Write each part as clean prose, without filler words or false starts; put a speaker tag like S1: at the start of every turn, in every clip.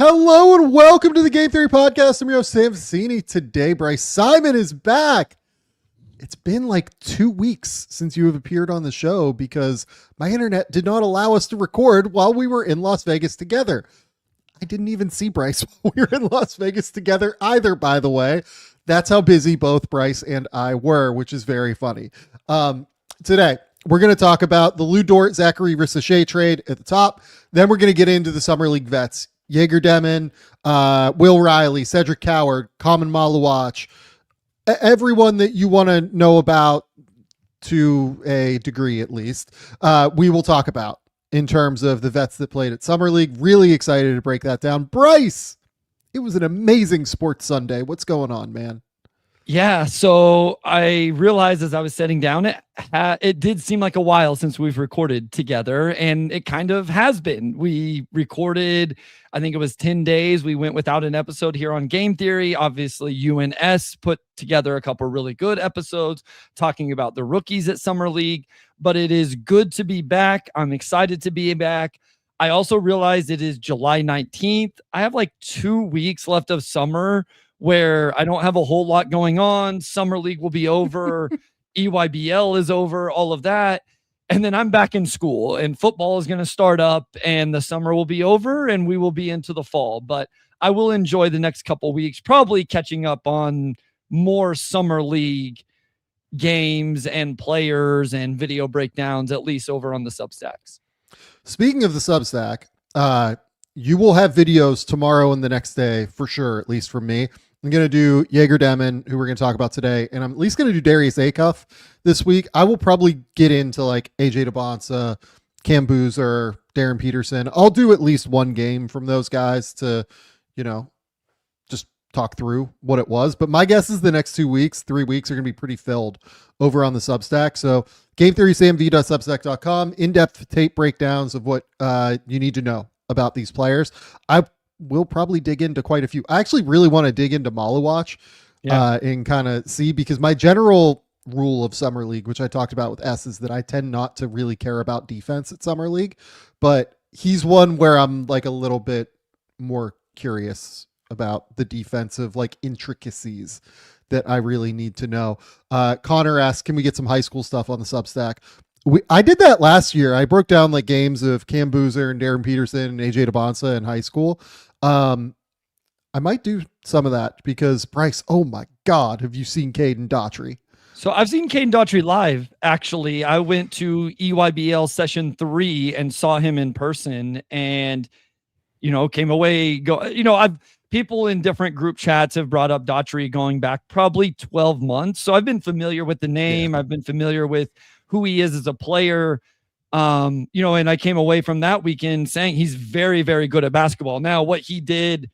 S1: Hello and welcome to the Game Theory Podcast. I'm your host, Sam Vecenie. Today, Bryce Simon is back. It's been like 2 weeks since you have appeared on the show because my internet did not allow us to record while we were in Las Vegas together. I didn't even see Bryce while we were in Las Vegas together either, by the way. That's how busy both Bryce and I were, which is very funny. Today, we're going to talk about the Lu Dort Zaccharie Risacher trade at the top. Then we're going to get into the Summer League vets. Egor Demin, Will Riley, Cedric Coward, Khaman Maluach, everyone that you want to know about to a degree at least, we will talk about in terms of the vets that played at Summer League. Really excited to break that down. Bryce, it was an amazing sports Sunday. What's going on, man?
S2: Yeah, so I realized as I was sitting down, it did seem like a while since we've recorded together, and it kind of has been. We recorded, I think it was 10 days. We went without an episode here on Game Theory. Obviously, UNS put together a couple really good episodes talking about the rookies at Summer League, but it is good to be back. I'm excited to be back. I also realized it is July 19th. I have like 2 weeks left of summer where I don't have a whole lot going on. Summer League will be over. EYBL is over, all of that. And then I'm back in school and football is going to start up and the summer will be over and we will be into the fall. But I will enjoy the next couple weeks, probably catching up on more Summer League games and players and video breakdowns, at least over on the Substacks.
S1: Speaking of the Substack, you will have videos tomorrow and the next day for sure, at least from me. I'm going to do Egor Demin, who we're going to talk about today, and I'm at least going to do Darius Acuff this week. I will probably get into like AJ DeBonsa, Cam Boozer, Darren Peterson. I'll do at least one game from those guys to, just talk through what it was. But my guess is the next 3 weeks are going to be pretty filled over on the Substack. So GameTheorySamV.substack.com, in-depth tape breakdowns of what you need to know about these players. I will probably dig into quite a few. I actually really want to dig into Maluach and kind of see, because my general rule of Summer League, which I talked about with S, is that I tend not to really care about defense at Summer League, but he's one where I'm like a little bit more curious about the defensive like intricacies that I really need to know. Connor asked, can we get some high school stuff on the Substack? I did that last year. I broke down like games of Cam Boozer and Darren Peterson and AJ DeBonsa in high school. I might do some of that because Bryce, oh my God, have you seen Caden Daughtry?
S2: So I've seen Caden Daughtry live. Actually, I went to EYBL session 3 and saw him in person and, came away, people in different group chats have brought up Daughtry going back probably 12 months. So I've been familiar with the name. Yeah. I've been familiar with who he is as a player. And I came away from that weekend saying he's very, very good at basketball. Now, what he did,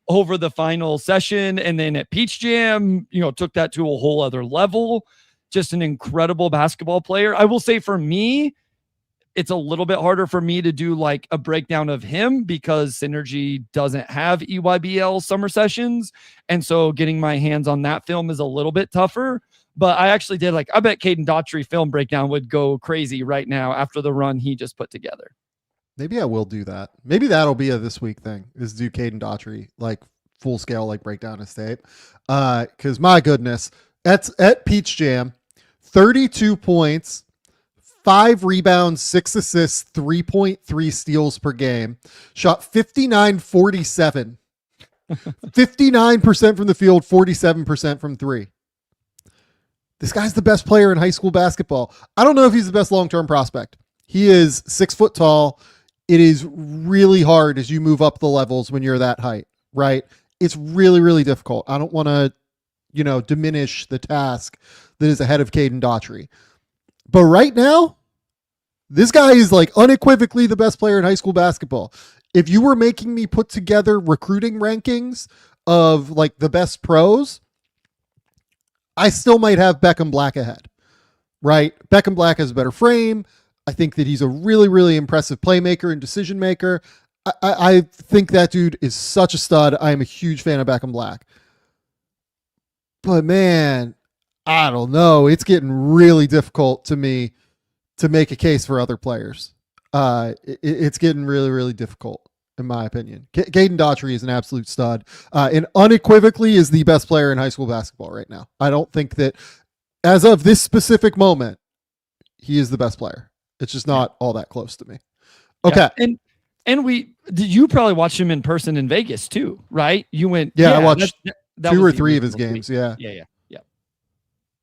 S2: over the final session and then at Peach Jam, took that to a whole other level. Just an incredible basketball player. I will say for me, it's a little bit harder for me to do like a breakdown of him because Synergy doesn't have EYBL summer sessions. And so getting my hands on that film is a little bit tougher. But I actually did I bet Caden Daughtry film breakdown would go crazy right now after the run he just put together.
S1: Maybe I will do that. Maybe that'll be a this week thing, is do Caden Daughtry like full scale like breakdown of tape. Because my goodness, that's at Peach Jam, 32 points, 5 rebounds, 6 assists, 3.3 steals per game, shot 59-47, 59% from the field, 47% from three. This guy's the best player in high school basketball. I don't know if he's the best long-term prospect. He is 6 foot tall. It is really hard as you move up the levels when you're that height, right? It's really, really difficult. I don't want to, diminish the task that is ahead of Caden Daughtry. But right now, this guy is like unequivocally the best player in high school basketball. If you were making me put together recruiting rankings of like the best pros, I still might have Beckham Black ahead, right? Beckham Black has a better frame. I think that he's a really, really impressive playmaker and decision maker. I think that dude is such a stud. I am a huge fan of Beckham Black. But man, I don't know. It's getting really difficult to me to make a case for other players. It's getting really, really difficult. in my opinion. Caden Daughtry is an absolute stud, and unequivocally is the best player in high school basketball right now. I don't think that, as of this specific moment, he is the best player. It's just not all that close to me. Okay.
S2: Yeah. And you probably watched him in person in Vegas too, right? You went.
S1: Yeah, I watched
S2: that
S1: 2
S2: was
S1: or
S2: the
S1: 3 of his
S2: original
S1: games.
S2: tweet.
S1: Yeah.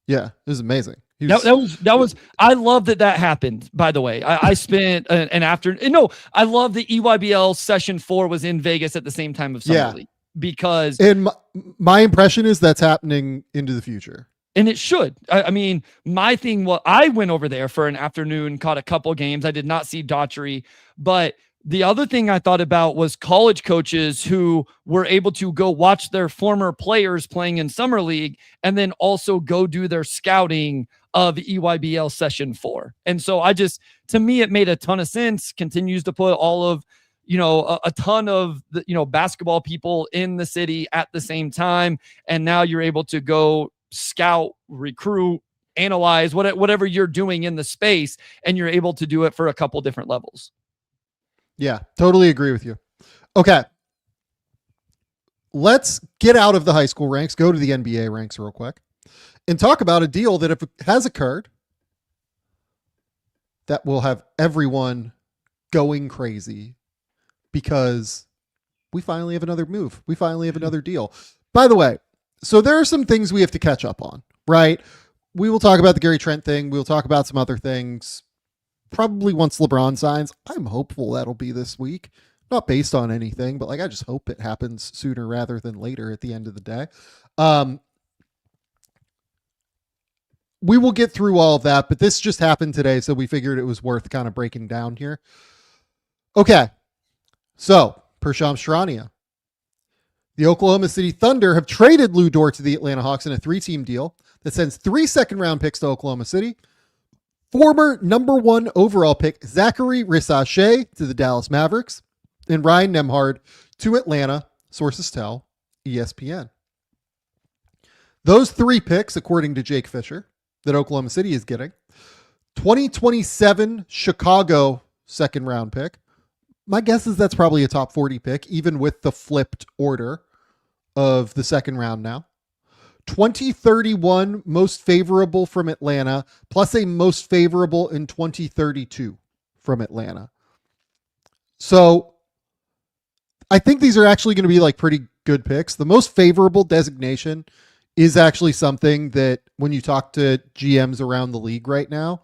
S2: Yeah.
S1: It was amazing.
S2: That was. I love that happened. By the way, I spent an afternoon. No, I love the EYBL session 4 was in Vegas at the same time of Summer League because.
S1: And my impression is that's happening into the future.
S2: And it should. I mean, my thing was I went over there for an afternoon, caught a couple games. I did not see Daughtry, but the other thing I thought about was college coaches who were able to go watch their former players playing in Summer League and then also go do their scouting of EYBL session 4. And so to me, it made a ton of sense, continues to put all of, a ton of the, basketball people in the city at the same time. And now you're able to go scout, recruit, analyze whatever you're doing in the space, and you're able to do it for a couple different levels.
S1: Yeah, totally agree with you. Okay. Let's get out of the high school ranks, go to the NBA ranks real quick, and talk about a deal that if it has occurred, that will have everyone going crazy because we finally have another move. We finally have another deal. By the way, so there are some things we have to catch up on, right? We will talk about the Gary Trent thing. We'll talk about some other things. Probably once LeBron signs. I'm hopeful that'll be this week. Not based on anything, but I just hope it happens sooner rather than later at the end of the day. We will get through all of that, but this just happened today, so we figured it was worth kind of breaking down here. Okay. So, Persham Shrania. The Oklahoma City Thunder have traded Lu Dort to the Atlanta Hawks in a 3-team deal that sends 3 second-round picks to Oklahoma City. Former number 1 overall pick Zaccharie Risacher to the Dallas Mavericks, and Ryan Nembhard to Atlanta, sources tell ESPN. Those 3 picks, according to Jake Fisher, that Oklahoma City is getting: 2027 Chicago second-round pick. My guess is that's probably a top 40 pick, even with the flipped order of the second round now. 2031 most favorable from Atlanta, plus a most favorable in 2032 from Atlanta. So I think these are actually going to be pretty good picks. The most favorable designation is actually something that when you talk to GMs around the league right now,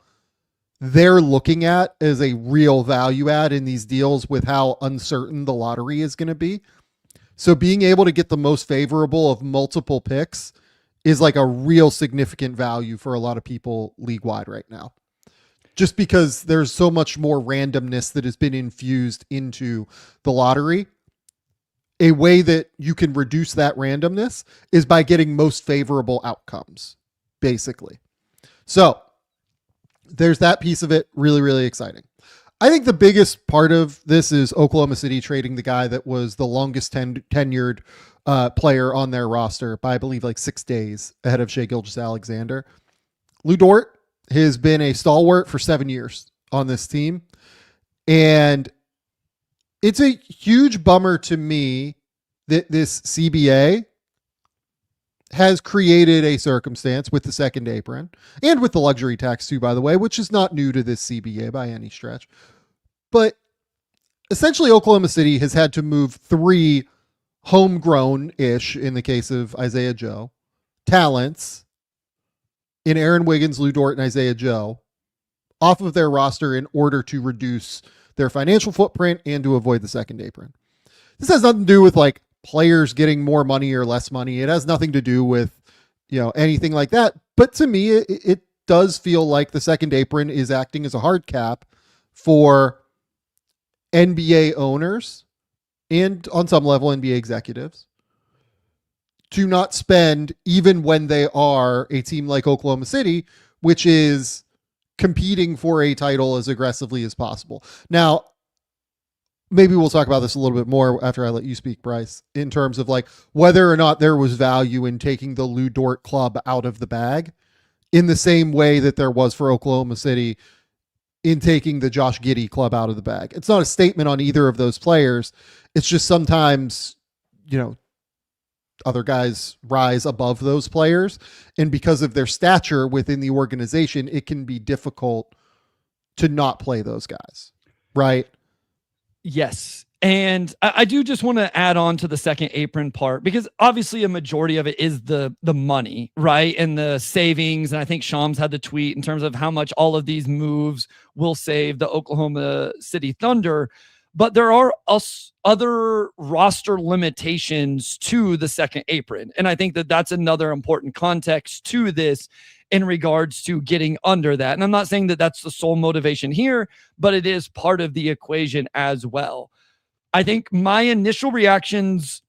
S1: they're looking at as a real value add in these deals with how uncertain the lottery is going to be. So being able to get the most favorable of multiple picks is a real significant value for a lot of people league wide right now. Just because there's so much more randomness that has been infused into the lottery. A way that you can reduce that randomness is by getting most favorable outcomes, basically. So there's that piece of it. Really, really exciting. I think the biggest part of this is Oklahoma City trading the guy that was the longest tenured player on their roster by, I believe, 6 days ahead of Shai Gilgeous-Alexander. Lu Dort has been a stalwart for 7 years on this team. And it's a huge bummer to me that this CBA has created a circumstance with the second apron and with the luxury tax too, by the way, which is not new to this CBA by any stretch. But essentially Oklahoma City has had to move 3 homegrown-ish, in the case of Isaiah Joe, talents in Aaron Wiggins, Lu Dort, and Isaiah Joe off of their roster in order to reduce their financial footprint and to avoid the second apron. This has nothing to do with players getting more money or less money. It has nothing to do with, anything like that. But to me, it does feel like the second apron is acting as a hard cap for NBA owners and on some level NBA executives to not spend even when they are a team like Oklahoma City, which is competing for a title as aggressively as possible. Now, maybe we'll talk about this a little bit more after I let you speak, Bryce, in terms of whether or not there was value in taking the Lu Dort club out of the bag in the same way that there was for Oklahoma City in taking the Josh Giddey club out of the bag. It's not a statement on either of those players. It's just sometimes, other guys rise above those players. And because of their stature within the organization, it can be difficult to not play those guys. Right?
S2: Yes. And I do just want to add on to the second apron part, because obviously a majority of it is the money, right? And the savings. And I think Shams had the tweet in terms of how much all of these moves will save the Oklahoma City Thunder. But there are other roster limitations to the second apron. And I think that that's another important context to this in regards to getting under that. And I'm not saying that that's the sole motivation here, but it is part of the equation as well. I think my initial reactions,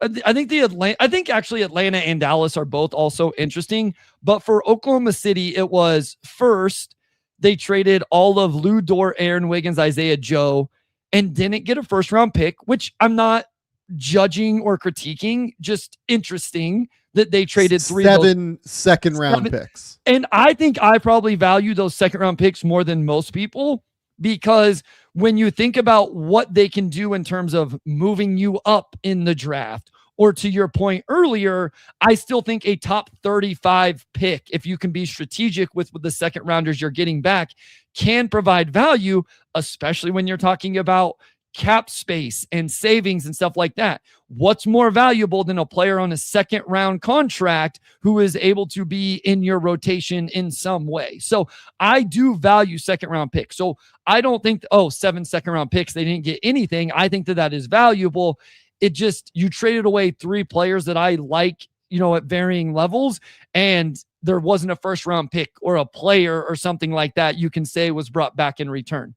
S2: I think actually Atlanta and Dallas are both also interesting. But for Oklahoma City, it was first, they traded all of Lu Dort, Aaron Wiggins, Isaiah Joe, and didn't get a first round pick, which I'm not judging or critiquing, just interesting that they traded
S1: seven second round picks.
S2: And I think I probably value those second round picks more than most people, because when you think about what they can do in terms of moving you up in the draft, or to your point earlier, I still think a top 35 pick, if you can be strategic with the second rounders you're getting back, can provide value, especially when you're talking about cap space and savings and stuff like that. What's more valuable than a player on a second round contract who is able to be in your rotation in some way? So I do value second round picks. So I don't think, 7 second round picks, they didn't get anything. I think that is valuable. It just, you traded away 3 players that I like, at varying levels, and there wasn't a first round pick or a player or something like that you can say was brought back in return.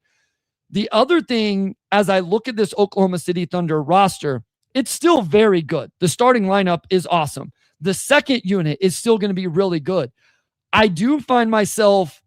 S2: The other thing, as I look at this Oklahoma City Thunder roster, it's still very good. The starting lineup is awesome. The second unit is still going to be really good. I do find myself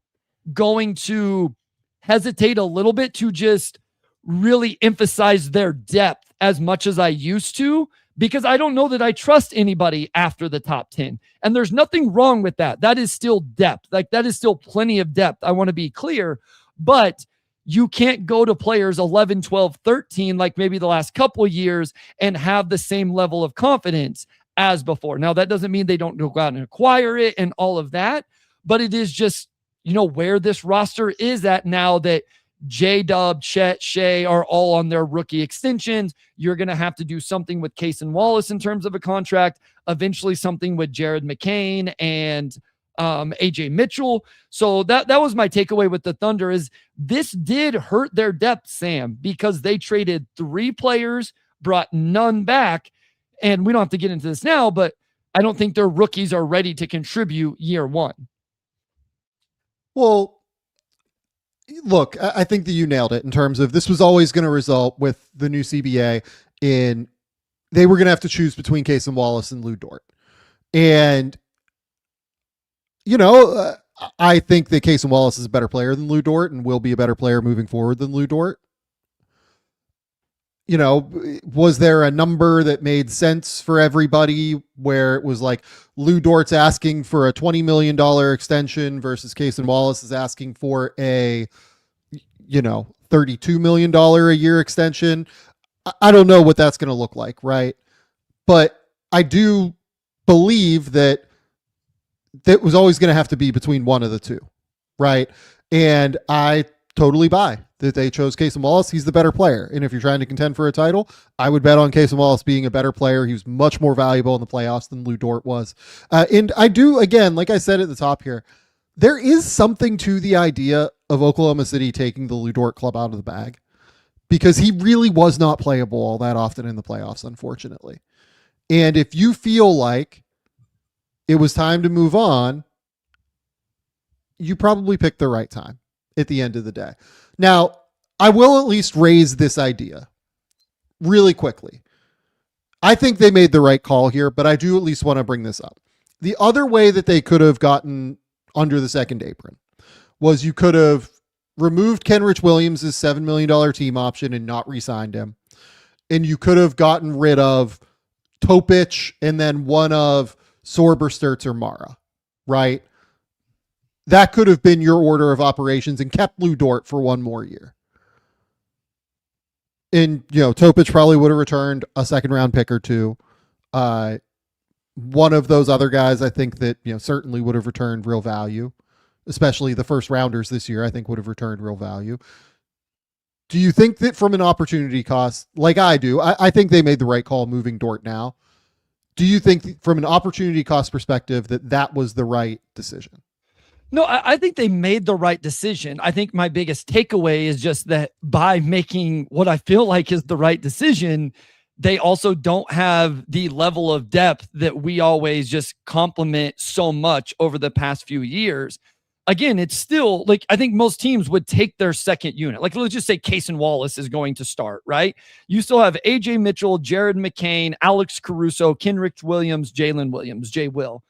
S2: going to hesitate a little bit to just really emphasize their depth as much as I used to, because I don't know that I trust anybody after the top 10. And there's nothing wrong with that. That is still depth. That is still plenty of depth. I want to be clear, but you can't go to players 11, 12, 13, like maybe the last couple of years, and have the same level of confidence as before. Now, that doesn't mean they don't go out and acquire it and all of that, but it is just, where this roster is at now that J-Dub, Chet, Shea are all on their rookie extensions. You're going to have to do something with Case and Wallace in terms of a contract, eventually something with Jared McCain and AJ Mitchell. So that was my takeaway with the Thunder, is this did hurt their depth, Sam, because they traded 3 players, brought none back. And we don't have to get into this now, but I don't think their rookies are ready to contribute year one.
S1: Well, look, I think that you nailed it in terms of this was always going to result with the new CBA in they were going to have to choose between Case and Wallace and Lu Dort. And I think that Case and Wallace is a better player than Lu Dort and will be a better player moving forward than Lu Dort. Was there a number that made sense for everybody where it was like Lu Dort's asking for a $20 million extension versus Case and Wallace is asking for a, $32 million a year extension? I don't know what that's going to look like, right? But I do believe that was always going to have to be between one of the two, right? And I totally buy that they chose Case and Wallace. He's the better player. And if you're trying to contend for a title, I would bet on Case and Wallace being a better player. He was much more valuable in the playoffs than Lu Dort was. And I do, again, like I said at the top here, there is something to the idea of Oklahoma City taking the Lu Dort club out of the bag, because he really was not playable all that often in the playoffs, unfortunately. And if you feel like it was time to move on, you probably picked the right time at the end of the day. Now, I will at least raise this idea really quickly. I think they made the right call here, but I do at least want to bring this up. The other way that they could have gotten under the second apron was you could have removed Kenrich Williams' $7 million team option and not re-signed him. And you could have gotten rid of Topic and then one of Sorber, Sturtz, or Mara, right? that could have been your order of operations and kept Lu Dort for one more year. And, Topic probably would have returned a second round pick or two. One of those other guys, I think that, certainly would have returned real value, especially the first rounders this year, I think would have returned real value. Do you think that from an opportunity cost, like I do, I think they made the right call moving Dort now. Do you think from an opportunity cost perspective that was the right decision?
S2: No, I think they made the right decision. I think my biggest takeaway is just that by making what I feel like is the right decision, they also don't have the level of depth that we always just compliment so much over the past few years. Again, it's still like, I think most teams would take their second unit. Like, let's just say Cason Wallace is going to start, right? You still have AJ Mitchell, Jared McCain, Alex Caruso, Kenrich Williams, Jalen Williams, Jay Will.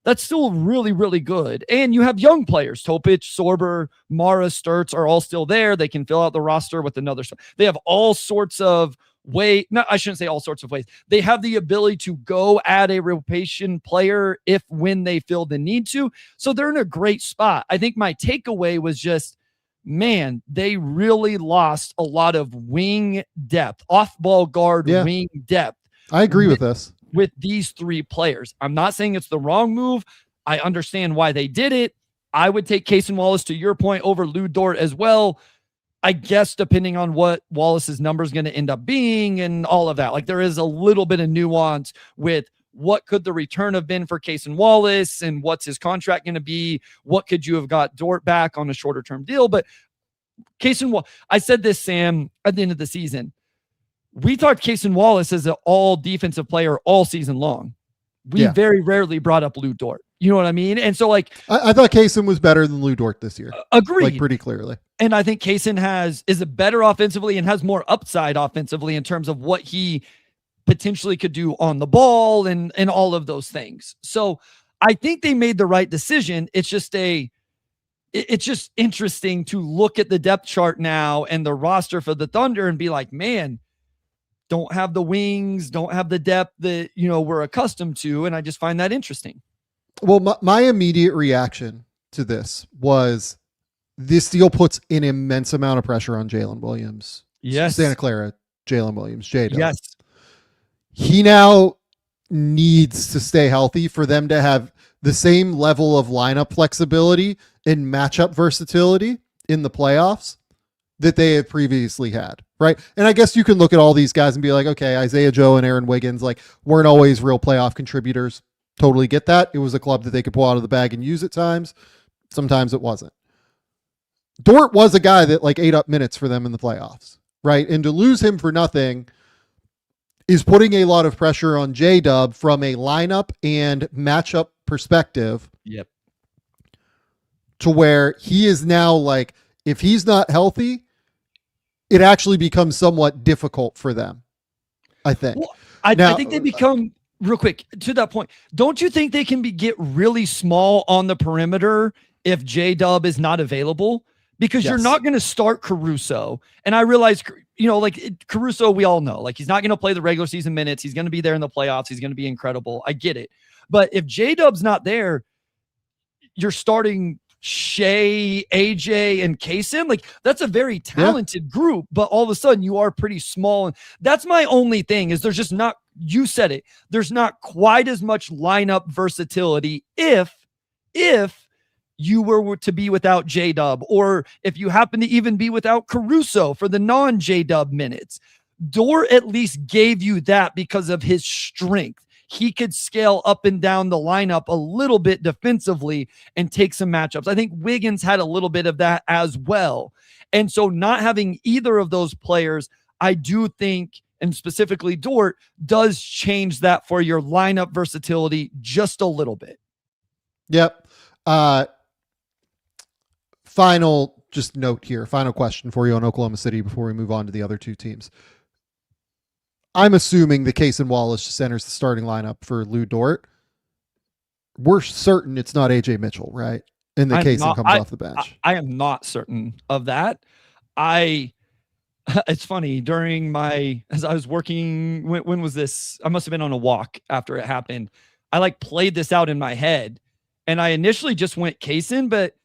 S2: That's still really, really good. And you have young players. Topic, Sorber, Mara, Sturts are all still there. They can fill out the roster with another. They have all sorts of ways. No, I shouldn't say all sorts of ways. They have the ability to go add a rotation player when they feel the need to. So they're in a great spot. I think my takeaway was just, man, they really lost a lot of wing depth, off-ball guard wing depth.
S1: I agree with this.
S2: With these three players. I'm not saying it's the wrong move. I understand why they did it. I would take Cason Wallace, to your point, over Lu Dort as well. I guess depending on what Wallace's number is going to end up being and all of that. Like, there is a little bit of nuance with what could the return have been for Cason Wallace and what's his contract going to be? What could you have got Dort back on a shorter term deal? But I said this, Sam, at the end of the season. We thought Cason Wallace as an all defensive player all season long. We very rarely brought up Lu Dort. You know what I mean? And so, like,
S1: I thought Cason was better than Lu Dort this year.
S2: Agreed.
S1: Like, pretty clearly.
S2: And I think Cason is a better offensively and has more upside offensively in terms of what he potentially could do on the ball and all of those things. So I think they made the right decision. It's just interesting to look at the depth chart now and the roster for the Thunder and be like, man, don't have the wings, don't have the depth that, we're accustomed to. And I just find that interesting.
S1: Well, my immediate reaction to this was this deal puts an immense amount of pressure on Jalen Williams.
S2: Yes.
S1: Santa Clara, Jalen Williams, J-Dub.
S2: Yes.
S1: He now needs to stay healthy for them to have the same level of lineup flexibility and matchup versatility in the playoffs that they had previously had, right? And I guess you can look at all these guys and be like, okay, Isaiah Joe and Aaron Wiggins weren't always real playoff contributors. Totally get that. It was a club that they could pull out of the bag and use at times. Sometimes it wasn't. Dort was a guy that ate up minutes for them in the playoffs, right? And to lose him for nothing is putting a lot of pressure on J-Dub from a lineup and matchup perspective.
S2: Yep.
S1: To where he is now if he's not healthy, it actually becomes somewhat difficult for them, I think.
S2: Well, I think they become, real quick, to that point, don't you think they can get really small on the perimeter if J-Dub is not available? Because you're not going to start Caruso. And I realize, Caruso, we all know, he's not going to play the regular season minutes. He's going to be there in the playoffs. He's going to be incredible. I get it. But if J-Dub's not there, you're starting Shea, AJ, and Cason. That's a very talented group, but all of a sudden you are pretty small. And that's my only thing is there's just not, you said it, there's not quite as much lineup versatility if you were to be without J-Dub, or if you happen to even be without Caruso for the non-J-Dub minutes. Dort at least gave you that because of his strength. He could scale up and down the lineup a little bit defensively and take some matchups. I think Wiggins had a little bit of that as well. And so not having either of those players, I do think, and specifically Dort, does change that for your lineup versatility just a little bit.
S1: Yep. Final question for you on Oklahoma City before we move on to the other two teams. I'm assuming that Cason Wallace just enters the starting lineup for Lu Dort. We're certain it's not AJ Mitchell, right? And that Cason comes off the bench.
S2: I am not certain of that. It's funny, as I was working, when was this? I must have been on a walk after it happened. I played this out in my head. And I initially just went Kaysen, but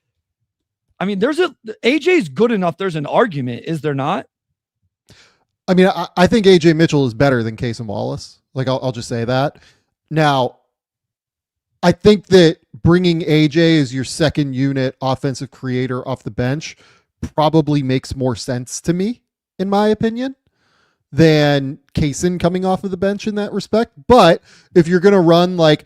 S2: I mean, AJ's good enough. There's an argument, is there not?
S1: I mean, I think AJ Mitchell is better than Kaysen Wallace. Like, I'll just say that. Now, I think that bringing AJ as your second unit offensive creator off the bench probably makes more sense to me, in my opinion, than Kaysen coming off of the bench in that respect. But if you're going to run like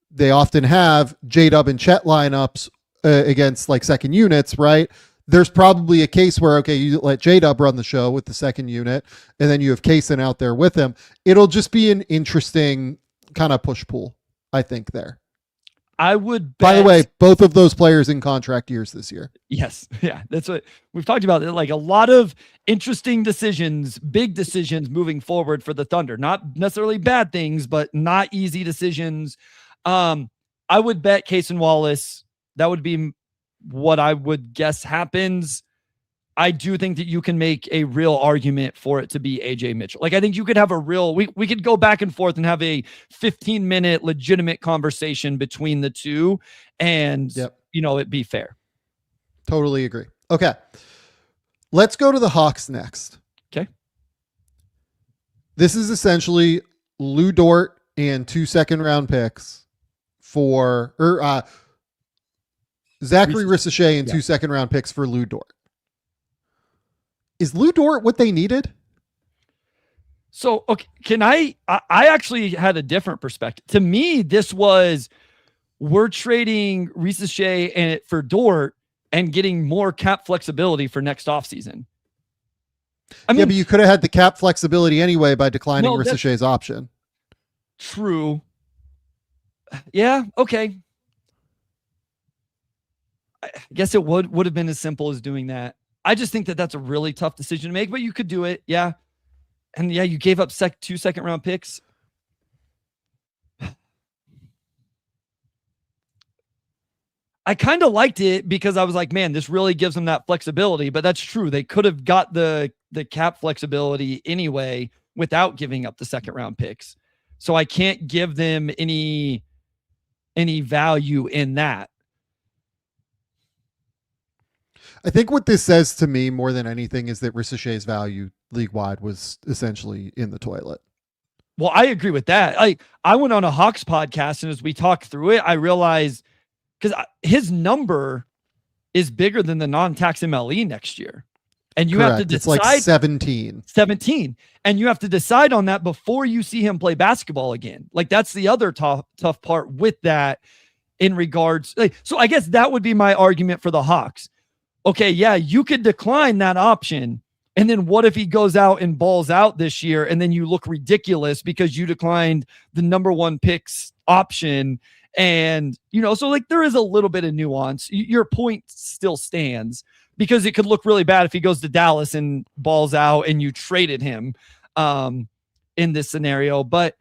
S1: they often have J-Dub and Chet lineups against like second units, right? There's probably a case where, okay, you let J-Dub run the show with the second unit, and then you have Kaysen out there with him. It'll just be an interesting kind of push-pull, I think, there.
S2: I would bet,
S1: by the way, both of those players in contract years this year.
S2: Yes. Yeah. That's what we've talked about. Like a lot of interesting decisions, big decisions moving forward for the Thunder, not necessarily bad things, but not easy decisions. I would bet Kaysen Wallace. That would be what I would guess happens. I do think that you can make a real argument for it to be AJ Mitchell. Like, I think you could have we could go back and forth and have a 15-minute legitimate conversation between the two and, it'd be fair.
S1: Totally agree. Okay. Let's go to the Hawks next.
S2: Okay.
S1: This is essentially Lu Dort and 2 second-round picks for, Zaccharie Risacher and 2 second-round picks for Lu Dort. Is Lu Dort what they needed?
S2: So, okay, I actually had a different perspective. To me, this was, we're trading Risacher for Dort and getting more cap flexibility for next offseason. I mean,
S1: but you could have had the cap flexibility anyway by declining Risacher's option.
S2: True. Yeah, okay. I guess it would have been as simple as doing that. I just think that that's a really tough decision to make, but you could do it. Yeah. And yeah, you gave up 2 second-round picks. I kind of liked it because I was like, man, this really gives them that flexibility, but that's true. They could have got the cap flexibility anyway without giving up the second-round picks. So I can't give them any value in that.
S1: I think what this says to me more than anything is that Risacher's value league-wide was essentially in the toilet.
S2: Well, I agree with that. I went on a Hawks podcast, and as we talked through it, I realized because his number is bigger than the non-tax MLE next year. And you have to decide.
S1: It's like 17.
S2: 17. And you have to decide on that before you see him play basketball again. Like, that's the other tough part with that in regards. So I guess that would be my argument for the Hawks. Okay, yeah, you could decline that option. And then what if he goes out and balls out this year and then you look ridiculous because you declined the number 1 picks option? And, so like there is a little bit of nuance. Your point still stands because it could look really bad if he goes to Dallas and balls out and you traded him in this scenario. But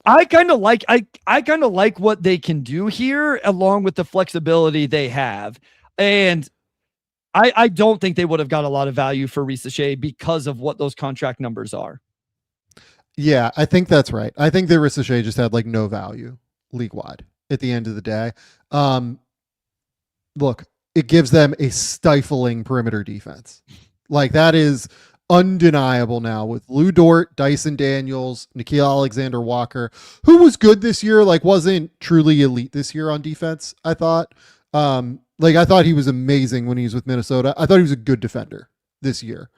S2: I kind of like what they can do here along with the flexibility they have. And I don't think they would have got a lot of value for Risacher because of what those contract numbers are.
S1: Yeah, I think that's right. I think that Risacher just had like no value league-wide at the end of the day. Look, it gives them a stifling perimeter defense. Like, that is undeniable now with Lu Dort, Dyson Daniels, Nickeil Alexander-Walker, who was good this year, like wasn't truly elite this year on defense, I thought. I thought he was amazing when he was with Minnesota. I thought he was a good defender this year.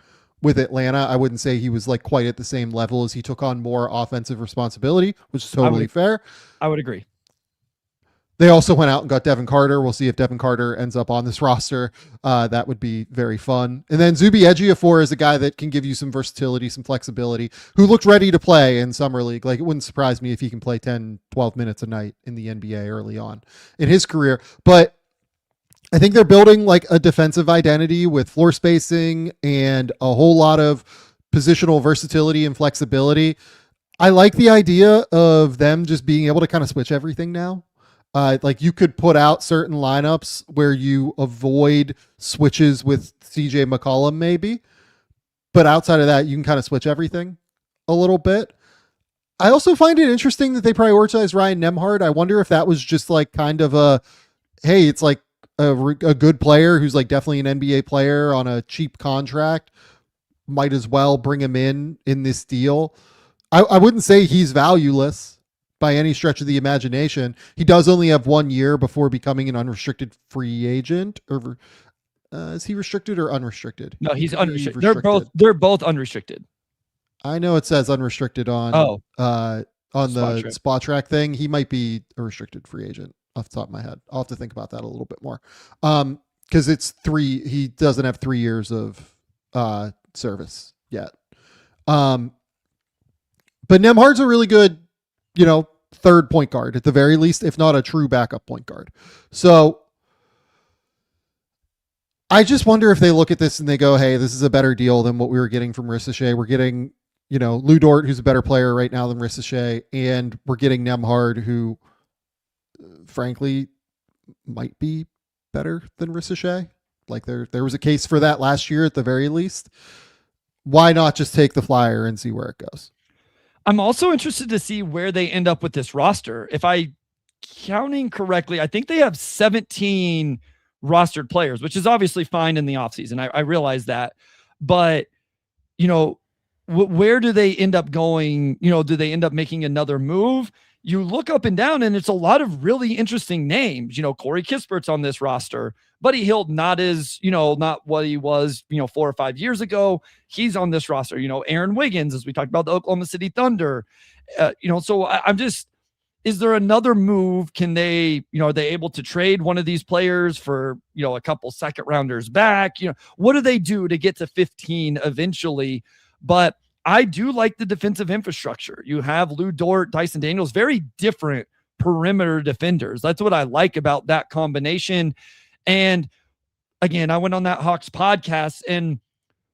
S1: With Atlanta, I wouldn't say he was like quite at the same level as he took on more offensive responsibility, which is totally fair.
S2: I would agree.
S1: They also went out and got Devin Carter. We'll see if Devin Carter ends up on this roster. That would be very fun. And then Zuby Ejiofor is a guy that can give you some versatility, some flexibility, who looked ready to play in Summer League. Like, it wouldn't surprise me if he can play 10, 12 minutes a night in the NBA early on in his career. But I think they're building like a defensive identity with floor spacing and a whole lot of positional versatility and flexibility. I like the idea of them just being able to kind of switch everything now. Like, you could put out certain lineups where you avoid switches with CJ McCollum maybe, but outside of that, you can kind of switch everything a little bit. I also find it interesting that they prioritize Ryan Nembhard. I wonder if that was just like kind of a, hey, it's like a good player who's like definitely an NBA player on a cheap contract. Might as well bring him in this deal. I wouldn't say he's valueless by any stretch of the imagination. He does only have 1 year before becoming an unrestricted free agent. Or is he restricted or unrestricted?
S2: No, he's unrestricted. They're both unrestricted.
S1: I know it says unrestricted on the spot track thing. He might be a restricted free agent off the top of my head. I'll have to think about that a little bit more. Because it's 3. He doesn't have 3 years of service yet. But Nembhard's a really good, third point guard at the very least, if not a true backup point guard. So I just wonder if they look at this and they go, hey, this is a better deal than what we were getting from Risacher. We're getting, Lu Dort, who's a better player right now than Risacher, and we're getting Nembhard, who frankly might be better than Risacher. Like there was a case for that last year at the very least. Why not just take the flyer and see where it goes?
S2: I'm also interested to see where they end up with this roster. If I counting correctly, I think they have 17 rostered players, which is obviously fine in the offseason. I realize that. But, where do they end up going? Do they end up making another move? You look up and down, and it's a lot of really interesting names. Corey Kispert's on this roster. Buddy Hield, not what he was, 4 or 5 years ago. He's on this roster. Aaron Wiggins, as we talked about the Oklahoma City Thunder. So I'm just, is there another move? Can they, are they able to trade one of these players for, a couple second rounders back? What do they do to get to 15 eventually? But I do like the defensive infrastructure. You have Lu Dort, Dyson Daniels, very different perimeter defenders. That's what I like about that combination. And again, I went on that Hawks podcast, and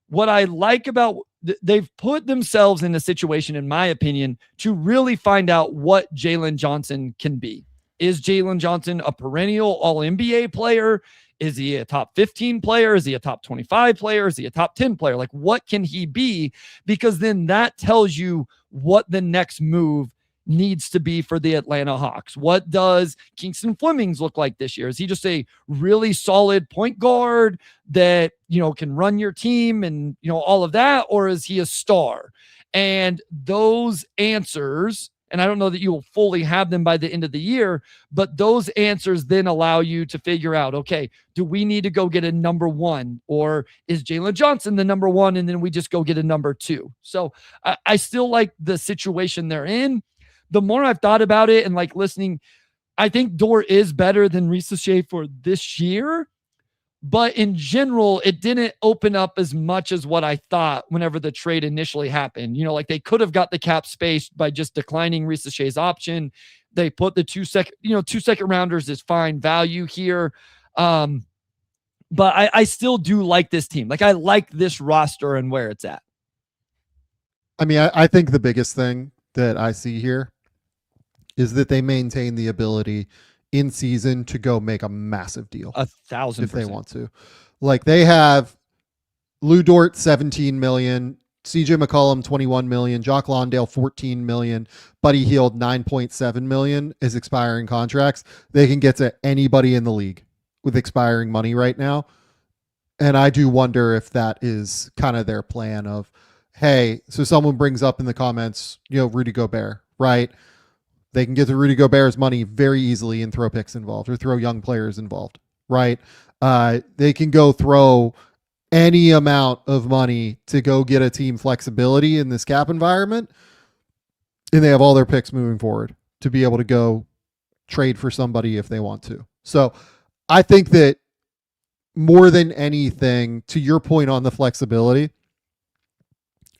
S2: what I like about they've put themselves in a situation, in my opinion, to really find out what Jalen Johnson can be. Is Jalen Johnson a perennial all-NBA player? Is he a top 15 player? Is he a top 25 player? Is he a top 10 player? Like, what can he be? Because then that tells you what the next move needs to be for the Atlanta Hawks. What does Kingston Flemings look like this year? Is he just a really solid point guard that, can run your team and, all of that? Or is he a star? And those answers, and I don't know that you will fully have them by the end of the year, but those answers then allow you to figure out, okay, do we need to go get a number 1, or is Jalen Johnson the number 1? And then we just go get a number 2. So I still like the situation they're in. The more I've thought about it and like listening, I think Dort is better than Risacher for this year. But in general, it didn't open up as much as what I thought whenever the trade initially happened. Like they could have got the cap space by just declining Risacher's option. They put the 2 second rounders is fine value here. But I still do like this team. Like I like this roster and where it's at.
S1: I mean, I think the biggest thing that I see here is that they maintain the ability in season to go make a massive deal.
S2: 1,000%
S1: if they want to. Like they have Lu Dort, 17 million, CJ McCollum, 21 million, Jock Lawndale, 14 million, Buddy Hield, 9.7 million as expiring contracts. They can get to anybody in the league with expiring money right now. And I do wonder if that is kind of their plan of, hey, so someone brings up in the comments, Rudy Gobert, right? They can get to Rudy Gobert's money very easily and throw picks involved or throw young players involved, right? They can go throw any amount of money to go get a team flexibility in this cap environment. And they have all their picks moving forward to be able to go trade for somebody if they want to. So I think that more than anything, to your point on the flexibility,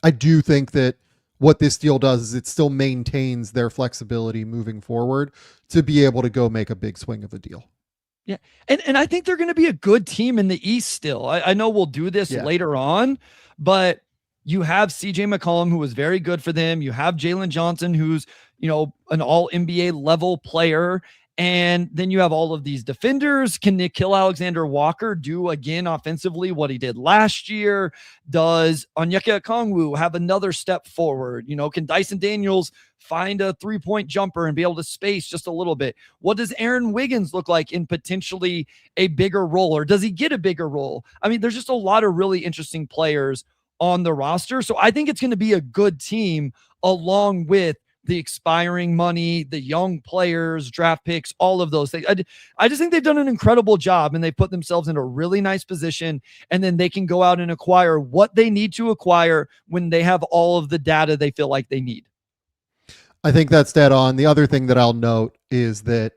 S1: I do think that what this deal does is it still maintains their flexibility moving forward to be able to go make a big swing of a deal.
S2: Yeah. And I think they're going to be a good team in the East still. I know we'll do this later on, but you have CJ McCollum, who was very good for them. You have Jalen Johnson, who's, an all NBA level player. And then you have all of these defenders. Can Nickeil Alexander-Walker do again offensively what he did last year? Does Onyeka Okongwu have another step forward? Can Dyson Daniels find a 3-point jumper and be able to space just a little bit? What does Aaron Wiggins look like in potentially a bigger role, or does he get a bigger role? I mean, there's just a lot of really interesting players on the roster. So I think it's going to be a good team, along with the expiring money, the young players, draft picks, all of those things. I just think they've done an incredible job, and they put themselves in a really nice position, and then they can go out and acquire what they need to acquire when they have all of the data they feel like they need.
S1: I think that's dead on. The other thing that I'll note is that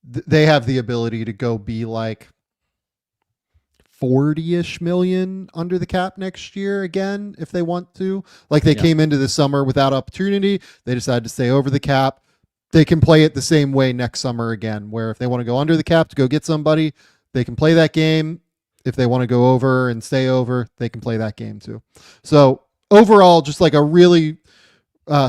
S1: they have the ability to go be like 40-ish million under the cap next year again, if they want to. Like they came into the summer without opportunity. They decided to stay over the cap. They can play it the same way next summer again, where if they want to go under the cap to go get somebody, they can play that game. If they want to go over and stay over, they can play that game too. So overall, just like a really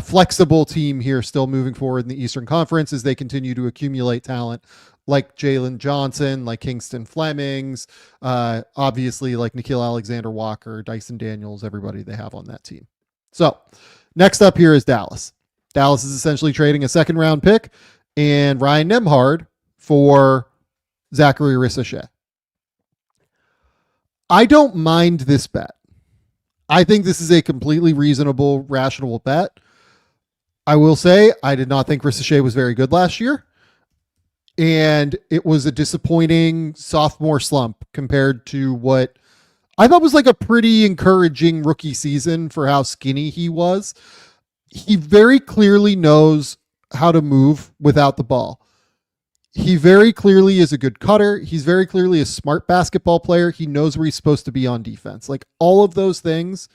S1: flexible team here, still moving forward in the Eastern Conference as they continue to accumulate talent like Jalen Johnson, like Kingston Flemings, obviously like Nickeil Alexander-Walker, Dyson Daniels, everybody they have on that team. So next up here is Dallas. Dallas is essentially trading a second round pick and Ryan Nembhard for Zaccharie Risacher. I don't mind this bet. I think this is a completely reasonable, rational bet. I will say I did not think Risacher was very good last year. And it was a disappointing sophomore slump compared to what I thought was like a pretty encouraging rookie season for how skinny he was. He very clearly knows how to move without the ball. He very clearly is a good cutter. He's very clearly a smart basketball player. He knows where he's supposed to be on defense. Like all of those things,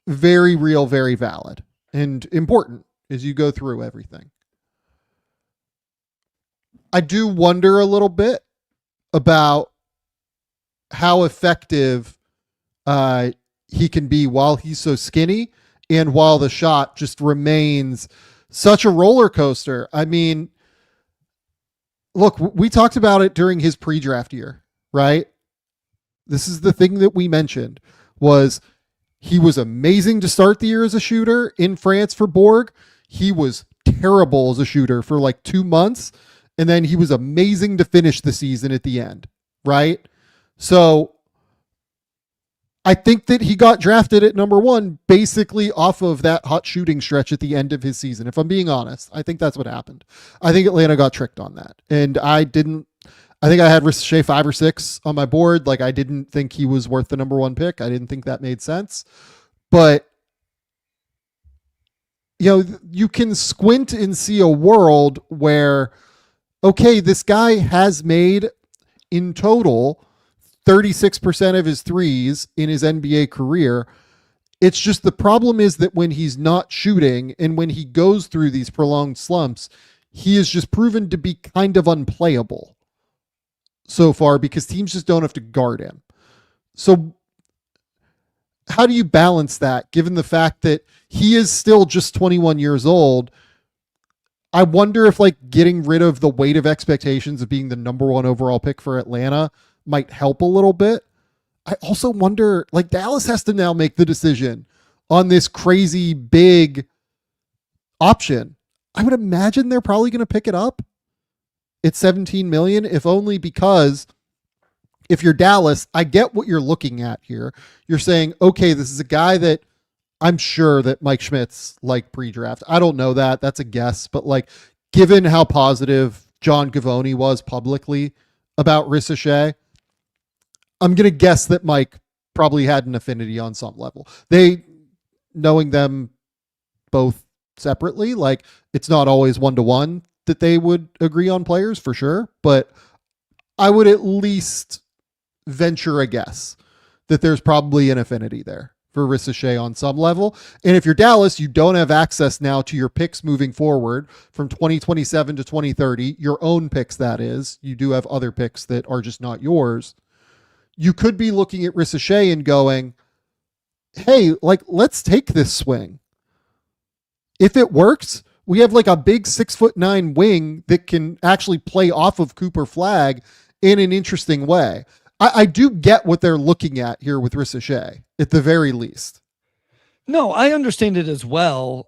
S1: very real, very valid and important as you go through everything. I do wonder a little bit about how effective he can be while he's so skinny and while the shot just remains such a roller coaster. I mean, look, we talked about it during his pre-draft year, right? This is the thing that we mentioned was he was amazing to start the year as a shooter in France for Borg. He was terrible as a shooter for like 2 months. And then he was amazing to finish the season at the end, right? So I think that he got drafted at number 1 basically off of that hot shooting stretch at the end of his season. If I'm being honest, I think that's what happened. I think Atlanta got tricked on that. And I think I had Risacher 5 or 6 on my board. Like I didn't think he was worth the number 1 pick. I didn't think that made sense. But you can squint and see a world where, okay, this guy has made in total 36% of his threes in his NBA career. It's just the problem is that when he's not shooting and when he goes through these prolonged slumps, he is just proven to be kind of unplayable so far because teams just don't have to guard him. So how do you balance that given the fact that he is still just 21 years old? I wonder if like getting rid of the weight of expectations of being the number 1 overall pick for Atlanta might help a little bit. I also wonder, like Dallas has to now make the decision on this crazy big option. I would imagine they're probably going to pick it up. It's 17 million, if only because if you're Dallas, I get what you're looking at here. You're saying, okay, this is a guy that I'm sure that Mike Schmidt's like pre-draft. I don't know that. That's a guess. But like, given how positive John Gavoni was publicly about Risacher, I'm going to guess that Mike probably had an affinity on some level. They, knowing them both separately, like it's not always 1-to-1 that they would agree on players for sure. But I would at least venture a guess that there's probably an affinity there for Risacher on some level. And if you're Dallas, you don't have access now to your picks moving forward from 2027 to 2030, your own picks, that is. You do have other picks that are just not yours. You could be looking at Risacher and going, hey, like, let's take this swing. If it works, we have like a big 6'9" wing that can actually play off of Cooper Flag in an interesting way. I do get what they're looking at here with Risacher at the very least.
S2: No, I understand it as well.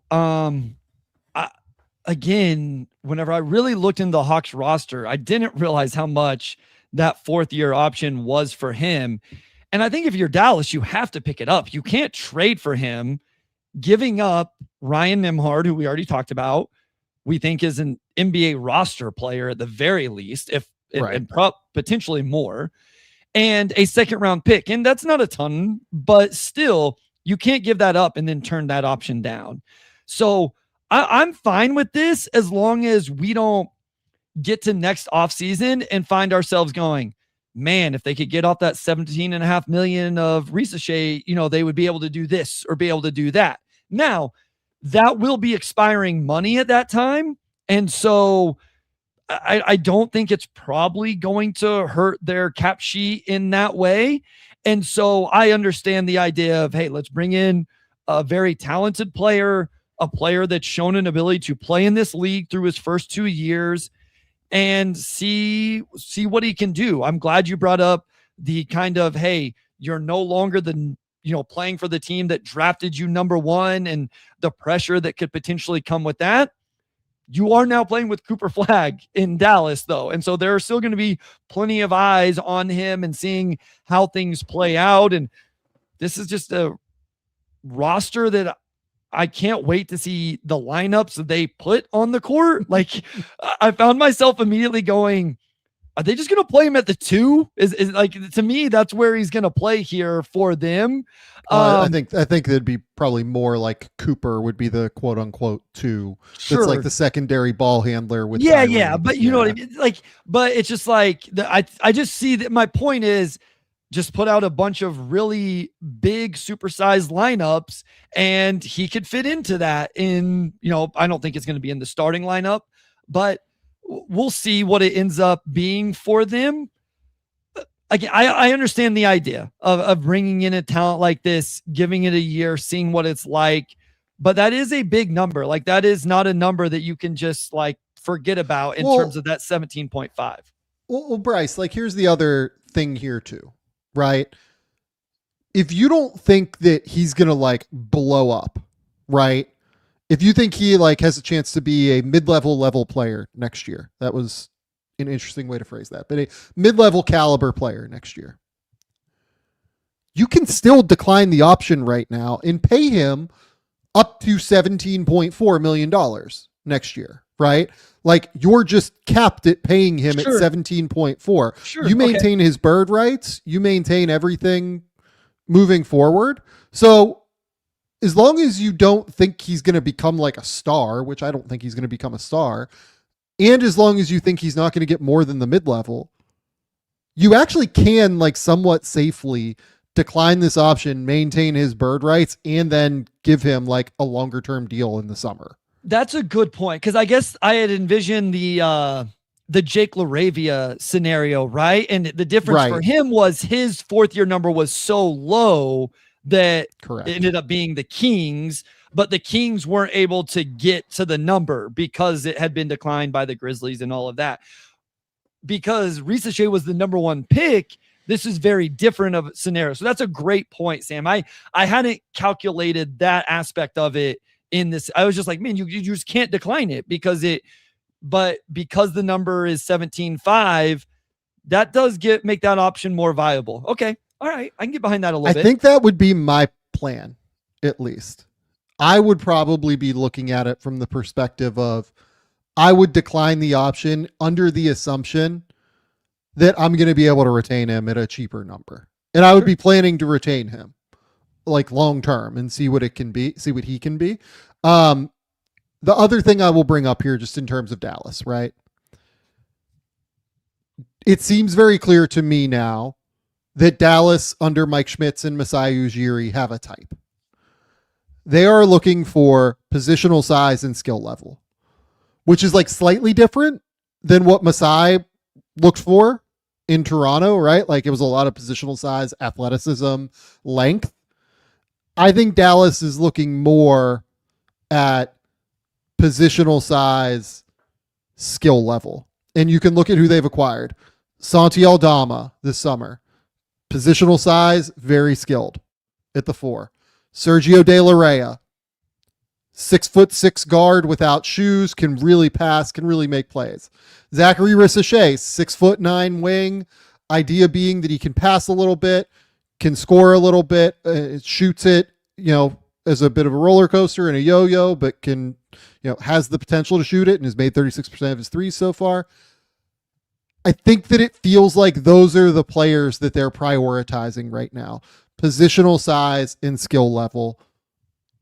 S2: Again, whenever I really looked into the Hawks roster, I didn't realize how much that 4th-year option was for him. And I think if you're Dallas, you have to pick it up. You can't trade for him, giving up Ryan Nembhard, who we already talked about, we think is an NBA roster player at the very least, and potentially more, and a 2nd-round pick. And that's not a ton, but still, you can't give that up and then turn that option down. So I'm fine with this as long as we don't get to next offseason and find ourselves going, man, if they could get off that $17.5 million of Risacher, they would be able to do this or be able to do that. Now, that will be expiring money at that time. And so I don't think it's probably going to hurt their cap sheet in that way. And so I understand the idea of, hey, let's bring in a very talented player, a player that's shown an ability to play in this league through his first 2 years and see what he can do. I'm glad you brought up the kind of, hey, you're no longer playing for the team that drafted you number 1 and the pressure that could potentially come with that. You are now playing with Cooper Flag in Dallas, though. And so there are still going to be plenty of eyes on him and seeing how things play out. And this is just a roster that I can't wait to see the lineups they put on the court. Like, I found myself immediately going, are they just going to play him at the 2? Is like, to me, that's where he's going to play here for them.
S1: I think it'd be probably more like Cooper would be the quote unquote 2.
S2: Sure.
S1: That's like the secondary ball handler with.
S2: Yeah. But you know what I mean? Like, but it's just like, I just see that my point is just put out a bunch of really big supersized lineups and he could fit into that I don't think it's going to be in the starting lineup, but we'll see what it ends up being for them. Again, I understand the idea of bringing in a talent like this, giving it a year, seeing what it's like, but that is a big number. Like, that is not a number that you can just like forget about in terms of that 17.5.
S1: Well, Bryce, like, here's the other thing here too, right? If you don't think that he's going to like blow up, right? If you think he like has a chance to be a level player next year, that was an interesting way to phrase that, but a mid-level caliber player next year, you can still decline the option right now and pay him up to $17.4 million next year, right? Like, you're just capped at paying him at 17.4.
S2: Sure.
S1: You maintain his bird rights. You maintain everything moving forward. So as long as you don't think he's going to become like a star, which I don't think he's going to become a star, and as long as you think he's not going to get more than the mid-level, you actually can like somewhat safely decline this option, maintain his bird rights, and then give him like a longer term deal in the summer.
S2: That's a good point. Cause I guess I had envisioned the Jake LaRavia scenario, right? And the difference for him was his 4th-year number was so low that it ended up being the Kings, but the Kings weren't able to get to the number because it had been declined by the Grizzlies and all of that. Because Risacher was the number 1 pick, this is very different of a scenario. So that's a great point, Sam. I hadn't calculated that aspect of it in this. I was just like, man, you just can't decline it because the number is 17.5, that does make that option more viable. Okay. All right. I can get behind that a little bit.
S1: I think that would be my plan, at least. I would probably be looking at it from the perspective of, I would decline the option under the assumption that I'm going to be able to retain him at a cheaper number. And I would be planning to retain him like long term and see what he can be. The other thing I will bring up here, just in terms of Dallas, right? It seems very clear to me now that Dallas under Mike Schmitz and Masai Ujiri have a type. They are looking for positional size and skill level, which is like slightly different than what Masai looked for in Toronto, right? Like, it was a lot of positional size, athleticism, length. I think Dallas is looking more at positional size, skill level. And you can look at who they've acquired. Santi Aldama this summer. Positional size, very skilled at the 4. Sergio De La Rey, 6'6" guard without shoes, can really pass, can really make plays. Zaccharie Risacher, 6'9" wing. Idea being that he can pass a little bit, can score a little bit, shoots it, as a bit of a roller coaster and a yo-yo, but can, has the potential to shoot it and has made 36% of his threes so far. I think that it feels like those are the players that they're prioritizing right now. Positional size and skill level,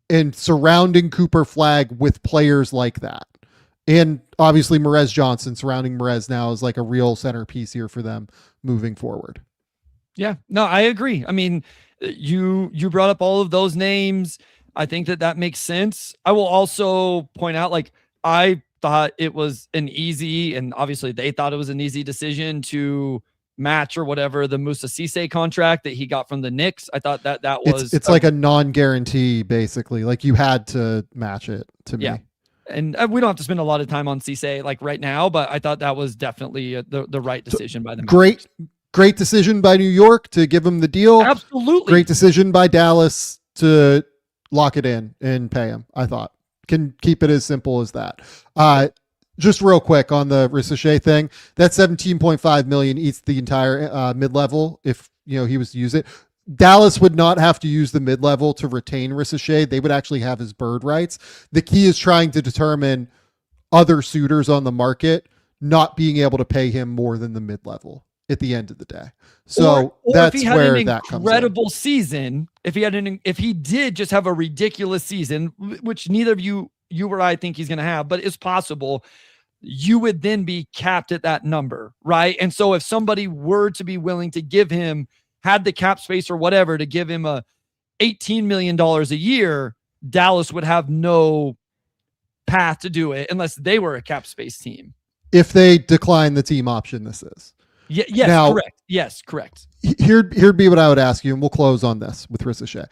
S1: and surrounding Cooper Flagg with players like that. And obviously Merez Johnson, surrounding Merez now is like a real centerpiece here for them moving forward.
S2: Yeah, no, I agree. I mean, you brought up all of those names. I think that makes sense. I will also point out, like, I thought it was an easy, and obviously they thought it was an easy decision to match or whatever the Musa Cisse contract that he got from the Knicks. I thought that was
S1: it's like a non-guarantee, basically. Like, you had to match it to me.
S2: Yeah. And we don't have to spend a lot of time on Cisse like right now, but I thought that was definitely the right decision by the Mavericks.
S1: Great decision by New York to give him the deal.
S2: Absolutely.
S1: Great decision by Dallas to lock it in and pay him, I thought. Can keep it as simple as that. Just real quick on the Risacher thing, that $17.5 million eats the entire mid-level if he was to use it. Dallas would not have to use the mid-level to retain Risacher. They would actually have his bird rights. The key is trying to determine other suitors on the market not being able to pay him more than the mid-level at the end of the day. So
S2: or
S1: that's
S2: if he had
S1: where
S2: an
S1: that comes in.
S2: Incredible season. If he did just have a ridiculous season, which neither of you or I think he's going to have, but it's possible, you would then be capped at that number, right? And so if somebody were to be willing to give him, had the cap space or whatever, to give him a $18 million a year, Dallas would have no path to do it unless they were a cap space team.
S1: If they decline the team option, this is.
S2: Yes,
S1: now,
S2: correct. Yes, correct.
S1: Here'd be what I would ask you, and we'll close on this with Risacher.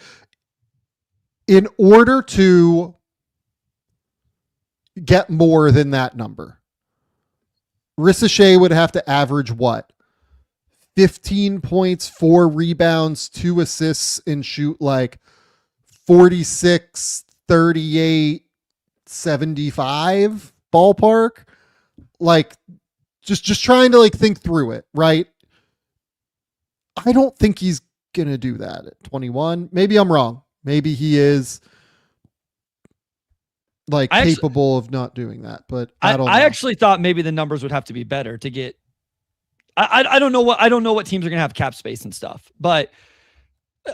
S1: In order to get more than that number, Risacher would have to average what? 15 points, 4 rebounds, 2 assists, and shoot like 46, 38, 75 ballpark. Like, just trying to think through it, right? I don't think he's going to do that at 21. Maybe I'm wrong. Maybe he is capable of not doing that, but I don't know.
S2: I actually thought maybe the numbers would have to be better to get. I don't know what teams are going to have cap space and stuff, but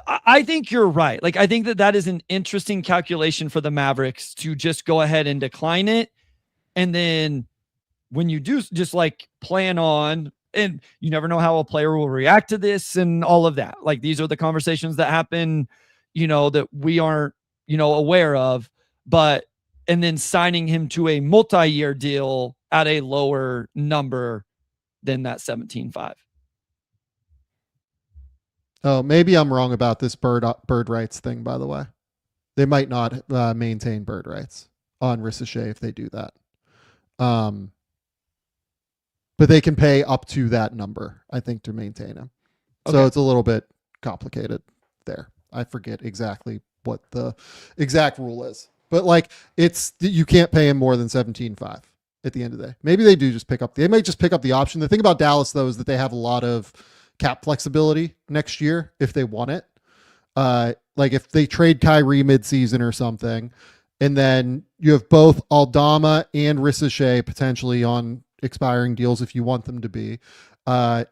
S2: I think you're right. Like, I think that is an interesting calculation for the Mavericks to just go ahead and decline it. And then when you do just plan on, and you never know how a player will react to this and all of that. Like, these are the conversations that happen, that we aren't, aware of, and then signing him to a multi-year deal at a lower number than that 17.5.
S1: Oh, maybe I'm wrong about this bird rights thing, by the way. They might not maintain bird rights on Risacher if they do that. But they can pay up to that number, I think, to maintain him. Okay. So it's a little bit complicated there. I forget exactly what the exact rule is. But you can't pay him more than 17.5 at the end of the day. Maybe they may just pick up the option. The thing about Dallas, though, is that they have a lot of cap flexibility next year if they want it. If they trade Kyrie midseason or something, and then you have both Aldama and Risacher potentially on expiring deals if you want them to be. And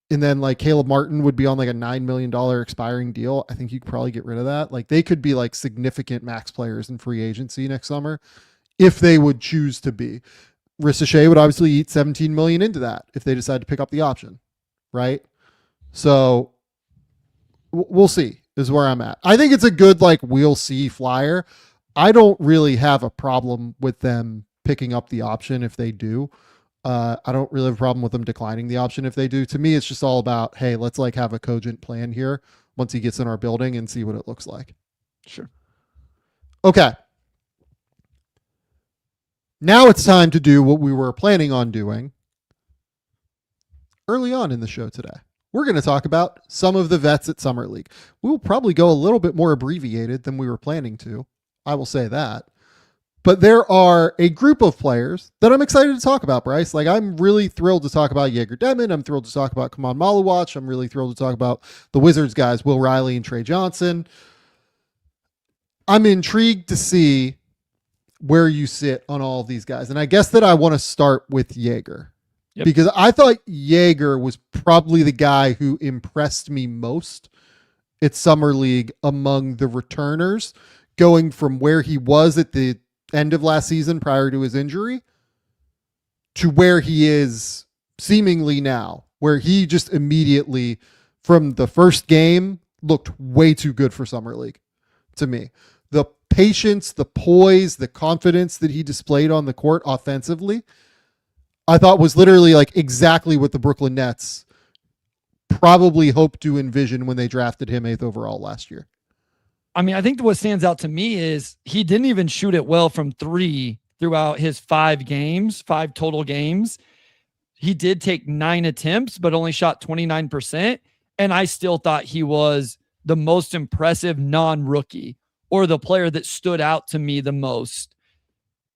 S1: then Caleb Martin would be on a $9 million expiring deal. I think you could probably get rid of that. They could be significant max players in free agency next summer if they would choose to be. Risacher would obviously eat 17 million into that if they decide to pick up the option. Right. So we'll see is where I'm at. I think it's a good, we'll see flyer. I don't really have a problem with them picking up the option if they do. I don't really have a problem with them declining the option if they do. To me, it's just all about, hey, let's have a cogent plan here once he gets in our building and see what it looks like.
S2: Sure.
S1: Okay. Now it's time to do what we were planning on doing early on in the show today. We're going to talk about some of the vets at Summer League. We will probably go a little bit more abbreviated than we were planning to. I will say that. But there are a group of players that I'm excited to talk about, Bryce. Like, I'm really thrilled to talk about Egor Demin. I'm thrilled to talk about Khaman Maluach. I'm really thrilled to talk about the Wizards guys, Will Riley and Trey Johnson. I'm intrigued to see where you sit on all of these guys. And I guess that I want to start with Egor. Yep. Because I thought Egor was probably the guy who impressed me most at Summer League among the returners, going from where he was at the end of last season prior to his injury to where he is seemingly now, where he just immediately from the first game looked way too good for Summer League to me. The patience, the poise, the confidence that he displayed on the court offensively, I thought was literally like exactly what the Brooklyn Nets probably hoped to envision when they drafted him 8th overall last year.
S2: I mean, I think what stands out to me is he didn't even shoot it well from 3 throughout his 5 total games. He did take 9 attempts, but only shot 29%. And I still thought he was the most impressive non-rookie, or the player that stood out to me the most.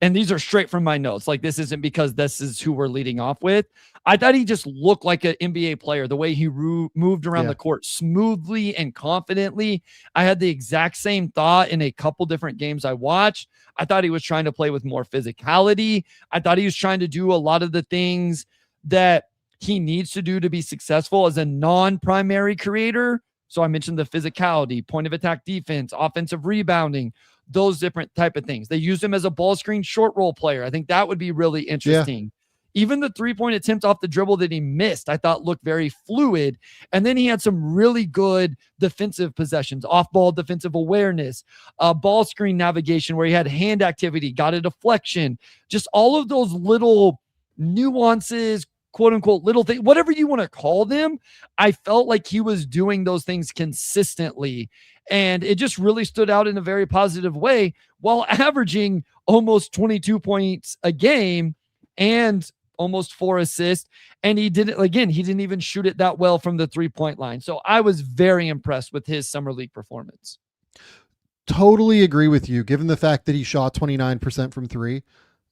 S2: And these are straight from my notes. Like, this isn't because this is who we're leading off with. I thought he just looked like an NBA player, the way he moved around the court smoothly and confidently. I had the exact same thought in a couple different games I watched. I thought he was trying to play with more physicality. I thought he was trying to do a lot of the things that he needs to do to be successful as a non-primary creator. So I mentioned the physicality, point of attack defense, offensive rebounding, those different type of things. They used him as a ball screen short roll player. I think that would be really interesting. Yeah. Even the 3-point attempt off the dribble that he missed, I thought looked very fluid. And then he had some really good defensive possessions, off-ball defensive awareness, ball screen navigation where he had hand activity, got a deflection, just all of those little nuances, quote unquote, little things, whatever you want to call them. I felt like he was doing those things consistently. And it just really stood out in a very positive way while averaging almost 22 points a game and almost 4 assists. And he didn't even shoot it that well from the 3-point line. So I was very impressed with his Summer League performance.
S1: Totally agree with you. Given the fact that he shot 29% from 3,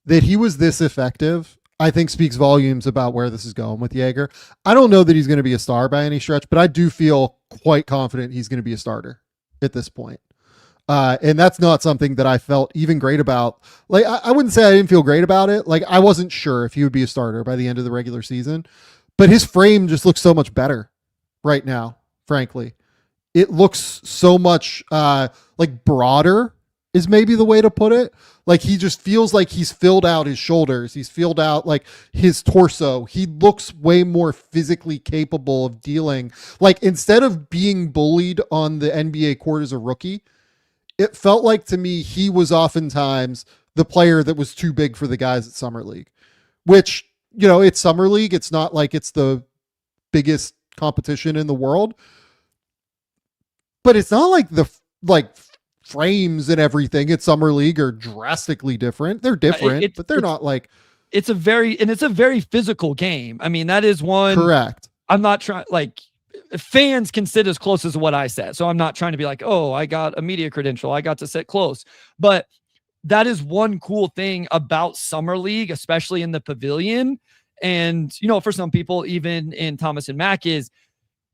S1: that he was this effective, I think speaks volumes about where this is going with Egor. I don't know that he's going to be a star by any stretch, but I do feel quite confident he's going to be a starter at this point. And that's not something that I felt even great about. Like, I wouldn't say I didn't feel great about it. Like, I wasn't sure if he would be a starter by the end of the regular season, but his frame just looks so much better right now, frankly. It looks so much like broader is maybe the way to put it. Like, he just feels like he's filled out his shoulders. He's filled out like his torso. He looks way more physically capable of dealing. Like, instead of being bullied on the NBA court as a rookie, it felt like to me, he was oftentimes the player that was too big for the guys at Summer League, which, you know, it's Summer League. It's not like it's the biggest competition in the world, but it's not like the, frames and everything at Summer League are drastically different. They're different, but they're not like
S2: it's a very physical game. I mean, that is one.
S1: Correct.
S2: I'm not trying, like, fans can sit as close as what I said. So I'm not trying to be like, oh, I got a media credential, I got to sit close. But that is one cool thing about Summer League, especially in the pavilion. And, you know, for some people, even in Thomas and Mack, is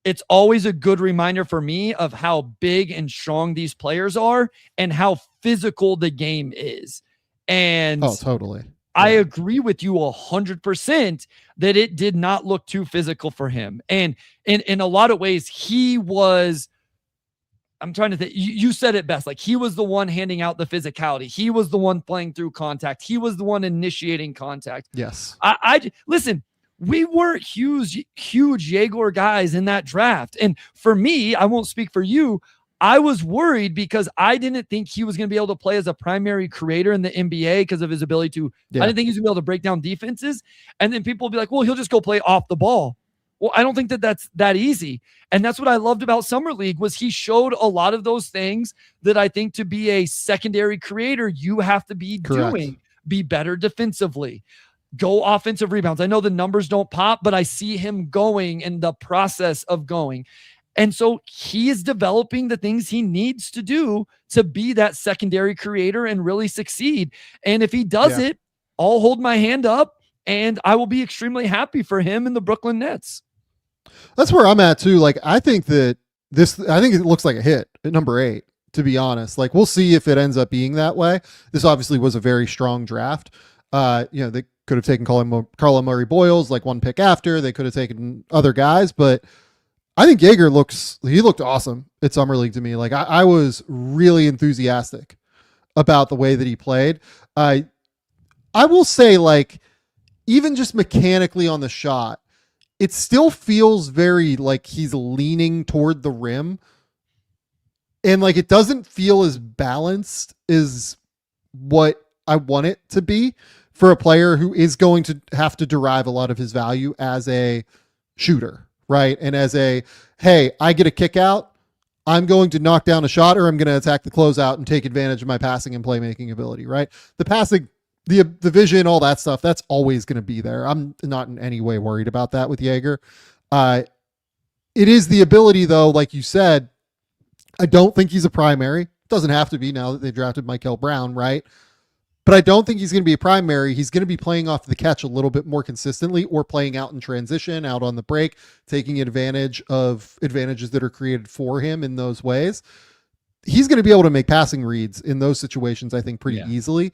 S2: it's always a good reminder for me of how big and strong these players are and how physical the game is. And
S1: oh, totally.
S2: I agree with you 100% that it did not look too physical for him. And in a lot of ways, he was, I'm trying to think, you said it best. Like, he was the one handing out the physicality. He was the one playing through contact. He was the one initiating contact.
S1: Yes.
S2: I listen, we weren't huge Egor guys in that draft. And for me, I won't speak for you, I was worried because I didn't think he was going to be able to play as a primary creator in the NBA because of his ability to, I didn't think he was going to be able to break down defenses. And then people will be like, well, he'll just go play off the ball. Well, I don't think that that's that easy. And that's what I loved about Summer League was he showed a lot of those things that I think to be a secondary creator, you have to be doing. be better defensively, go offensive rebounds. I know the numbers don't pop, but I see him going in the process of going. And so he is developing the things he needs to do to be that secondary creator and really succeed. And if he does it, I'll hold my hand up and I will be extremely happy for him and the Brooklyn Nets.
S1: That's where I'm at too. Like, I think it looks like a hit at number 8, to be honest. Like, we'll see if it ends up being that way. This obviously was a very strong draft. They could have taken Carlo Murray Boyles like one pick after. They could have taken other guys, but I think Egor looked awesome at Summer League to me. Like, I was really enthusiastic about the way that he played. I will say, like, even just mechanically on the shot, it still feels very like he's leaning toward the rim. And like, it doesn't feel as balanced as what I want it to be for a player who is going to have to derive a lot of his value as a shooter, right? And as hey, I get a kick out, I'm going to knock down a shot, or I'm going to attack the closeout and take advantage of my passing and playmaking ability, right? The passing, the vision, all that stuff, that's always going to be there. I'm not in any way worried about that with Egor. It is the ability, though, like you said. I don't think he's a primary. Doesn't have to be now that they drafted Michael Brown, right? But I don't think he's going to be a primary. He's going to be playing off the catch a little bit more consistently, or playing out in transition, out on the break, taking advantage of advantages that are created for him in those ways. He's going to be able to make passing reads in those situations, I think, pretty easily.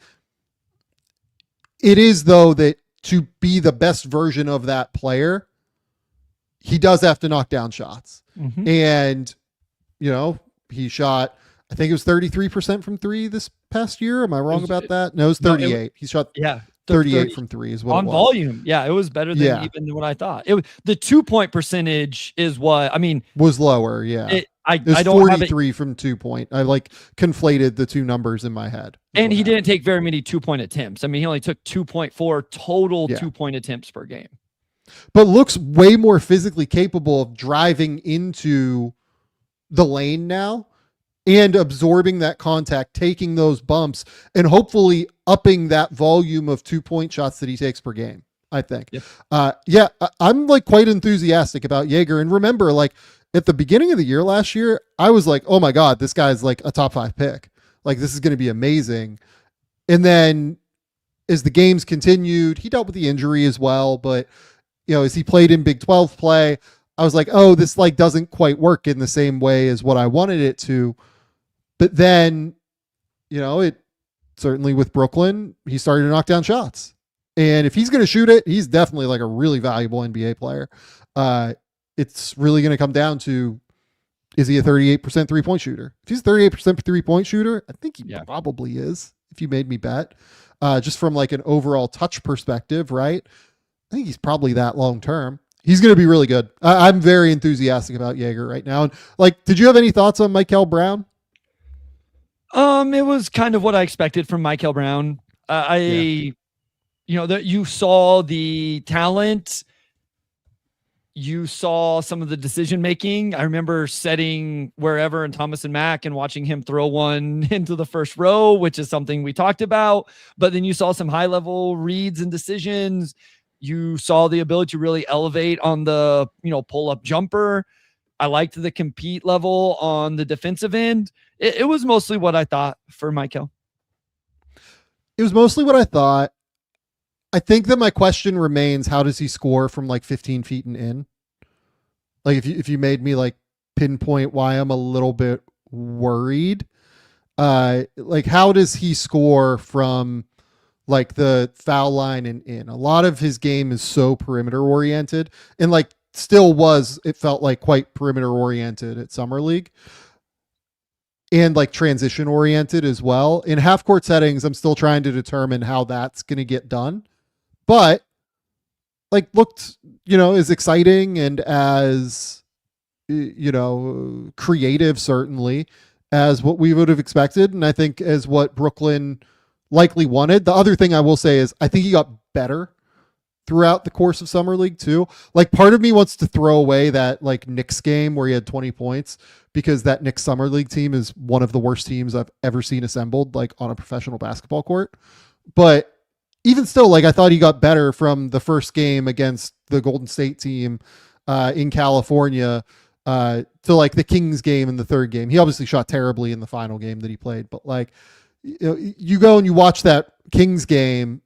S1: It is, though, that to be the best version of that player, he does have to knock down shots. Mm-hmm. And, he shot, I think it was 33% from 3 this past year. Am I wrong about that? No, it was 38. He shot 38 from 3 is what
S2: on
S1: it was.
S2: Volume. Yeah, it was better than even what I thought. It was, the 2-point percentage is what, I mean.
S1: Was lower, yeah.
S2: I don't
S1: 43 from 2-point. I conflated the two numbers in my head.
S2: And he didn't take very many 2-point attempts. I mean, he only took 2.4 total 2-point attempts per game.
S1: But looks way more physically capable of driving into the lane now and absorbing that contact, taking those bumps, and hopefully upping that volume of 2-point shots that he takes per game, I think. Yep. I'm quite enthusiastic about Egor. And remember, at the beginning of the year last year, I was like, oh my God, this guy's a top 5 pick. This is going to be amazing. And then as the games continued, he dealt with the injury as well. But, as he played in Big 12 play, I was like, oh, this doesn't quite work in the same way as what I wanted it to. But then, it certainly with Brooklyn, he started to knock down shots. And if he's going to shoot it, he's definitely a really valuable NBA player. It's really going to come down to, is he a 38% 3-point shooter? If he's a 38% 3-point shooter, I think he probably is, if you made me bet. Just from an overall touch perspective, right? I think he's probably that long term. He's going to be really good. I'm very enthusiastic about Egor right now. And did you have any thoughts on Michael Brown?
S2: It was kind of what I expected from Michael Brown. That you saw the talent. You saw some of the decision making. I remember setting wherever in Thomas and Mack and watching him throw one into the first row, which is something we talked about. But then you saw some high level reads and decisions. You saw the ability to really elevate on the, pull up jumper. I liked the compete level on the defensive end. It was mostly what I thought for Michael.
S1: It was mostly what I thought. I think that my question remains, how does he score from 15 feet and in? If you made me pinpoint why I'm a little bit worried, how does he score from the foul line and in? A lot of his game is so perimeter oriented, and it felt quite perimeter oriented at Summer League, and transition oriented as well. In half court settings, I'm still trying to determine how that's going to get done, but looked, as exciting and as, creative certainly as what we would have expected. And I think as what Brooklyn likely wanted. The other thing I will say is I think he got better throughout the course of Summer League too. Part of me wants to throw away that Knicks game where he had 20 points, because that Knicks Summer League team is one of the worst teams I've ever seen assembled on a professional basketball court. But even still, like I thought he got better from the first game against the Golden State team in California to like the Kings game in the third game. He obviously shot terribly in the final game that he played, but like you go and you watch that Kings game,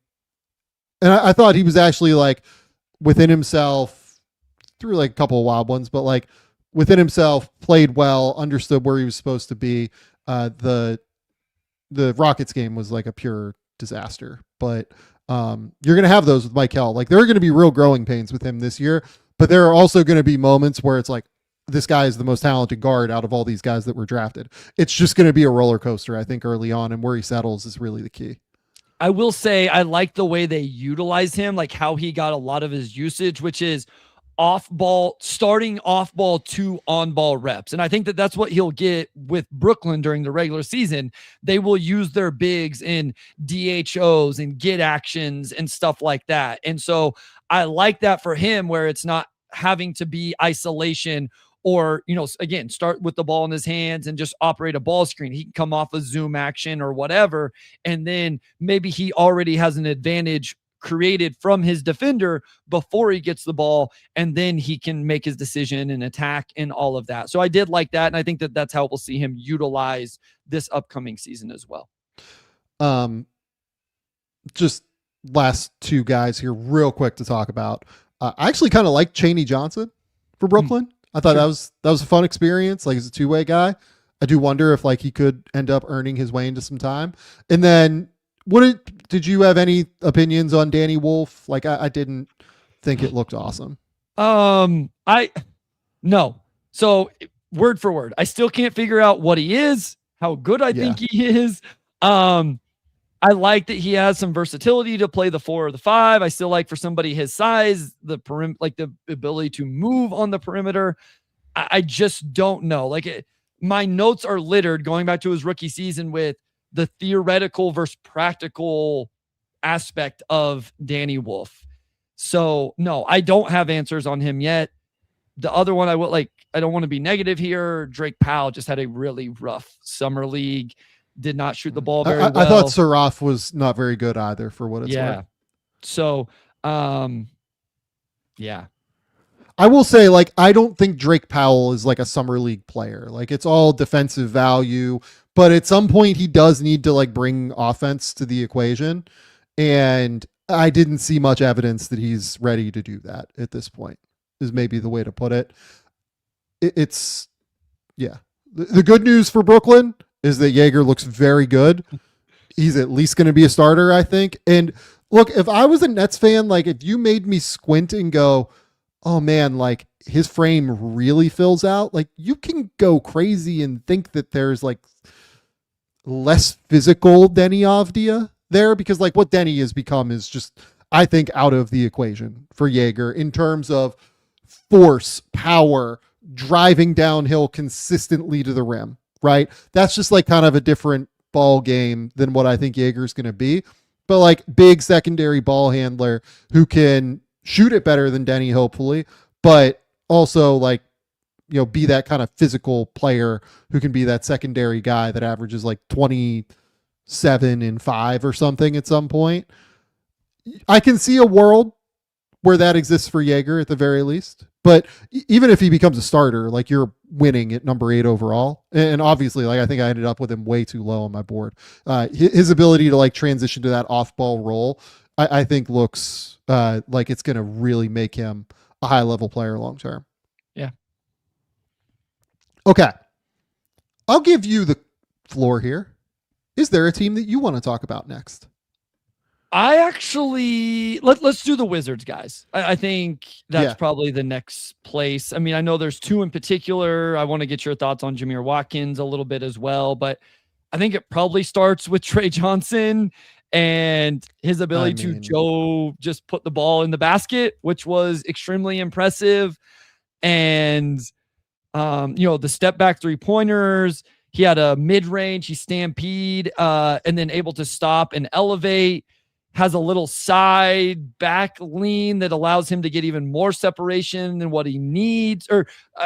S1: and I thought he was actually like within himself, threw like a couple of wild ones, but like within himself, played well, understood where he was supposed to be. The Rockets game was like a pure disaster, but you're going to have those with Michael. Like there are going to be real growing pains with him this year, but there are also going to be moments where it's like, this guy is the most talented guard out of all these guys that were drafted. It's just going to be a roller coaster, I think, early on, and where he settles is really the key.
S2: I will say I like the way they utilize him, like how he got a lot of his usage, which is starting off ball to on ball reps. And I think that that's what he'll get with Brooklyn during the regular season. They will use their bigs in DHOs and get actions and stuff like that. And so I like that for him, where it's not having to be isolation or, again, start with the ball in his hands and just operate a ball screen. He can come off a zoom action or whatever. And then maybe he already has an advantage created from his defender before he gets the ball, and then he can make his decision and attack and all of that. So I did like that. And I think that that's how we'll see him utilize this upcoming season as well.
S1: Just last two guys here real quick to talk about. I actually kind of like Chaney Johnson for Brooklyn. I thought that was a fun experience. Like, he's a two-way guy. I do wonder if like he could end up earning his way into some time. And then did you have any opinions on Danny Wolf? Like I didn't think it looked awesome.
S2: No. So word for word, I still can't figure out what he is, how good I think he is. I like that he has some versatility to play the 4 or the 5. I still like, for somebody his size, the ability to move on the perimeter. I just don't know. Like my notes are littered going back to his rookie season with the theoretical versus practical aspect of Danny Wolf. So no, I don't have answers on him yet. The other one I don't want to be negative here. Drake Powell just had a really rough summer league. Did not shoot the ball very well.
S1: I thought Saraf was not very good either, for what it's worth.
S2: So, yeah.
S1: I will say, like, I don't think Drake Powell is like a summer league player. Like, it's all defensive value, but at some point he does need to like bring offense to the equation. And I didn't see much evidence that he's ready to do that at this point, is maybe the way to put it. The good news for Brooklyn is that Egor looks very good. He's at least going to be a starter, I think. And look, if I was a Nets fan, like if you made me squint and go, oh man, like his frame really fills out, like you can go crazy and think that there's like less physical Denny Avdia there, because like what Denny has become is just, I think, out of the equation for Egor in terms of force, power, driving downhill consistently to the rim. Right. That's just like kind of a different ball game than what I think Egor's going to be. But like big secondary ball handler who can shoot it better than Denny, hopefully, but also like, be that kind of physical player who can be that secondary guy that averages like 27 and 5 or something at some point. I can see a world where that exists for Egor at the very least. But even if he becomes a starter, like you're winning at number 8 overall. And obviously, like I think I ended up with him way too low on my board. His ability to like transition to that off ball role, I think looks like it's going to really make him a high level player long term.
S2: Yeah.
S1: Okay. I'll give you the floor here. Is there a team that you want to talk about next?
S2: I actually let's do the Wizards, guys. I think that's probably the next place. I mean, I know there's two in particular. I want to get your thoughts on Jameer Watkins a little bit as well, but I think it probably starts with Trey Johnson and his ability to just put the ball in the basket, which was extremely impressive. And the step back 3-pointers. He had a mid-range, he stampede, and then able to stop and elevate. Has a little side back lean that allows him to get even more separation than what he needs. Or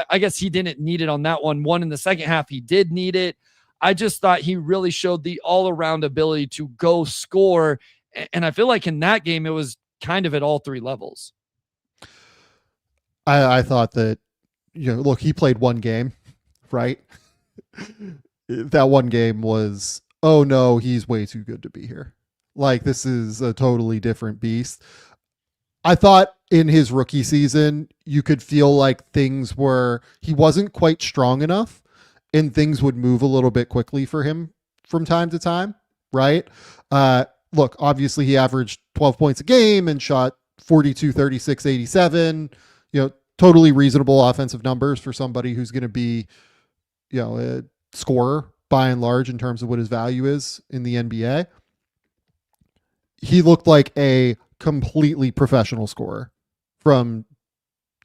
S2: I guess he didn't need it on that one. In the second half, he did need it. I just thought he really showed the all-around ability to go score And I feel like in that game, it was kind of at all three levels.
S1: I thought that, look, he played one game, right? That one game was, oh no, he's way too good to be here. Like, this is a totally different beast. I thought in his rookie season, you could feel like he wasn't quite strong enough and things would move a little bit quickly for him from time to time, right? Look, obviously he averaged 12 points a game and shot 42, 36, 87, totally reasonable offensive numbers for somebody who's going to be, a scorer by and large in terms of what his value is in the NBA. He looked like a completely professional scorer from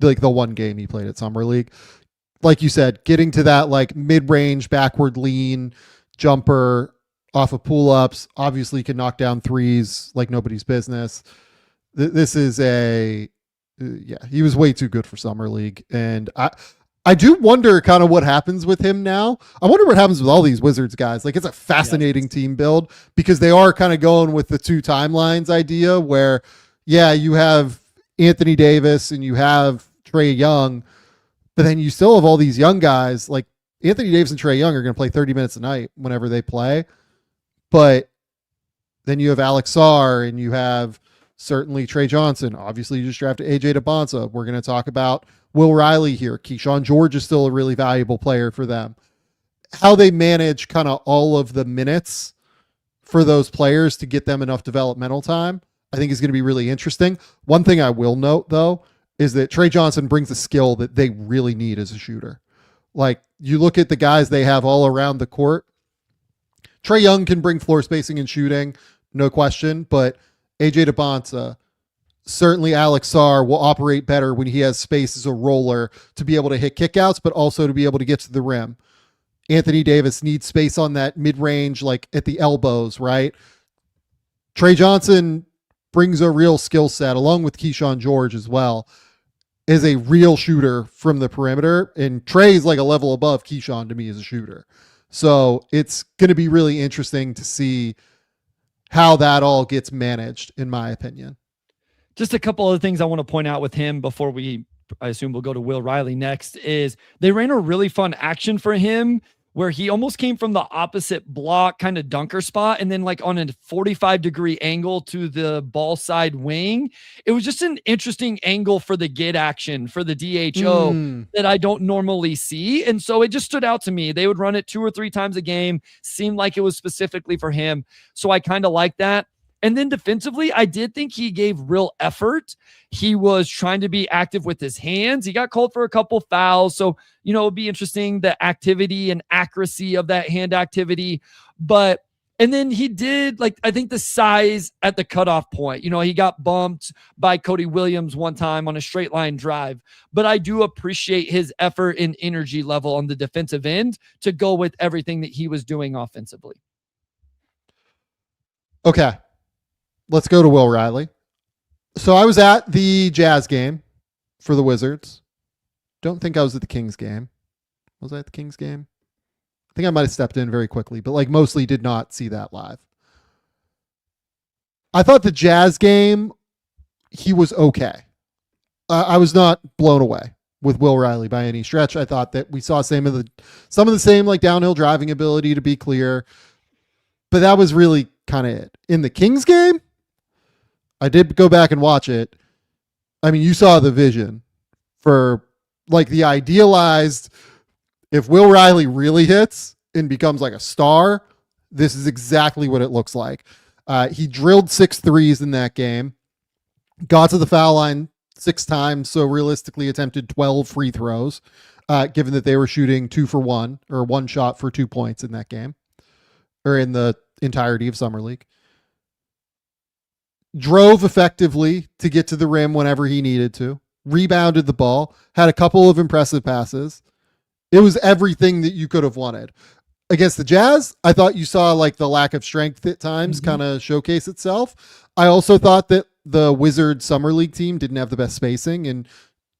S1: like the one game he played at Summer League. Like you said, getting to that like mid-range backward lean jumper off of pull-ups, obviously can knock down threes like nobody's business. This is he was way too good for Summer League. And I do wonder kind of what happens with him now. I wonder what happens with all these Wizards guys. Like, it's a fascinating team build because they are kind of going with the two timelines idea where, you have Anthony Davis and you have Trae Young, but then you still have all these young guys. Like, Anthony Davis and Trae Young are going to play 30 minutes a night whenever they play. But then you have Alex Sarr and you have certainly Trey Johnson. Obviously, you just drafted AJ DeBonsa. We're going to talk about Will Riley here. Keyshawn George is still a really valuable player for them. How they manage kind of all of the minutes for those players to get them enough developmental time, I think is going to be really interesting. One thing I will note, though, is that Trey Johnson brings a skill that they really need as a shooter. Like, you look at the guys they have all around the court. Trae Young can bring floor spacing and shooting, no question, but AJ DeBonsa, certainly Alex Sarr will operate better when he has space as a roller to be able to hit kickouts, but also to be able to get to the rim. Anthony Davis needs space on that mid-range, like at the elbows, right? Trey Johnson brings a real skill set, along with Keyshawn George as well, is a real shooter from the perimeter. And Trey's like a level above Keyshawn to me as a shooter. So it's going to be really interesting to see how that all gets managed, in my opinion.
S2: Just a couple of things I want to point out with him before I assume we'll go to Will Riley next, is they ran a really fun action for him where he almost came from the opposite block kind of dunker spot and then like on a 45-degree angle to the ball side wing. It was just an interesting angle for the get action for the DHO that I don't normally see. And so it just stood out to me. They would run it 2 or 3 times a game, seemed like it was specifically for him. So I kind of like that. And then defensively, I did think he gave real effort. He was trying to be active with his hands. He got called for a couple fouls. So, it'd be interesting, the activity and accuracy of that hand activity. And then he did, I think the size at the cutoff point. He got bumped by Cody Williams one time on a straight line drive. But I do appreciate his effort and energy level on the defensive end to go with everything that he was doing offensively.
S1: Okay. Let's go to Will Riley. So I was at the Jazz game for the Wizards. Don't think I was at the Kings game. Was I at the Kings game? I think I might have stepped in very quickly, but mostly did not see that live. I thought the Jazz game, he was okay. I was not blown away with Will Riley by any stretch. I thought that we saw some of the same downhill driving ability, to be clear, but that was really kind of it. In the Kings game, I did go back and watch it. I mean, you saw the vision for the idealized, if Will Riley really hits and becomes a star, this is exactly what it looks like. He drilled 6 threes in that game, got to the foul line 6 times, so realistically attempted 12 free throws, given that they were shooting 2 for 1 or 1 shot for 2 points in that game, or in the entirety of Summer League. Drove effectively to get to the rim whenever he needed to, rebounded the ball, had a couple of impressive passes. It was everything that you could have wanted. Against the Jazz, I thought you saw the lack of strength at times kind of showcase itself. I also thought that the Wizards Summer League team didn't have the best spacing, and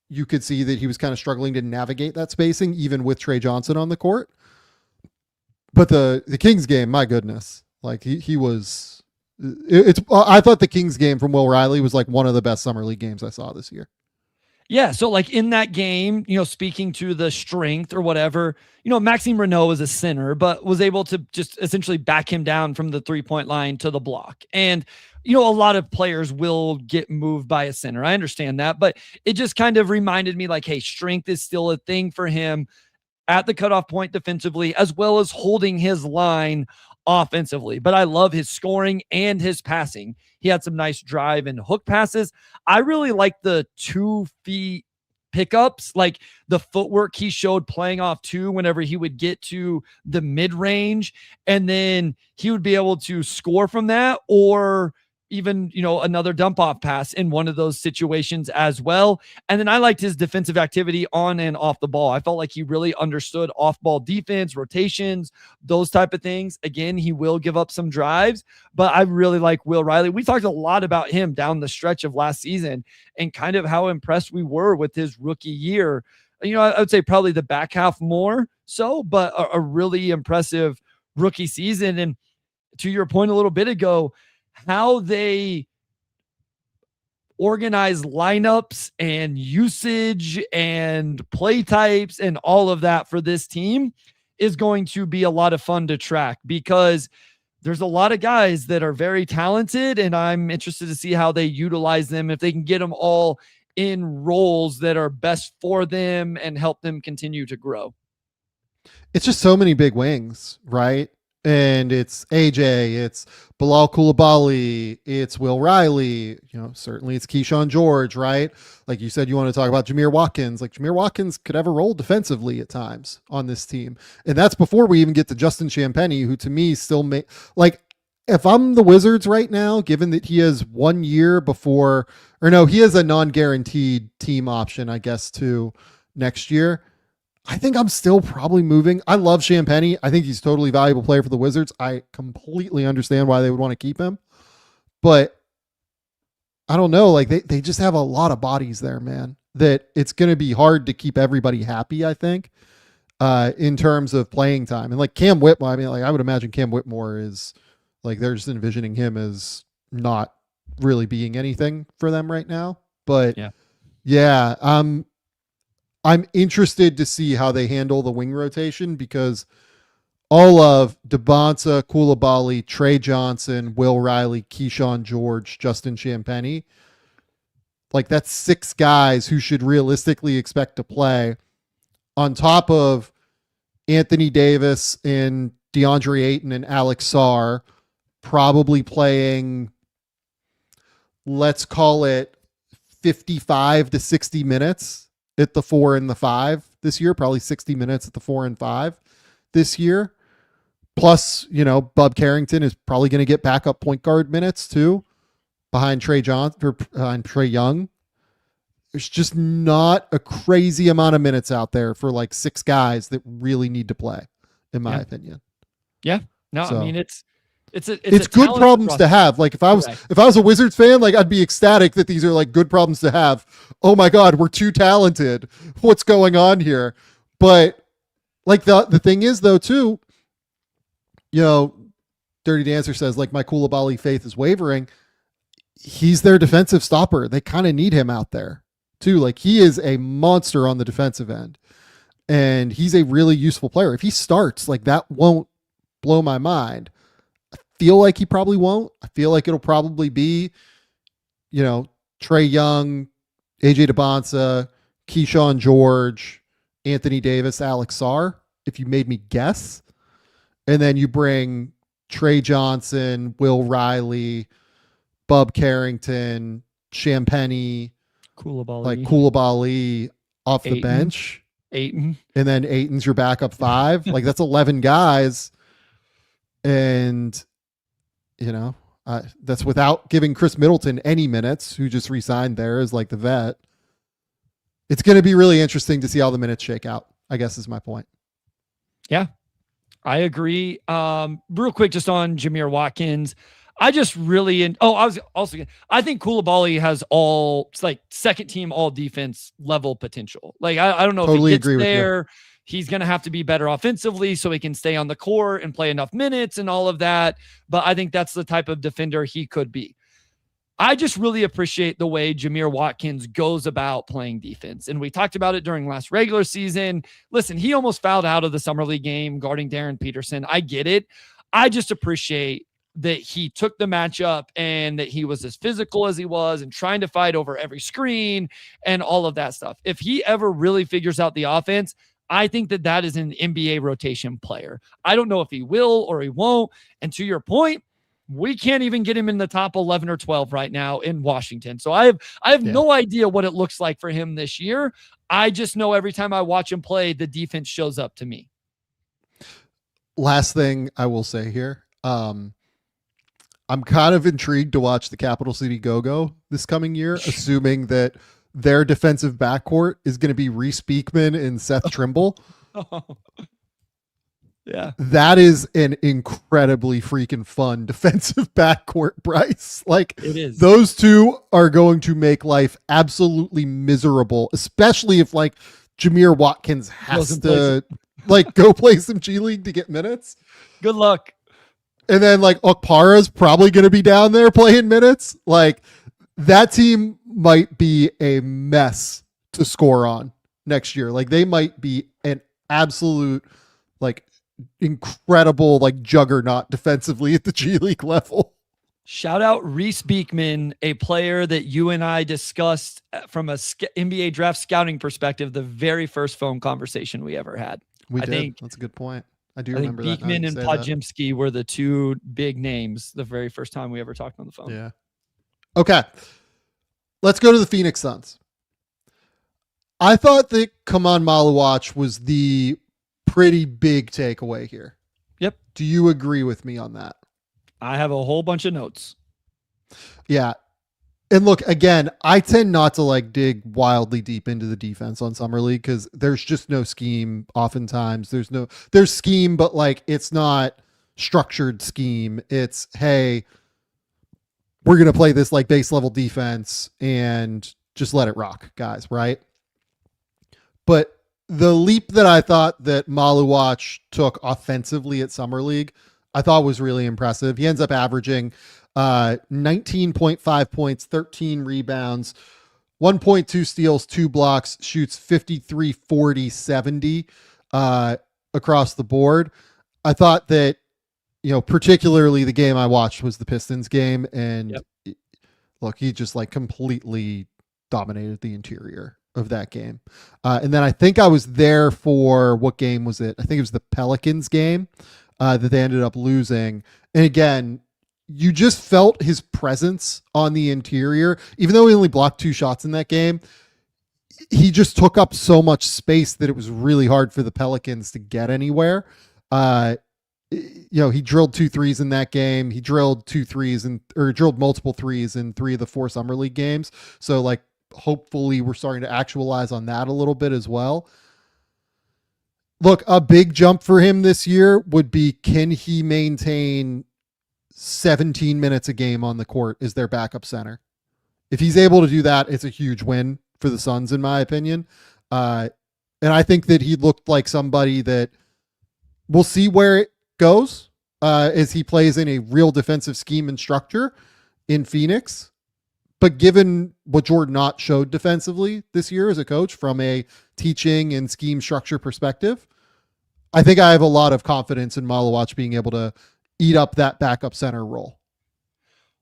S1: you could see that he was kind of struggling to navigate that spacing, even with Trey Johnson on the court. But the Kings game, my goodness, he was I thought the Kings game from Will Riley was like one of the best summer league games I saw this year.
S2: Yeah. So like in that game, speaking to the strength or whatever, Maxime Renault was a center, but was able to just essentially back him down from the 3-point line to the block. And, a lot of players will get moved by a center. I understand that, but it just kind of reminded me like, hey, strength is still a thing for him at the cutoff point defensively, as well as holding his line offensively. But I love his scoring and his passing. He had some nice drive and hook passes. I really like the 2 feet pickups, like the footwork he showed playing off 2 whenever he would get to the mid range, and then he would be able to score from that, or even, another dump off pass in one of those situations as well. And then I liked his defensive activity on and off the ball. I felt like he really understood off ball defense, rotations, those type of things. Again, he will give up some drives, but I really like Will Riley. We talked a lot about him down the stretch of last season and kind of how impressed we were with his rookie year. I would say probably the back half more so, but a really impressive rookie season. And to your point a little bit ago, how they organize lineups and usage and play types and all of that for this team is going to be a lot of fun to track, because there's a lot of guys that are very talented, and I'm interested to see how they utilize them, if they can get them all in roles that are best for them and help them continue to grow.
S1: It's just so many big wings, right? And it's AJ, it's Bilal Coulibaly, it's Will Riley, certainly it's Keyshawn George, right? Like you said, you want to talk about Jameer Watkins. Like Jameer Watkins could have a role defensively at times on this team. And that's before we even get to Justin Champagnie, who to me still like, if I'm the Wizards right now, given that he has 1 year before, or no, he has a non-guaranteed team option, I guess, to next year. I think I'm still probably moving. I love Champagnie. I think he's a totally valuable player for the Wizards. I completely understand why they would want to keep him. But I don't know. Like they just have a lot of bodies there, man, that it's going to be hard to keep everybody happy, I think, in terms of playing time. And like Cam Whitmore, I mean, like I would imagine Cam Whitmore is like, they're just envisioning him as not really being anything for them right now. But yeah, I'm interested to see how they handle the wing rotation, because all of Debonsa, Coulibaly, Trey Johnson, Will Riley, Keyshawn George, Justin Champagnie, like that's 6 guys who should realistically expect to play, on top of Anthony Davis and DeAndre Ayton and Alex Sarr probably playing, let's call it 55 to 60 minutes at the 4 and the 5 this year, probably 60 minutes at the 4 and 5 this year. Plus, Bub Carrington is probably going to get backup point guard minutes too, behind Trey Young. There's just not a crazy amount of minutes out there for like 6 guys that really need to play, in my opinion.
S2: Yeah. No, so, I mean, it's
S1: good problems to have. Like if I was a Wizards fan, like I'd be ecstatic that these are like good problems to have. Oh my God, we're too talented. What's going on here? But like the thing is though too, Dirty Dancer says like my Coulibaly faith is wavering. He's their defensive stopper. They kind of need him out there too. Like he is a monster on the defensive end, and he's a really useful player. If he starts, like that won't blow my mind. Feel like he probably won't. I feel like it'll probably be, Trey Young, AJ Debonsa, Keyshawn George, Anthony Davis, Alex Sarr, if you made me guess. And then you bring Trey Johnson, Will Riley, Bub Carrington, Champagnie, Coulibaly off the bench.
S2: Ayton.
S1: And then Ayton's your backup 5. Like that's 11 guys. And that's without giving Chris Middleton any minutes, who just re-signed there as like the vet. It's going to be really interesting to see how the minutes shake out, I guess is my point.
S2: Yeah, I agree. Real quick, just on Jameer Watkins. I just really, I was also, I think Koulibaly has it's like second team, all defense level potential. Like, I don't know
S1: Totally
S2: if he
S1: agree
S2: gets
S1: with you.
S2: there, he's going to have to be better offensively so he can stay on the court and play enough minutes and all of that. But I think that's the type of defender he could be. I just really appreciate the way Jamir Watkins goes about playing defense. And we talked about it during last regular season. Listen, he almost fouled out of the summer league game guarding Darren Peterson. I get it. I just appreciate that he took the matchup and that he was as physical as he was and trying to fight over every screen and all of that stuff. If he ever really figures out the offense, I think that is an NBA rotation player. I don't know if he will or he won't. And to your point, we can't even get him in the top 11 or 12 right now in Washington. So I have no idea what it looks like for him this year. I just know every time I watch him play, the defense shows up to me.
S1: Last thing I will say here. I'm kind of intrigued to watch the Capital City Go-Go this coming year, assuming that their defensive backcourt is going to be Reese Beekman and Seth Trimble.
S2: Yeah.
S1: That is an incredibly freaking fun defensive backcourt, Bryce. Like,
S2: it is.
S1: Those two are going to make life absolutely miserable, especially if like Jamir Watkins has to like go play some G League to get minutes.
S2: Good luck.
S1: And then like Okpara's probably going to be down there playing minutes. Like, that team might be a mess to score on next year. Like, they might be an absolute like incredible like juggernaut defensively at the G League level.
S2: Shout out Reese Beekman, a player that you and I discussed from a NBA draft scouting perspective, the very first phone conversation we ever had.
S1: I think that's a good point. I remember that.
S2: Beekman and Podziemski were the two big names the very first time we ever talked on the phone.
S1: Yeah. Okay. Let's go to the Phoenix Suns. I thought that Khaman Maluach was the pretty big takeaway here.
S2: Yep.
S1: Do you agree with me on that?
S2: I have a whole bunch of notes.
S1: Yeah. And look, again, I tend not to like dig wildly deep into the defense on Summer League because there's just no scheme. Oftentimes there's scheme, but like it's not structured scheme. It's, hey, we're going to play this like base level defense and just let it rock, guys. Right. But the leap that I thought that Maluach took offensively at Summer League, I thought was really impressive. He ends up averaging 19.5 points, 13 rebounds, 1.2 steals, 2 blocks, shoots 53, 40, 70 across the board. I thought that, particularly the game I watched was the Pistons game. And look, he just like completely dominated the interior of that game. And then I think I was there for, what game was it? I think it was the Pelicans game that they ended up losing. And again, you just felt his presence on the interior, even though he only blocked 2 shots in that game. He just took up so much space that it was really hard for the Pelicans to get anywhere. He drilled 2 threes in that game. He drilled drilled multiple threes in 3 of the 4 Summer League games. So like, hopefully we're starting to actualize on that a little bit as well. Look, a big jump for him this year would be, can he maintain 17 minutes a game on the court as their backup center? If he's able to do that, it's a huge win for the Suns, in my opinion. And I think that he looked like somebody that we'll see where it goes as he plays in a real defensive scheme and structure in Phoenix. But given what Jordan Knott showed defensively this year as a coach from a teaching and scheme structure perspective, I think I have a lot of confidence in Maluach being able to eat up that backup center role.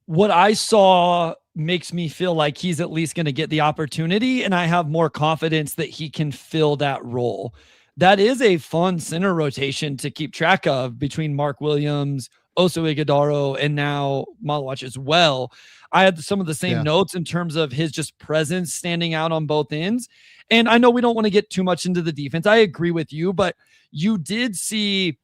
S2: What I saw makes me feel like he's at least going to get the opportunity, and I have more confidence that he can fill that role. That is a fun center rotation to keep track of between Mark Williams, Oso Ighodaro, and now Maluach as well. I had some of the same notes in terms of his just presence standing out on both ends. And I know we don't want to get too much into the defense. I agree with you, but you did see,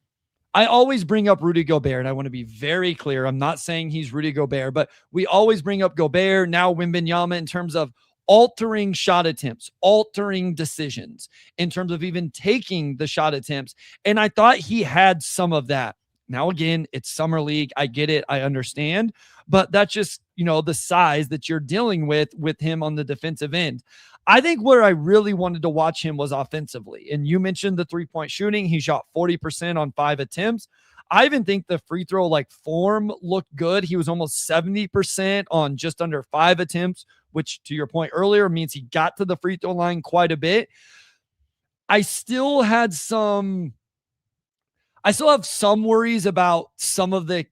S2: I always bring up Rudy Gobert, and I want to be very clear. I'm not saying he's Rudy Gobert, but we always bring up Gobert, now Wembanyama, in terms of altering shot attempts, altering decisions, in terms of even taking the shot attempts. And I thought he had some of that. Now, again, it's summer league. I get it. I understand, but that's just, the size that you're dealing with him on the defensive end. I think where I really wanted to watch him was offensively. And you mentioned the 3-point shooting. He shot 40% on 5 attempts. I even think the free throw form looked good. He was almost 70% on just under 5 attempts, which to your point earlier means he got to the free throw line quite a bit. I still have some worries about some of the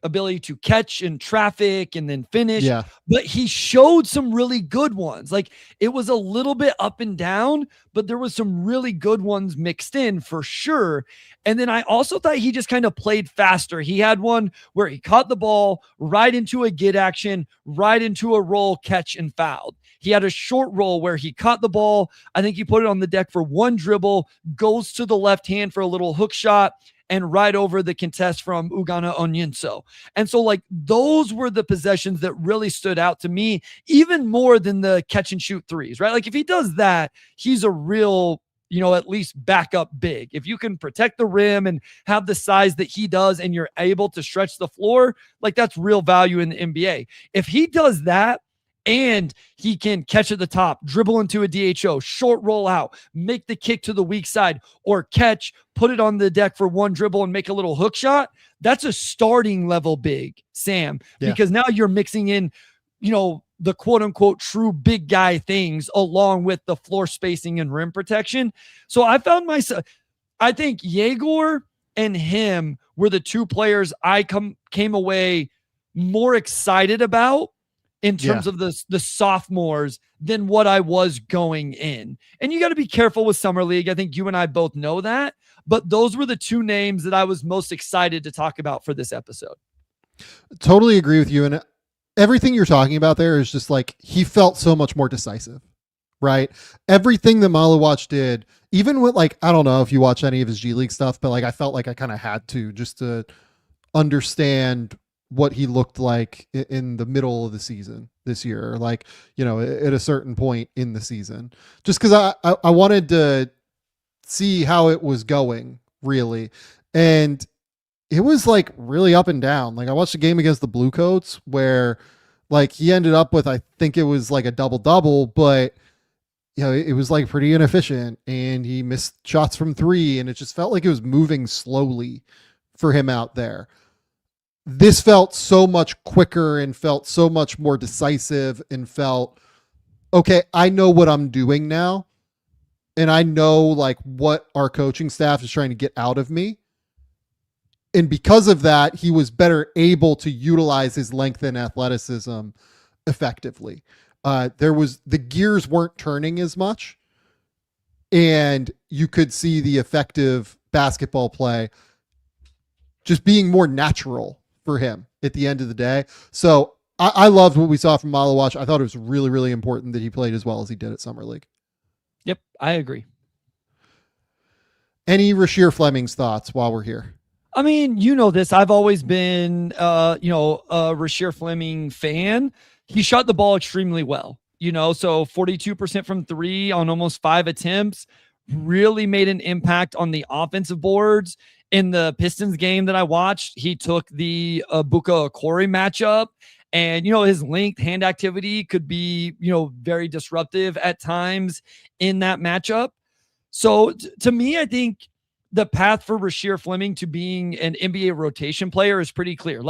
S2: ability to catch in traffic and then finish.
S1: Yeah.
S2: But he showed some really good ones. It was a little bit up and down, but there was some really good ones mixed in for sure. And then I also thought he just kind of played faster. He had one where he caught the ball right into a get action, right into a roll, catch, and fouled. He had a short roll where he caught the ball. I think he put it on the deck for one dribble, goes to the left hand for a little hook shot, and right over the contest from Ugana Onyenso. And so those were the possessions that really stood out to me, even more than the catch and shoot threes, right? If he does that, he's a real, at least backup big. If you can protect the rim and have the size that he does and you're able to stretch the floor, that's real value in the NBA. If he does that, and he can catch at the top, dribble into a DHO, short roll out, make the kick to the weak side, or catch, put it on the deck for one dribble and make a little hook shot. That's a starting level big, Sam, because now you're mixing in, the quote unquote true big guy things along with the floor spacing and rim protection. So I think Egor and him were the two players I came away more excited about in terms of the sophomores than what I was going in. And you got to be careful with summer league. I think you and I both know that, but those were the two names that I was most excited to talk about for this episode.
S1: Totally agree with you. And everything you're talking about there is just he felt so much more decisive, right? Everything that Maluach did, even with I don't know if you watch any of his G League stuff, but I felt I kind of had to just to understand what he looked like in the middle of the season this year, at a certain point in the season, just because I wanted to see how it was going really. And it was really up and down. I watched the game against the Blue Coats where he ended up with, I think it was a double, but it was pretty inefficient and he missed shots from 3 and it just felt like it was moving slowly for him out there. This felt so much quicker and felt so much more decisive and felt, okay, I know what I'm doing now. And I know what our coaching staff is trying to get out of me. And because of that, he was better able to utilize his length and athleticism effectively. The gears weren't turning as much and you could see the effective basketball play just being more natural for him at the end of the day. So I loved what we saw from Maluach. I thought it was really, really important that he played as well as he did at Summer League.
S2: Yep, I agree.
S1: Any Rasheer Fleming's thoughts while we're here?
S2: I mean, this. I've always been, a Rasheer Fleming fan. He shot the ball extremely well, so 42% from 3 on almost 5 attempts, really made an impact on the offensive boards. In the Pistons game that I watched, he took the Buka Okori matchup and, his length hand activity could be, very disruptive at times in that matchup. So to me, I think the path for Rasheer Fleming to being an NBA rotation player is pretty clear.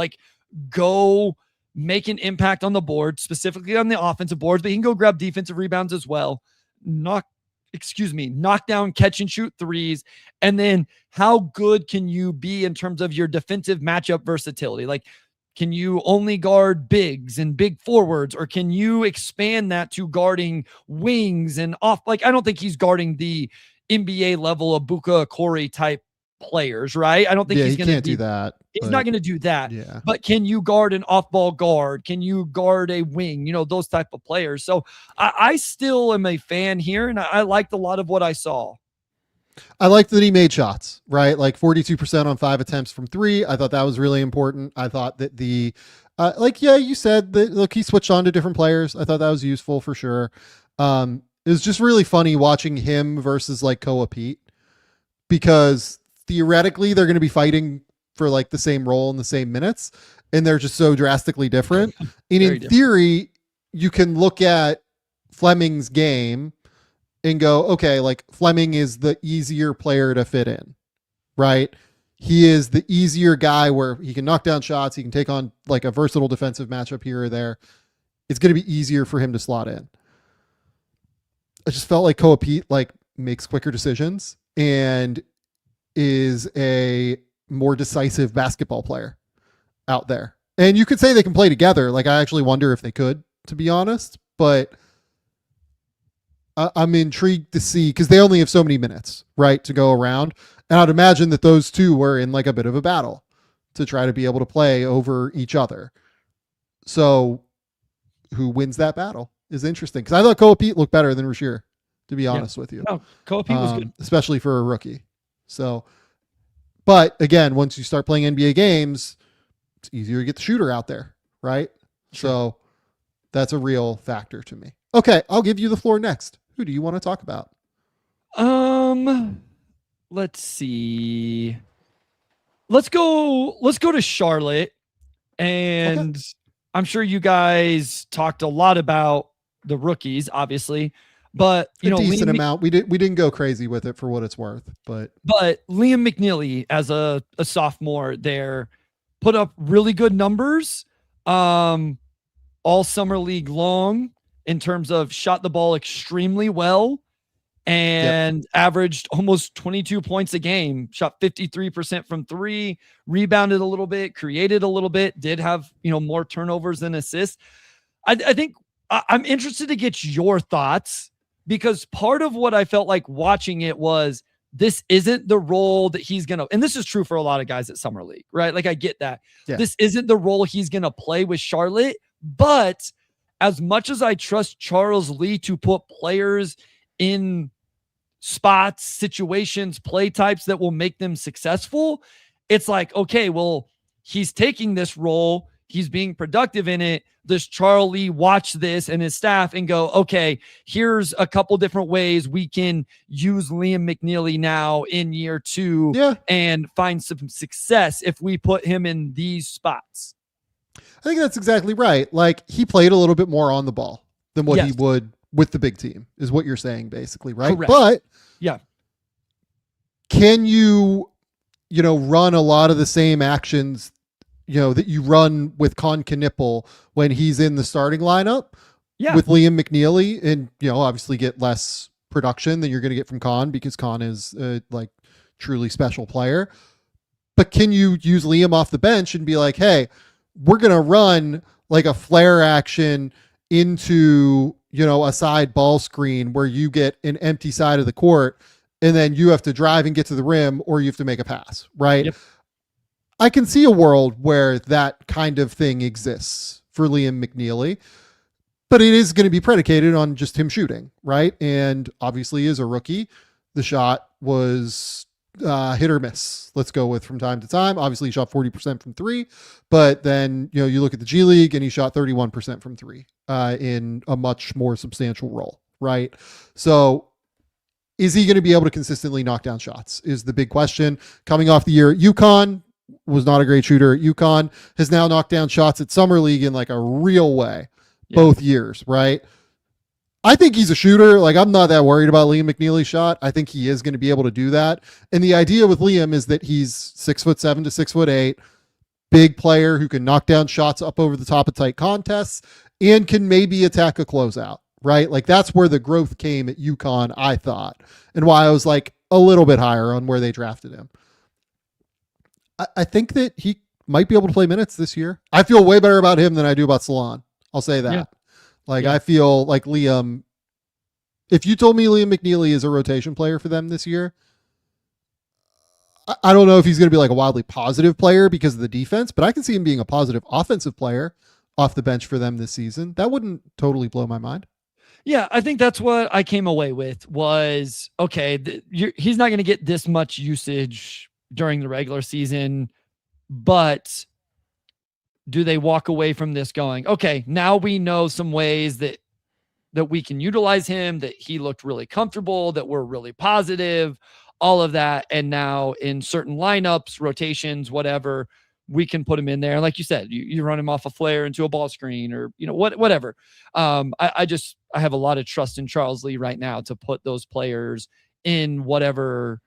S2: Go make an impact on the board, specifically on the offensive boards, but he can go grab defensive rebounds as well. Knock down catch and shoot threes. And then how good can you be in terms of your defensive matchup versatility? Can you only guard bigs and big forwards, or can you expand that to guarding wings and off? I don't think he's guarding the NBA level of Buka Okori type players, right? I don't think he's going to do that. He's not going to do that.
S1: Yeah.
S2: But can you guard an off-ball guard? Can you guard a wing? Those type of players. So I still am a fan here, and I liked a lot of what I saw.
S1: I liked that he made shots, right? 42% on 5 attempts from 3. I thought that was really important. I thought that you said that, he switched on to different players. I thought that was useful for sure. It was just really funny watching him versus Koa Pete, because theoretically they're going to be fighting for like the same role and the same minutes, and they're just so drastically different. And in
S2: different.
S1: theory, you can look at Fleming's game and go, okay, like Fleming is the easier player to fit in, right? He is the easier guy where he can knock down shots. He can take on like a versatile defensive matchup here or there. It's going to be easier for him to slot in. I just felt like Koa Pete like makes quicker decisions and is a more decisive basketball player out there. And you could say they can play together. Like I actually wonder if they could, to be honest, but I'm intrigued to see because they only have so many minutes, right, to go around. And I'd imagine that those two were in like a bit of a battle to try to be able to play over each other. So who wins that battle is interesting. Because I thought Koa Pete looked better than Risacher, to be honest with you.
S2: No, Koa Pete was good.
S1: Especially for a rookie. So, but again, once you start playing NBA games, it's easier to get the shooter out there, right? Sure. So that's a real factor to me. Okay, I'll give you the floor next. Who do you want to talk about?
S2: Let's see. Let's go to Charlotte. And okay. I'm sure you guys talked a lot about the rookies, obviously, but
S1: a decent amount. We didn't go crazy with it for what it's worth, but
S2: Liam McNeely as a sophomore there put up really good numbers all summer league long in terms of shot the ball extremely well and averaged almost 22 points a game, shot 53% from three, rebounded a little bit, created a little bit, did have, more turnovers than assists. I think I'm interested to get your thoughts because part of what I felt like watching it was this isn't the role that he's going to, and this is true for a lot of guys at Summer League, right? Like I get that. Yeah. This isn't the role he's going to play with Charlotte, but as much as I trust Charles Lee to put players in spots, situations, play types that will make them successful, it's like, okay, well, he's taking this role. He's being productive in it. Does Charlie watch this and his staff and go, okay, here's a couple different ways we can use Liam McNeely now in year 2 and find some success if we put him in these spots?
S1: I think that's exactly right. Like he played a little bit more on the ball than what he would with the big team is what you're saying basically, right?
S2: Correct.
S1: But can you run a lot of the same actions that you run with Con Knipple when he's in the starting lineup with Liam McNeely and, obviously get less production than you're going to get from Con because Con is a like truly special player. But can you use Liam off the bench and be like, hey, we're going to run like a flare action into, a side ball screen where you get an empty side of the court and then you have to drive and get to the rim or you have to make a pass, right? Yep. I can see a world where that kind of thing exists for Liam McNeely, but it is going to be predicated on just him shooting, right? And obviously as a rookie, the shot was hit or miss. Let's go with from time to time. Obviously he shot 40% from three, but then, you look at the G League and he shot 31% from three in a much more substantial role, right? So is he going to be able to consistently knock down shots is the big question. Coming off the year at UConn, was not a great shooter at UConn, has now knocked down shots at Summer League in like a real way, both years, right? I think he's a shooter. Like I'm not that worried about Liam McNeely's shot. I think he is going to be able to do that. And the idea with Liam is that he's 6'7" to 6'8", big player who can knock down shots up over the top of tight contests and can maybe attack a closeout, right? Like that's where the growth came at UConn, I thought, and why I was like a little bit higher on where they drafted him. I think that he might be able to play minutes this year. I feel way better about him than I do about Salon. I'll say that. I feel like Liam, if you told me Liam McNeely is a rotation player for them this year, I don't know if he's going to be like a wildly positive player because of the defense, but I can see him being a positive offensive player off the bench for them this season. That wouldn't totally blow my mind.
S2: Yeah, I think that's what I came away with was, okay, he's not going to get this much usage during the regular season, but do they walk away from this going, okay, now we know some ways that we can utilize him, that he looked really comfortable, that we're really positive all of that. And now in certain lineups, rotations, whatever, we can put him in there. And like you said, you run him off a flare into a ball screen or, whatever. I have a lot of trust in Charles Lee right now to put those players in whatever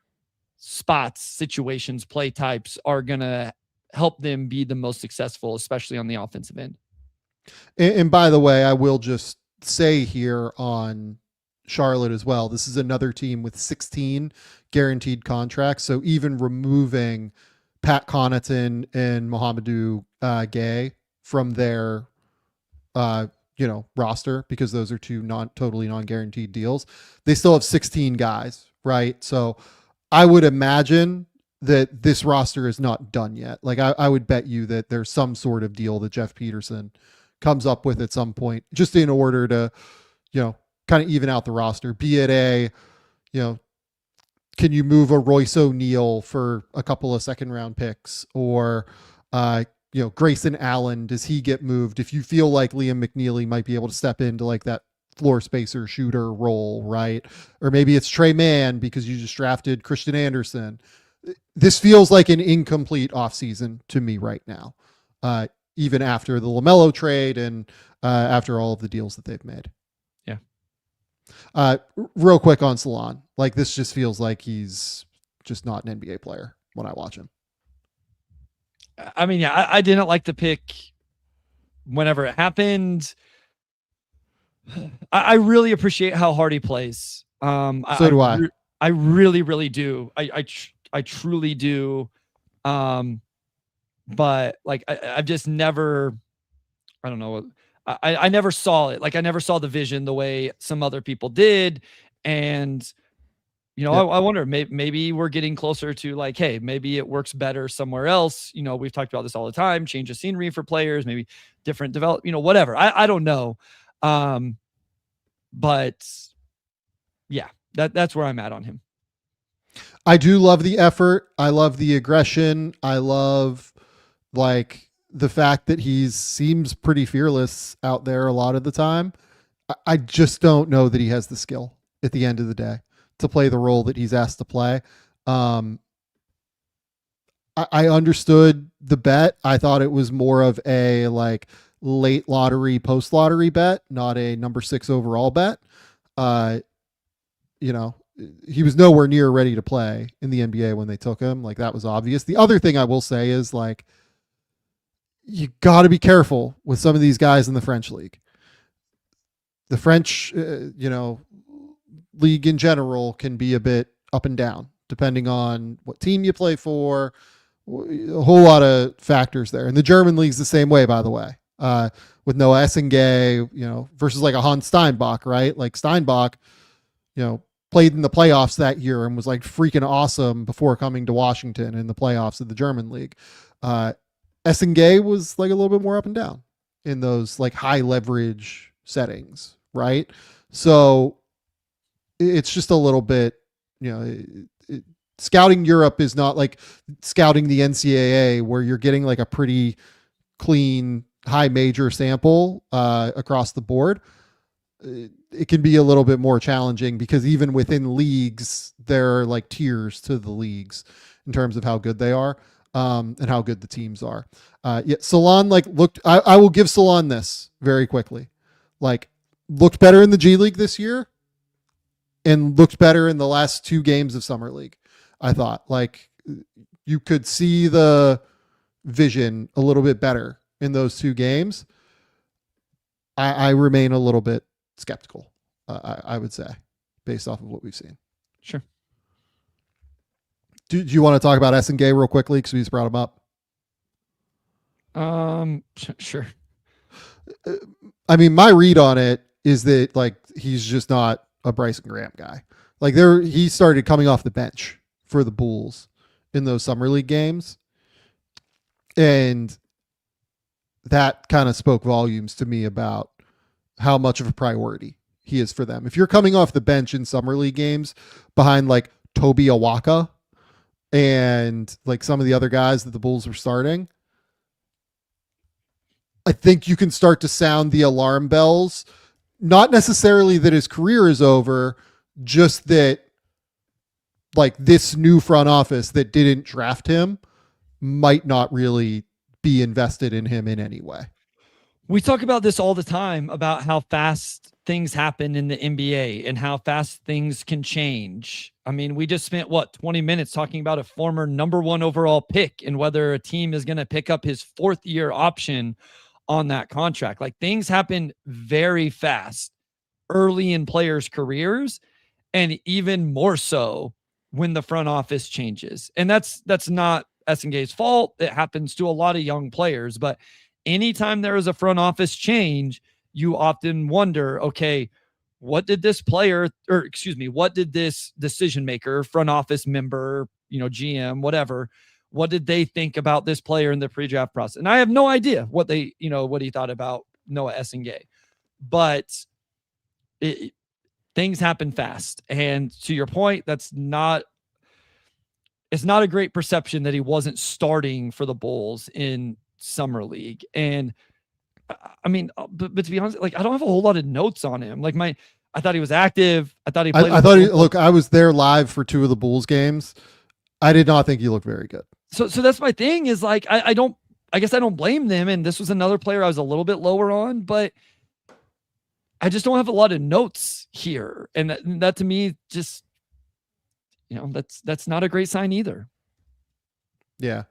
S2: spots, situations, play types are going to help them be the most successful, especially on the offensive end.
S1: And by the way, I will just say here on Charlotte as well, this is another team with 16 guaranteed contracts. So even removing Pat Connaughton and Mohamedou Gay from their roster, because those are two totally non-guaranteed deals, they still have 16 guys, right? So I would imagine that this roster is not done yet. Like I would bet you that there's some sort of deal that Jeff Peterson comes up with at some point, just in order to, kind of even out the roster, be it can you move a Royce O'Neal for a couple of second round picks, or, Grayson Allen, does he get moved? If you feel like Liam McNeely might be able to step into like that floor spacer shooter role, right? Or maybe it's Trey Mann because you just drafted Christian Anderson. This feels like an incomplete offseason to me right now, even after the LaMelo trade and after all of the deals that they've made. Real quick on Salon, like this just feels like he's just not an NBA player when I watch him.
S2: I mean, yeah, I didn't like the pick whenever it happened. I really appreciate how hard he plays.
S1: So do I.
S2: I really, really do. I truly do. But like, I've just never, I don't know. I never saw it. Like I never saw the vision the way some other people did. And, I wonder, maybe we're getting closer to like, hey, maybe it works better somewhere else. We've talked about this all the time, change of scenery for players, maybe different whatever. I don't know. But yeah, that's where I'm at on him.
S1: I do love the effort. I love the aggression. I love like the fact that he seems pretty fearless out there a lot of the time. I just don't know that he has the skill at the end of the day to play the role that he's asked to play. I understood the bet. I thought it was more of a like late lottery, post lottery bet, not a number 6 overall bet. He was nowhere near ready to play in the NBA when they took him. Like that was obvious. The other thing I will say is like, you got to be careful with some of these guys in the French league. The French, league in general can be a bit up and down depending on what team you play for. A whole lot of factors there. And the German league's the same way, by the way, with Noah Essengay, versus like a Hans Steinbach, right? Like Steinbach, played in the playoffs that year and was like freaking awesome before coming to Washington in the playoffs of the German league. Essengay was like a little bit more up and down in those like high leverage settings, right? So it's just a little bit, scouting Europe is not like scouting the NCAA where you're getting like a pretty clean high major sample across the board. It can be a little bit more challenging because even within leagues, there are like tiers to the leagues in terms of how good they are. And how good the teams are. Salon looked. I will give Salon this very quickly. Like looked better in the G League this year, and looked better in the last 2 games of Summer League. I thought like you could see the vision a little bit better in those 2 games. I remain a little bit skeptical. I would say, based off of what we've seen.
S2: Sure.
S1: Do you want to talk about Essengay real quickly because we just brought him up?
S2: Sure.
S1: I mean, my read on it is that like he's just not a Bryson Graham guy. Like he started coming off the bench for the Bulls in those summer league games, and that kind of spoke volumes to me about how much of a priority he is for them. If you're coming off the bench in summer league games behind like Toby Awaka and like some of the other guys that the Bulls were starting, I think you can start to sound the alarm bells. Not necessarily that his career is over, just that like this new front office that didn't draft him might not really be invested in him in any way.
S2: We talk about this all the time about how fast things happen in the NBA and how fast things can change. I mean, we just spent 20 minutes talking about a former number 1 overall pick and whether a team is going to pick up his 4th year option on that contract. Like, things happen very fast early in players' careers, and even more so when the front office changes. And that's not Essenga's fault. It happens to a lot of young players, but anytime there is a front office change, you often wonder, okay, what did this decision maker, front office member, GM, whatever, what did they think about this player in the pre-draft process? And I have no idea what he thought about Noah Essenga, but things happen fast. And to your point, it's not a great perception that he wasn't starting for the Bulls in Summer League. And I mean, but to be honest, like, I don't have a whole lot of notes on him. Like, I thought he was active. I thought he played.
S1: I was there live for 2 of the Bulls games. I did not think he looked very good.
S2: So that's my thing is, like, I guess I don't blame them. And this was another player I was a little bit lower on, but I just don't have a lot of notes here. And that to me, just, that's not a great sign either.
S1: Yeah.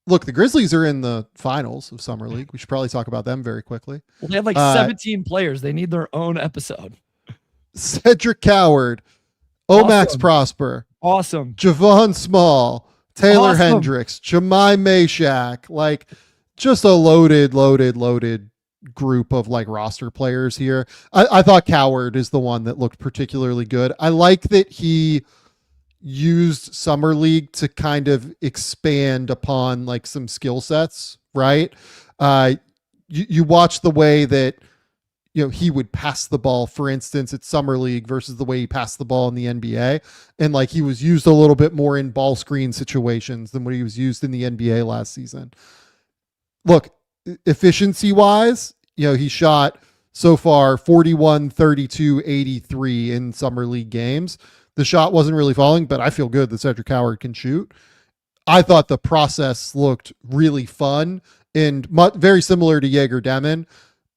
S1: Look, the Grizzlies are in the finals of Summer League. We should probably talk about them very quickly.
S2: Well, they have like 17 players. They need their own episode.
S1: Cedric Coward, Omax Prosper.
S2: Awesome.
S1: Javon Small, Taylor Hendricks, Jemai Meshack. Like, just a loaded group of like roster players here. I thought Coward is the one that looked particularly good. I like that he used Summer League to kind of expand upon like some skill sets, right? You watch the way that, he would pass the ball, for instance, at Summer League versus the way he passed the ball in the NBA. And like, he was used a little bit more in ball screen situations than what he was used in the NBA last season. Look, efficiency wise, he shot so far 41, 32, 83 in Summer League games. The shot wasn't really falling, but I feel good that Cedric Coward can shoot. I thought the process looked really fun and very similar to Egor Demin.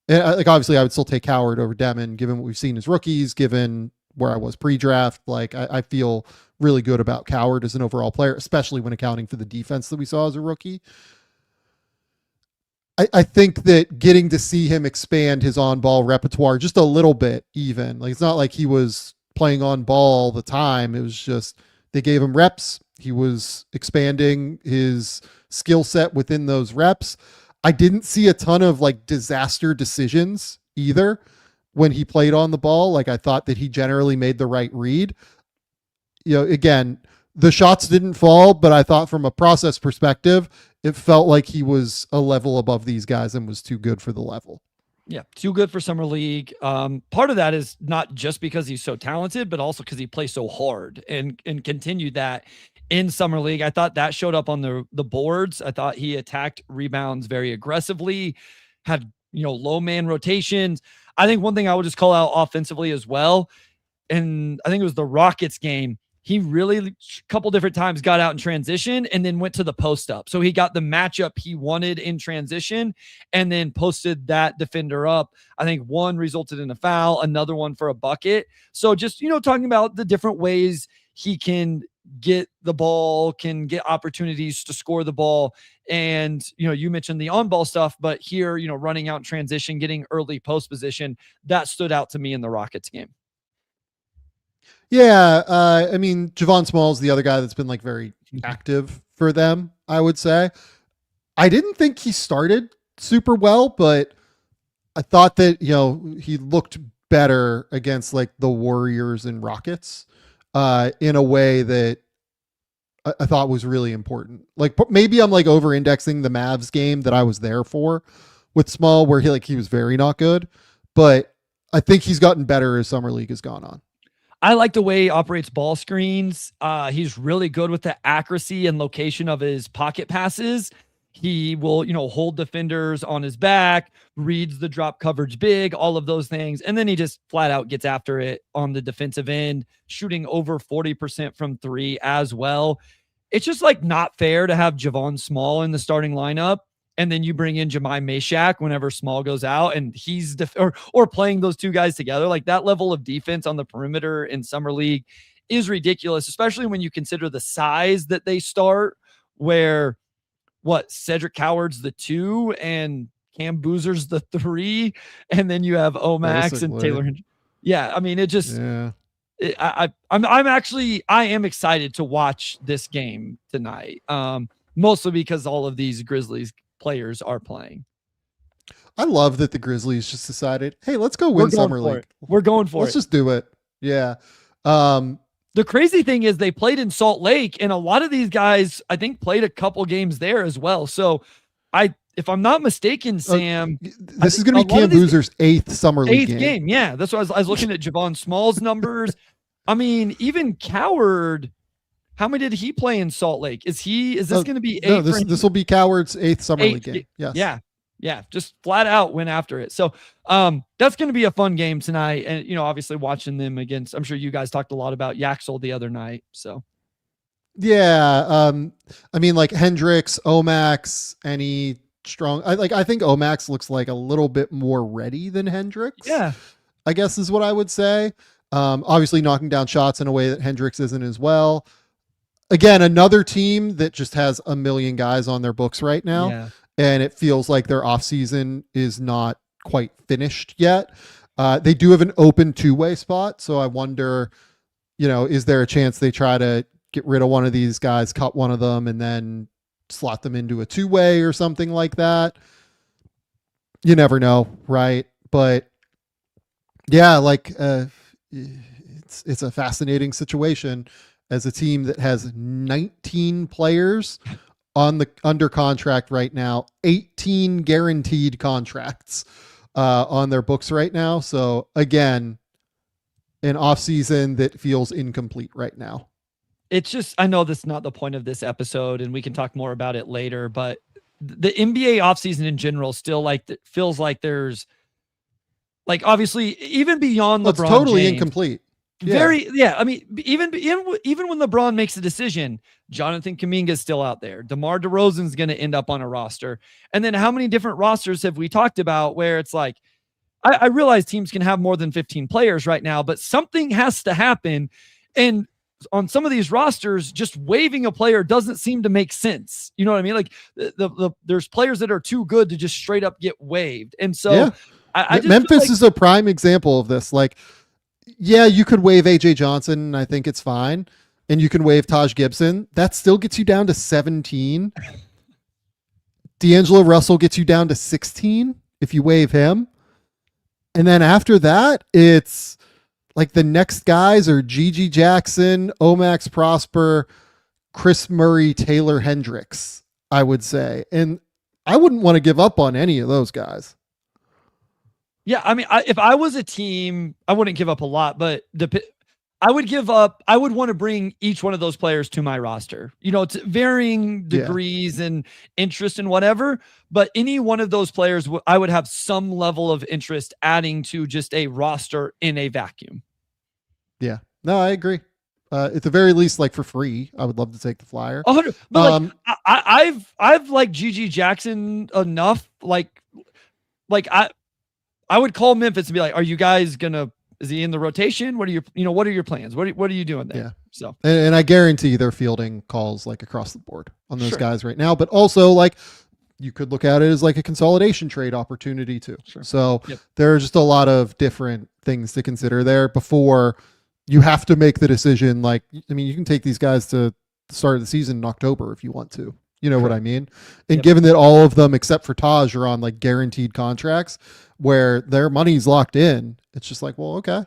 S1: And like, obviously I would still take Coward over Demin, given what we've seen as rookies, given where I was pre-draft. Like, I feel really good about Coward as an overall player, especially when accounting for the defense that we saw as a rookie. I think that getting to see him expand his on-ball repertoire just a little bit, even, like, it's not like he was playing on ball all the time. It was just, they gave him reps. He was expanding his skill set within those reps. I didn't see a ton of like disaster decisions either when he played on the ball. Like, I thought that he generally made the right read. Again, the shots didn't fall, but I thought from a process perspective, it felt like he was a level above these guys and was too good for the level.
S2: Yeah, too good for Summer League. Part of that is not just because he's so talented, but also because he plays so hard and continued that in Summer League. I thought that showed up on the boards. I thought he attacked rebounds very aggressively, had, low man rotations. I think one thing I would just call out offensively as well, and I think it was the Rockets game, he really a couple different times got out in transition and then went to the post up. So he got the matchup he wanted in transition and then posted that defender up. I think one resulted in a foul, another one for a bucket. So just, talking about the different ways he can get the ball, can get opportunities to score the ball. And, you mentioned the on ball stuff, but here, running out in transition, getting early post position, that stood out to me in the Rockets game.
S1: Yeah, I mean, Javon Small is the other guy that's been like very active for them, I would say. I didn't think he started super well, but I thought that, he looked better against like the Warriors and Rockets in a way that I thought was really important. Like, maybe I'm like over indexing the Mavs game that I was there for with Small, where he was very not good, but I think he's gotten better as Summer League has gone on.
S2: I like the way he operates ball screens. He's really good with the accuracy and location of his pocket passes. He will, hold defenders on his back, reads the drop coverage big, all of those things. And then he just flat out gets after it on the defensive end, shooting over 40% from three as well. It's just like not fair to have Javon Small in the starting lineup. And then you bring in Jemai Meshack whenever Small goes out and he's or playing those two guys together. Like that level of defense on the perimeter in Summer League is ridiculous, especially when you consider the size that they start, where Cedric Coward's the 2 and Cam Boozer's the 3, and then you have Omax
S1: Basically.
S2: and Taylor. Yeah, I mean, it just I am excited to watch this game tonight. Mostly because all of these Grizzlies players are playing.
S1: I love that the Grizzlies just decided, hey, let's go win Summer League.
S2: We're going for it.
S1: Let's just do it. Yeah.
S2: The crazy thing is they played in Salt Lake, and a lot of these guys, I think, played a couple games there as well. So if I'm not mistaken, Sam,
S1: this is going to be Cam Boozer's 8th Summer League
S2: game. Yeah. That's why I was looking at Javon Small's numbers. I mean, even Coward, how many did he play in Salt Lake? Is this going to be 8?
S1: No, this will be Coward's 8th Summer League game. Yes.
S2: Yeah. Just flat out went after it. So that's going to be a fun game tonight. And, obviously watching them against, I'm sure you guys talked a lot about Yaxel the other night. So.
S1: Yeah. I mean, like Hendricks, Omax, any strong, I think Omax looks like a little bit more ready than Hendricks.
S2: Yeah.
S1: I guess is what I would say. Obviously knocking down shots in a way that Hendricks isn't as well. Again, another team that just has a million guys on their books right now.
S2: Yeah.
S1: And it feels like their offseason is not quite finished yet. They do have an open 2-way spot. So I wonder, is there a chance they try to get rid of one of these guys, cut one of them, and then slot them into a 2-way or something like that? You never know, right? But yeah, it's a fascinating situation as a team that has 19 players under contract right now, 18 guaranteed contracts on their books right now. So again, an offseason that feels incomplete right now.
S2: It's just, I know that's not the point of this episode and we can talk more about it later, but the NBA offseason in general still feels like there's obviously even beyond LeBron
S1: It's totally
S2: James,
S1: incomplete.
S2: I mean, even when LeBron makes a decision, Jonathan Kuminga is still out there. DeMar DeRozan's going to end up on a roster. And then how many different rosters have we talked about where it's like, I realize teams can have more than 15 players right now, but something has to happen. And on some of these rosters, just waiving a player doesn't seem to make sense. You know what I mean? Like there's players that are too good to just straight up get waived. And so I just
S1: Memphis is a prime example of this. You could waive AJ Johnson. I think it's fine. And you can waive Taj Gibson. That still gets you down to 17. D'Angelo Russell gets you down to 16 if you waive him. And then after that, it's like the next guys are Gigi Jackson, Omax Prosper, Chris Murray, Taylor Hendricks, I would say. And I wouldn't want to give up on any of those guys.
S2: Yeah, I mean, if I was a team, I wouldn't give up a lot, but I would give up. I would want to bring each one of those players to my roster. To varying degrees and interest and whatever. But any one of those players, I would have some level of interest adding to just a roster in a vacuum.
S1: Yeah, no, I agree. At the very least, for free, I would love to take the flyer.
S2: But I've liked Gigi Jackson enough. I would call Memphis and be like, are you guys is he in the rotation? What are what are your plans? What are you doing there?
S1: Yeah.
S2: So,
S1: and I guarantee they're fielding calls across the board on those guys right now, but also you could look at it as a consolidation trade opportunity too.
S2: Sure.
S1: So there are just a lot of different things to consider there before you have to make the decision. You can take these guys to the start of the season in October if you want to. You know what I mean? And given that all of them, except for Taj, are on guaranteed contracts where their money's locked in, it's just okay.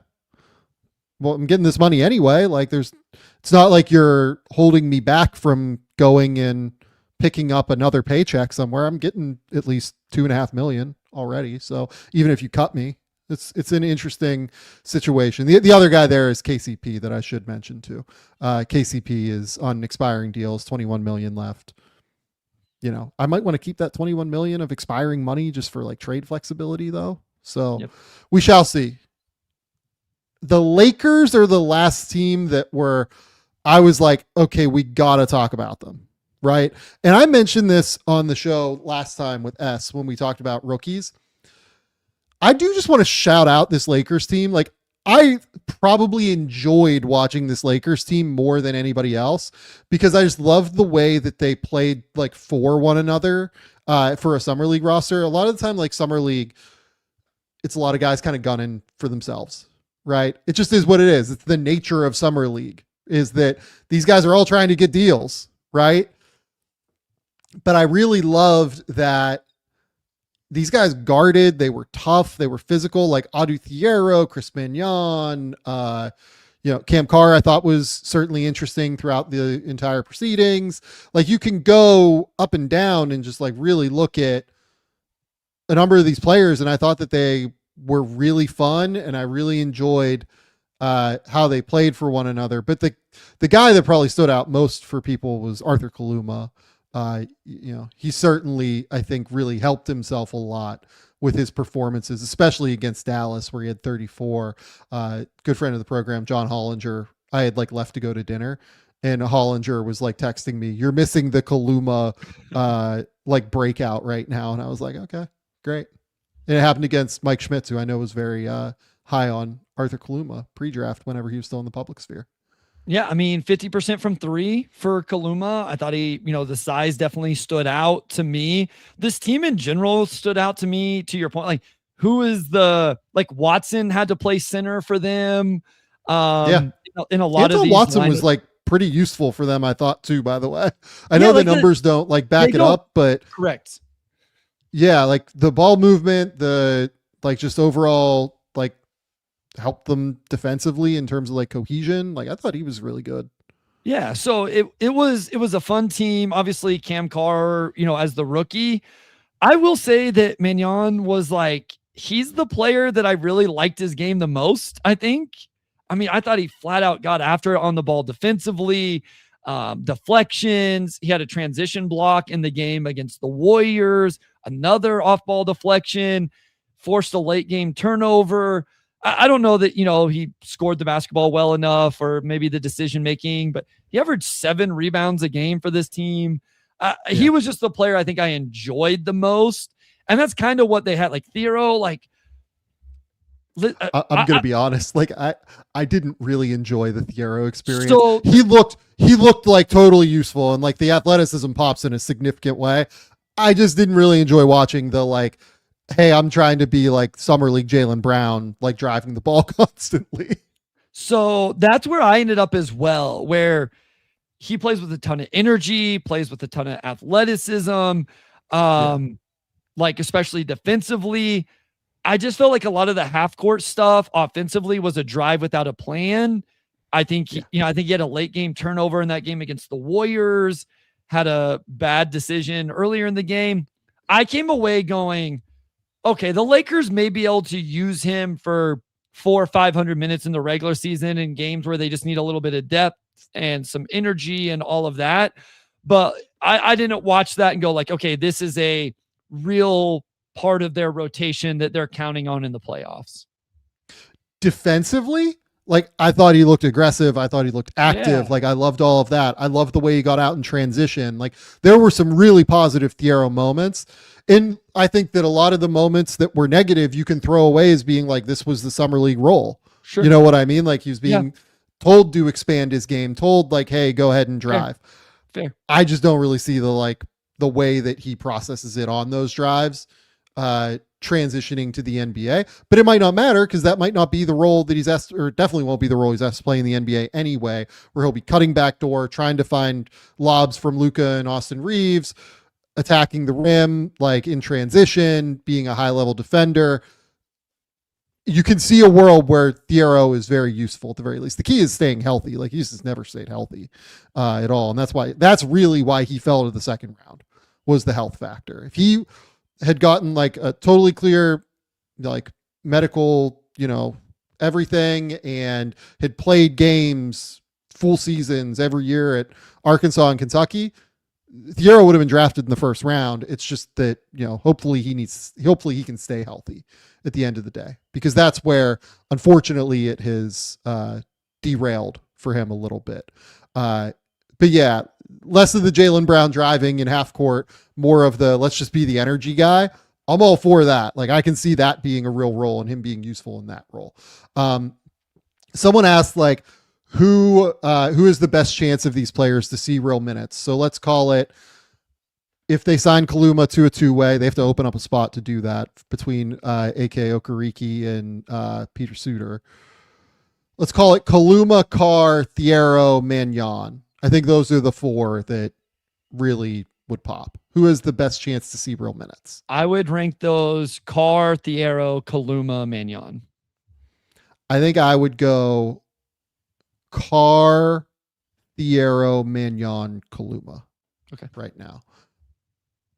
S1: Well, I'm getting this money anyway. It's not like you're holding me back from going and picking up another paycheck somewhere. I'm getting at least $2.5 million already. So even if you cut me, it's an interesting situation. The other guy there is KCP that I should mention too. KCP is on expiring deals, 21 million left. I might want to keep that 21 million of expiring money just for like trade flexibility though. So we shall see. The Lakers are the last team that I was like, okay, we got to talk about them. Right. And I mentioned this on the show last time with S when we talked about rookies. I do just want to shout out this Lakers team. Like, I probably enjoyed watching this Lakers team more than anybody else because I just loved the way that they played like for one another for a summer league roster. A lot of the time, like summer league, it's a lot of guys kind of gunning for themselves, right? It just is what it is. It's the nature of summer league is that these guys are all trying to get deals, right? But I really loved that these guys guarded, they were tough, they were physical, like Adu Thiero, Chris Mignon, Cam Carr, I thought was certainly interesting throughout the entire proceedings. Like you can go up and down and just like really look at a number of these players. And I thought that they were really fun and I really enjoyed how they played for one another. But the guy that probably stood out most for people was Arthur Kaluma. He certainly, I think, really helped himself a lot with his performances, especially against Dallas, where he had 34. Good friend of the program, John Hollinger, I had like left to go to dinner, and Hollinger was like texting me, "You're missing the Kaluma like breakout right now," and I was like, "Okay, great." And it happened against Mike Schmitz, who I know was very high on Arthur Kaluma pre-draft whenever he was still in the public sphere.
S2: Yeah, I mean, 50% from three for Kaluma. I thought the size definitely stood out to me. This team in general stood out to me, to your point. Like, who is Watson had to play center for them. In a lot of these
S1: Watson was like pretty useful for them, I thought, too, by the way. I know the numbers don't like back it up, but
S2: correct.
S1: Yeah, like the ball movement, the like just overall like help them defensively in terms of like cohesion. Like I thought he was really good.
S2: Yeah, so it was a fun team. Obviously, Cam Carr, as the rookie, I will say that Mignon was like he's the player that I really liked his game the most. I think. I mean, I thought he flat out got after it on the ball defensively, deflections. He had a transition block in the game against the Warriors, another off-ball deflection, forced a late game turnover. I don't know that, he scored the basketball well enough or maybe the decision making, but he averaged 7 rebounds a game for this team. He was just the player I think I enjoyed the most. And that's kind of what they had. Like Thiero,
S1: I'm going to be honest. Like I didn't really enjoy the Thiero experience. So he looked like totally useful and like the athleticism pops in a significant way. I just didn't really enjoy watching the like, hey, I'm trying to be like summer league Jaylen Brown, like driving the ball constantly.
S2: So that's where I ended up as well, where he plays with a ton of energy, plays with a ton of athleticism, like especially defensively. I just felt like a lot of the half court stuff offensively was a drive without a plan. I think, I think he had a late game turnover in that game against the Warriors, had a bad decision earlier in the game. I came away going, okay, the Lakers may be able to use him for 400 or 500 minutes in the regular season in games where they just need a little bit of depth and some energy and all of that. But I didn't watch that and go like, okay, this is a real part of their rotation that they're counting on in the playoffs.
S1: Defensively, like I thought he looked aggressive. I thought he looked active. Yeah. Like I loved all of that. I loved the way he got out in transition. Like there were some really positive Thiero moments. And I think that a lot of the moments that were negative, you can throw away as being like, this was the summer league role. Sure. You know what I mean? Like he was being told to expand his game, told like, hey, go ahead and drive.
S2: Fair.
S1: I just don't really see the way that he processes it on those drives, transitioning to the NBA, but it might not matter because that might not be the role that he's asked, or definitely won't be the role he's asked to play in the NBA anyway, where he'll be cutting backdoor, trying to find lobs from Luka and Austin Reeves, attacking the rim, like in transition, being a high level defender. You can see a world where Thiero is very useful at the very least. The key is staying healthy. Like he's just never stayed healthy at all. And that's really why he fell to the second round, was the health factor. If he had gotten like a totally clear, like medical, everything, and had played games, full seasons every year at Arkansas and Kentucky, Thiero would have been drafted in the first round. It's just that, hopefully he can stay healthy at the end of the day, because that's where, unfortunately, it has derailed for him a little bit. But yeah, less of the Jaylen Brown driving in half court, more of the let's just be the energy guy. I'm all for that. Like, I can see that being a real role and him being useful in that role. Someone asked, like, who is the best chance of these players to see real minutes? So let's call it, if they sign Kaluma to a two-way, they have to open up a spot to do that between AK Okereke and Peter Suter. Let's call it Kaluma, Carr, Thiero, Mannion. I think those are the four that really would pop. Who has the best chance to see real minutes?
S2: I would rank those Carr, Thiero, Kaluma, Mannion.
S1: I think I would go Carr, Thiero, Mannion, Kaluma.
S2: Okay.
S1: Right now.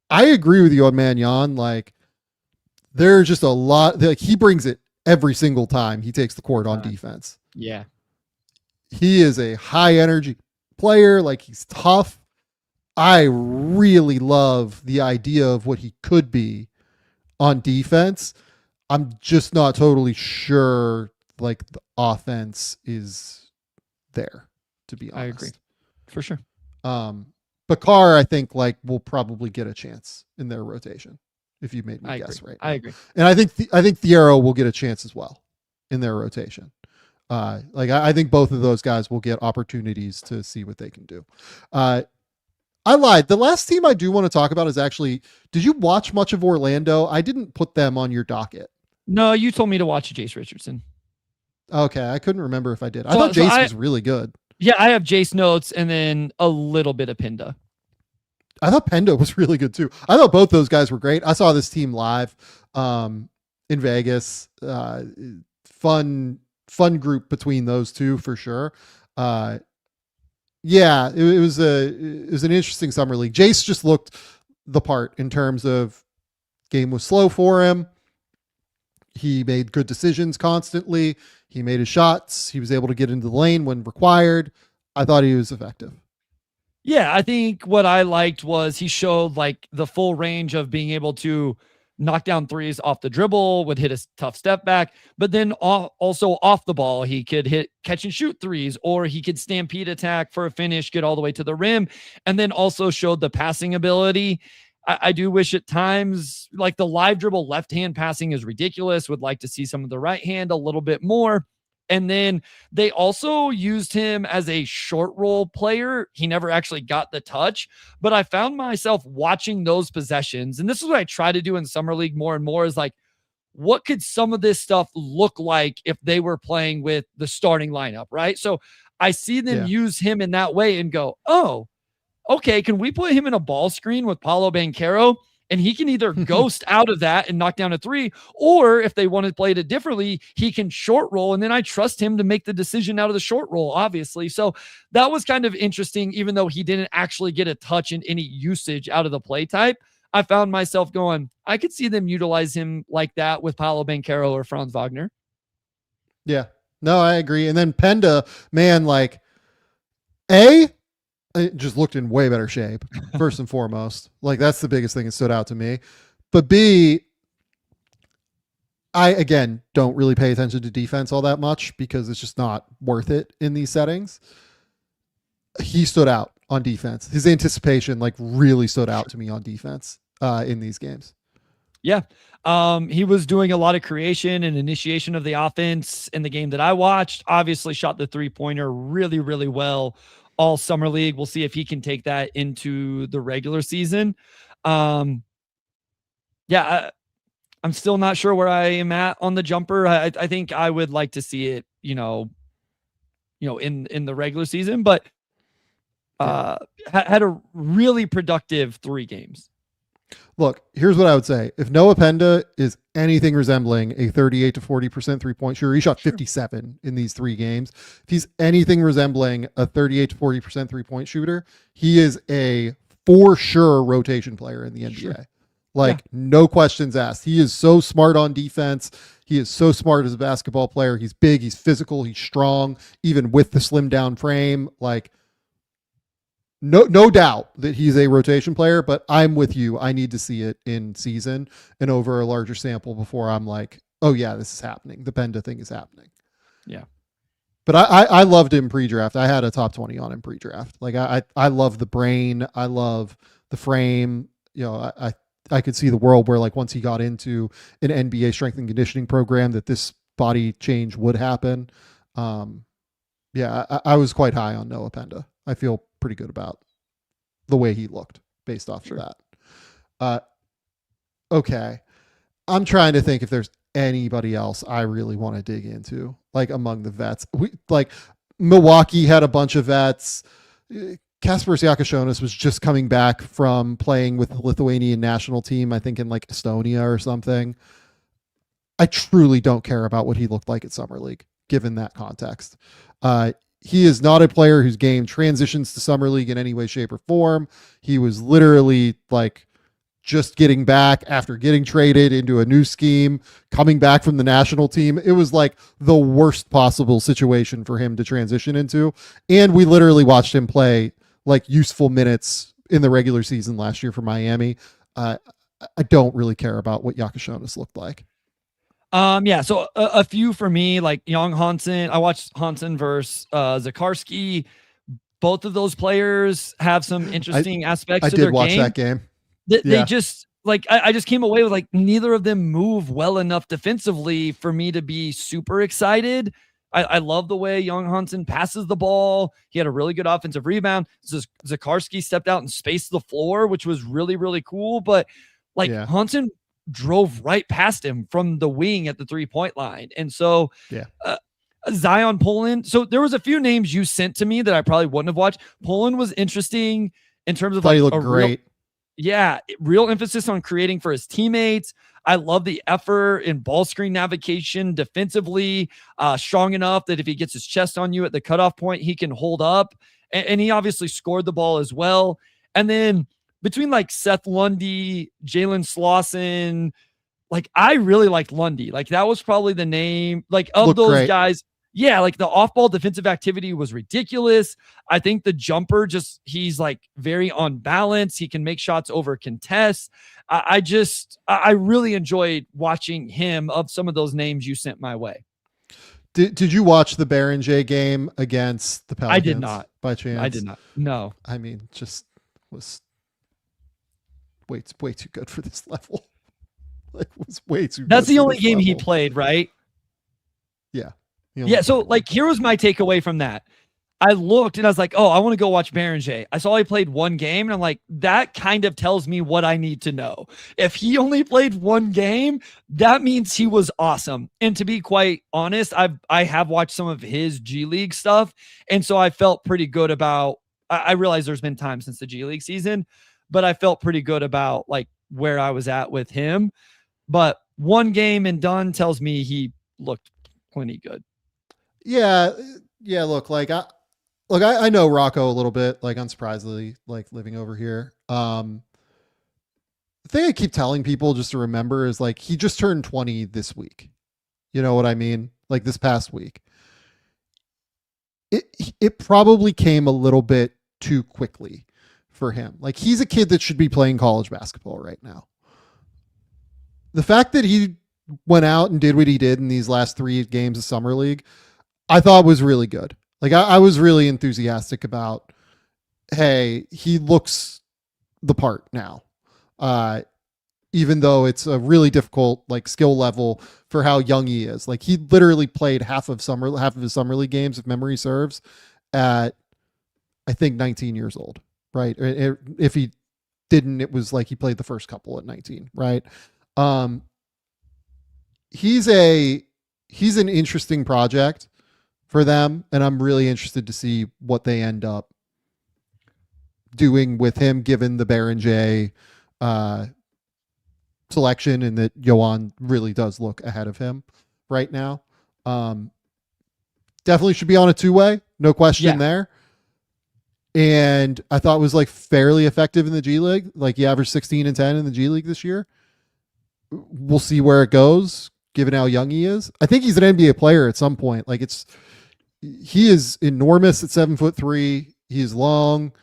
S1: I agree with you on Mannion. Like, there's just a lot. Like, he brings it every single time he takes the court on defense.
S2: Yeah.
S1: He is a high energy player. Like, he's tough. I really love the idea of what he could be on defense. I'm just not totally sure, like, the offense is there, to be honest.
S2: I agree. For sure.
S1: But Carr, I think, like, will probably get a chance in their rotation, if you made me guess right now.
S2: I agree.
S1: And I think Thiero will get a chance as well in their rotation. I think both of those guys will get opportunities to see what they can do. I lied. The last team I do want to talk about is actually, did you watch much of Orlando? I didn't put them on your docket.
S2: No, you told me to watch Jace Richardson.
S1: Okay, I couldn't remember if I did. I thought Jace was really good.
S2: Yeah, I have Jace notes and then a little bit of Pinda.
S1: I thought Pendo was really good too. I thought both those guys were great. I saw this team live in Vegas. Fun group between those two for sure. Yeah, it was an interesting summer league. Jace just looked the part in terms of game was slow for him. He made good decisions constantly. He made his shots. He was able to get into the lane when required. I thought he was effective.
S2: Yeah, I think what I liked was he showed like the full range of being able to knock down threes off the dribble, would hit a tough step back, but then also off the ball, he could hit catch and shoot threes, or he could stampede attack for a finish, get all the way to the rim, and then also showed the passing ability. I do wish at times, like the live dribble left-hand passing is ridiculous. Would like to see some of the right hand a little bit more. And then they also used him as a short roll player. He never actually got the touch, but I found myself watching those possessions. And this is what I try to do in Summer League more and more, is like, what could some of this stuff look like if they were playing with the starting lineup, right? So I see them use him in that way and go, oh, okay, can we put him in a ball screen with Paolo Banchero? And he can either ghost out of that and knock down a three, or if they want to play it differently, he can short roll. And then I trust him to make the decision out of the short roll, obviously. So that was kind of interesting, even though he didn't actually get a touch in any usage out of the play type. I found myself going, I could see them utilize him like that with Paolo Banchero or Franz Wagner.
S1: Yeah, no, I agree. And then Penda, man, like, it just looked in way better shape, first and foremost. Like, that's the biggest thing that stood out to me. But B, I, again, don't really pay attention to defense all that much because it's just not worth it in these settings. He stood out on defense. His anticipation, like, really stood out to me on defense in these games.
S2: Yeah. He was doing a lot of creation and initiation of the offense in the game that I watched. Obviously shot the three-pointer really, really well all summer league. We'll see if he can take that into the regular season. I'm still not sure where I am at on the jumper. I think I would like to see it, in the regular season, but had a really productive 3 games.
S1: Look, here's what I would say. If Noah Penda is anything resembling a 38 to 40% three-point shooter, he shot 57 in these 3 games. If he's anything resembling a 38 to 40% three-point shooter, he is a for sure rotation player in the NBA. Sure. No questions asked. He is so smart on defense. He is so smart as a basketball player. He's big, he's physical, he's strong, even with the slim down frame. Like, no doubt that he's a rotation player, but I'm with you. I need to see it in season and over a larger sample before I'm like, oh yeah, this is happening. The Penda thing is happening.
S2: Yeah.
S1: But I loved him pre-draft. I had a top 20 on him pre-draft. Like I love the brain. I love the frame. You know, I could see the world where like once he got into an NBA strength and conditioning program that this body change would happen. I was quite high on Noah Penda. I feel pretty good about the way he looked based off of that. Okay. I'm trying to think if there's anybody else I really want to dig into, like among the vets. Milwaukee had a bunch of vets. Kasper Siakashonis was just coming back from playing with the Lithuanian national team, I think in like Estonia or something. I truly don't care about what he looked like at Summer League, given that context. He is not a player whose game transitions to Summer League in any way, shape, or form. He was literally like just getting back after getting traded into a new scheme, coming back from the national team. It was like the worst possible situation for him to transition into. And we literally watched him play like useful minutes in the regular season last year for Miami. I don't really care about what Yakashonis looked like.
S2: So a few for me, like Young Hansen. I watched Hansen versus Zaccharie. Both of those players have some interesting aspects to their game. I did watch
S1: that game.
S2: They just like I just came away with like neither of them move well enough defensively for me to be super excited. I love the way Young Hansen passes the ball. He had a really good offensive rebound. Zaccharie stepped out and spaced the floor, which was really, really cool. But like Hansen drove right past him from the wing at the 3-point line. And so Zion Poland. So there was a few names you sent to me that I probably wouldn't have watched. Poland was interesting in terms of like
S1: he looked great.
S2: Real emphasis on creating for his teammates. I love the effort in ball screen navigation defensively, strong enough that if he gets his chest on you at the cutoff point, he can hold up. And he obviously scored the ball as well. And then between like Seth Lundy, Jalen Slauson, like I really liked Lundy. Like that was probably the name like of those guys. Yeah, like the off-ball defensive activity was ridiculous. I think the jumper he's like very on balance. He can make shots over contests. I really enjoyed watching him of some of those names you sent my way.
S1: Did you watch the Berenger game against the Pelicans?
S2: I did not.
S1: By chance?
S2: I did not. No.
S1: I mean, just was way too good for this level. Like was way too.
S2: That's the only game he played, right?
S1: Yeah.
S2: Yeah. So like, here was my takeaway from that. I looked and I was like, oh, I want to go watch Berenger. I saw he played one game and I'm like, that kind of tells me what I need to know. If he only played one game, that means he was awesome. And to be quite honest, I have watched some of his G League stuff. And so I felt pretty good about, I realize there's been time since the G League season, but I felt pretty good about like where I was at with him. But one game and done tells me he looked plenty good.
S1: Yeah. Look, I know Rocco a little bit, like unsurprisingly, like living over here. The thing I keep telling people just to remember is like, he just turned 20 this week. You know what I mean? Like this past week. It probably came a little bit too quickly for him. Like he's a kid that should be playing college basketball right now. The fact that he went out and did what he did in these last 3 games of Summer League, I thought was really good. Like I was really enthusiastic about, hey, he looks the part now. Even though it's a really difficult like skill level for how young he is. Like he literally played half of his Summer League games, if memory serves, at I think 19 years old, right? If he didn't, it was like he played the first couple at 19, right? He's an interesting project for them, and I'm really interested to see what they end up doing with him, given the Berenger selection, and that Yohan really does look ahead of him right now. Definitely should be on a 2-way, no question there. And I thought was like fairly effective in the G League. Like he averaged 16 and 10 in the G League this year. We'll see where it goes, given how young he is. I think he's an NBA player at some point. Like he is enormous at 7'3". He is long.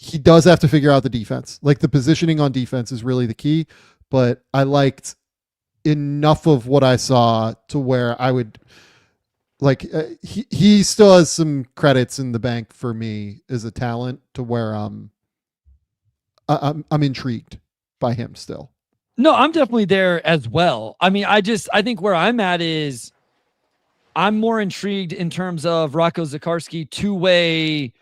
S1: he does have to figure out the defense. Like the positioning on defense is really the key, but I liked enough of what I saw to where I would like he still has some credits in the bank for me as a talent to where I'm intrigued by him still.
S2: No, I'm definitely there as well. I mean, I think where I'm at is I'm more intrigued in terms of Rocco Zaccharie, two-way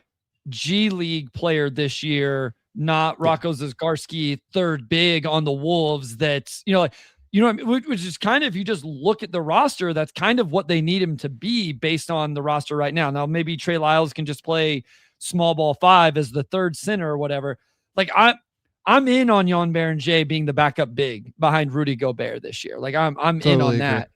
S2: G League player this year, not Rocco Zaccharie, third big on the Wolves. That's, what I mean? Which is kind of, if you just look at the roster, that's kind of what they need him to be based on the roster right now. Now, maybe Trey Lyles can just play small ball 5 as the third center or whatever. Like I'm in on Jan Berenger being the backup big behind Rudy Gobert this year. Like I'm totally in on that.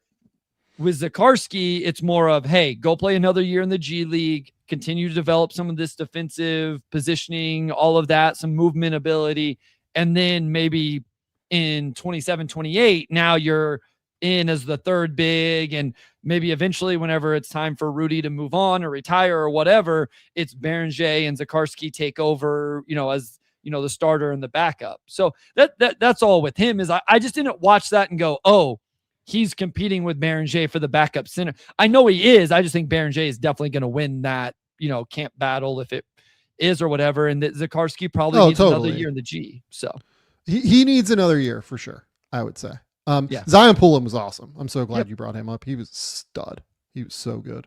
S2: With Zaccharie, it's more of, hey, go play another year in the G League, continue to develop some of this defensive positioning, all of that, some movement ability, and then maybe in 27, 28, now you're in as the third big, and maybe eventually whenever it's time for Rudy to move on or retire or whatever, it's Berenger and Zaccharie take over, as the starter and the backup. So that's all with him. Is I just didn't watch that and go, oh, he's competing with Berenger for the backup center. I know he is. I just think Berenger is definitely going to win that, camp battle if it is or whatever. And that Zaccharie probably needs another year in the G. So
S1: he needs another year for sure, I would say. Zion Pullen was awesome. I'm so glad you brought him up. He was a stud. He was so good.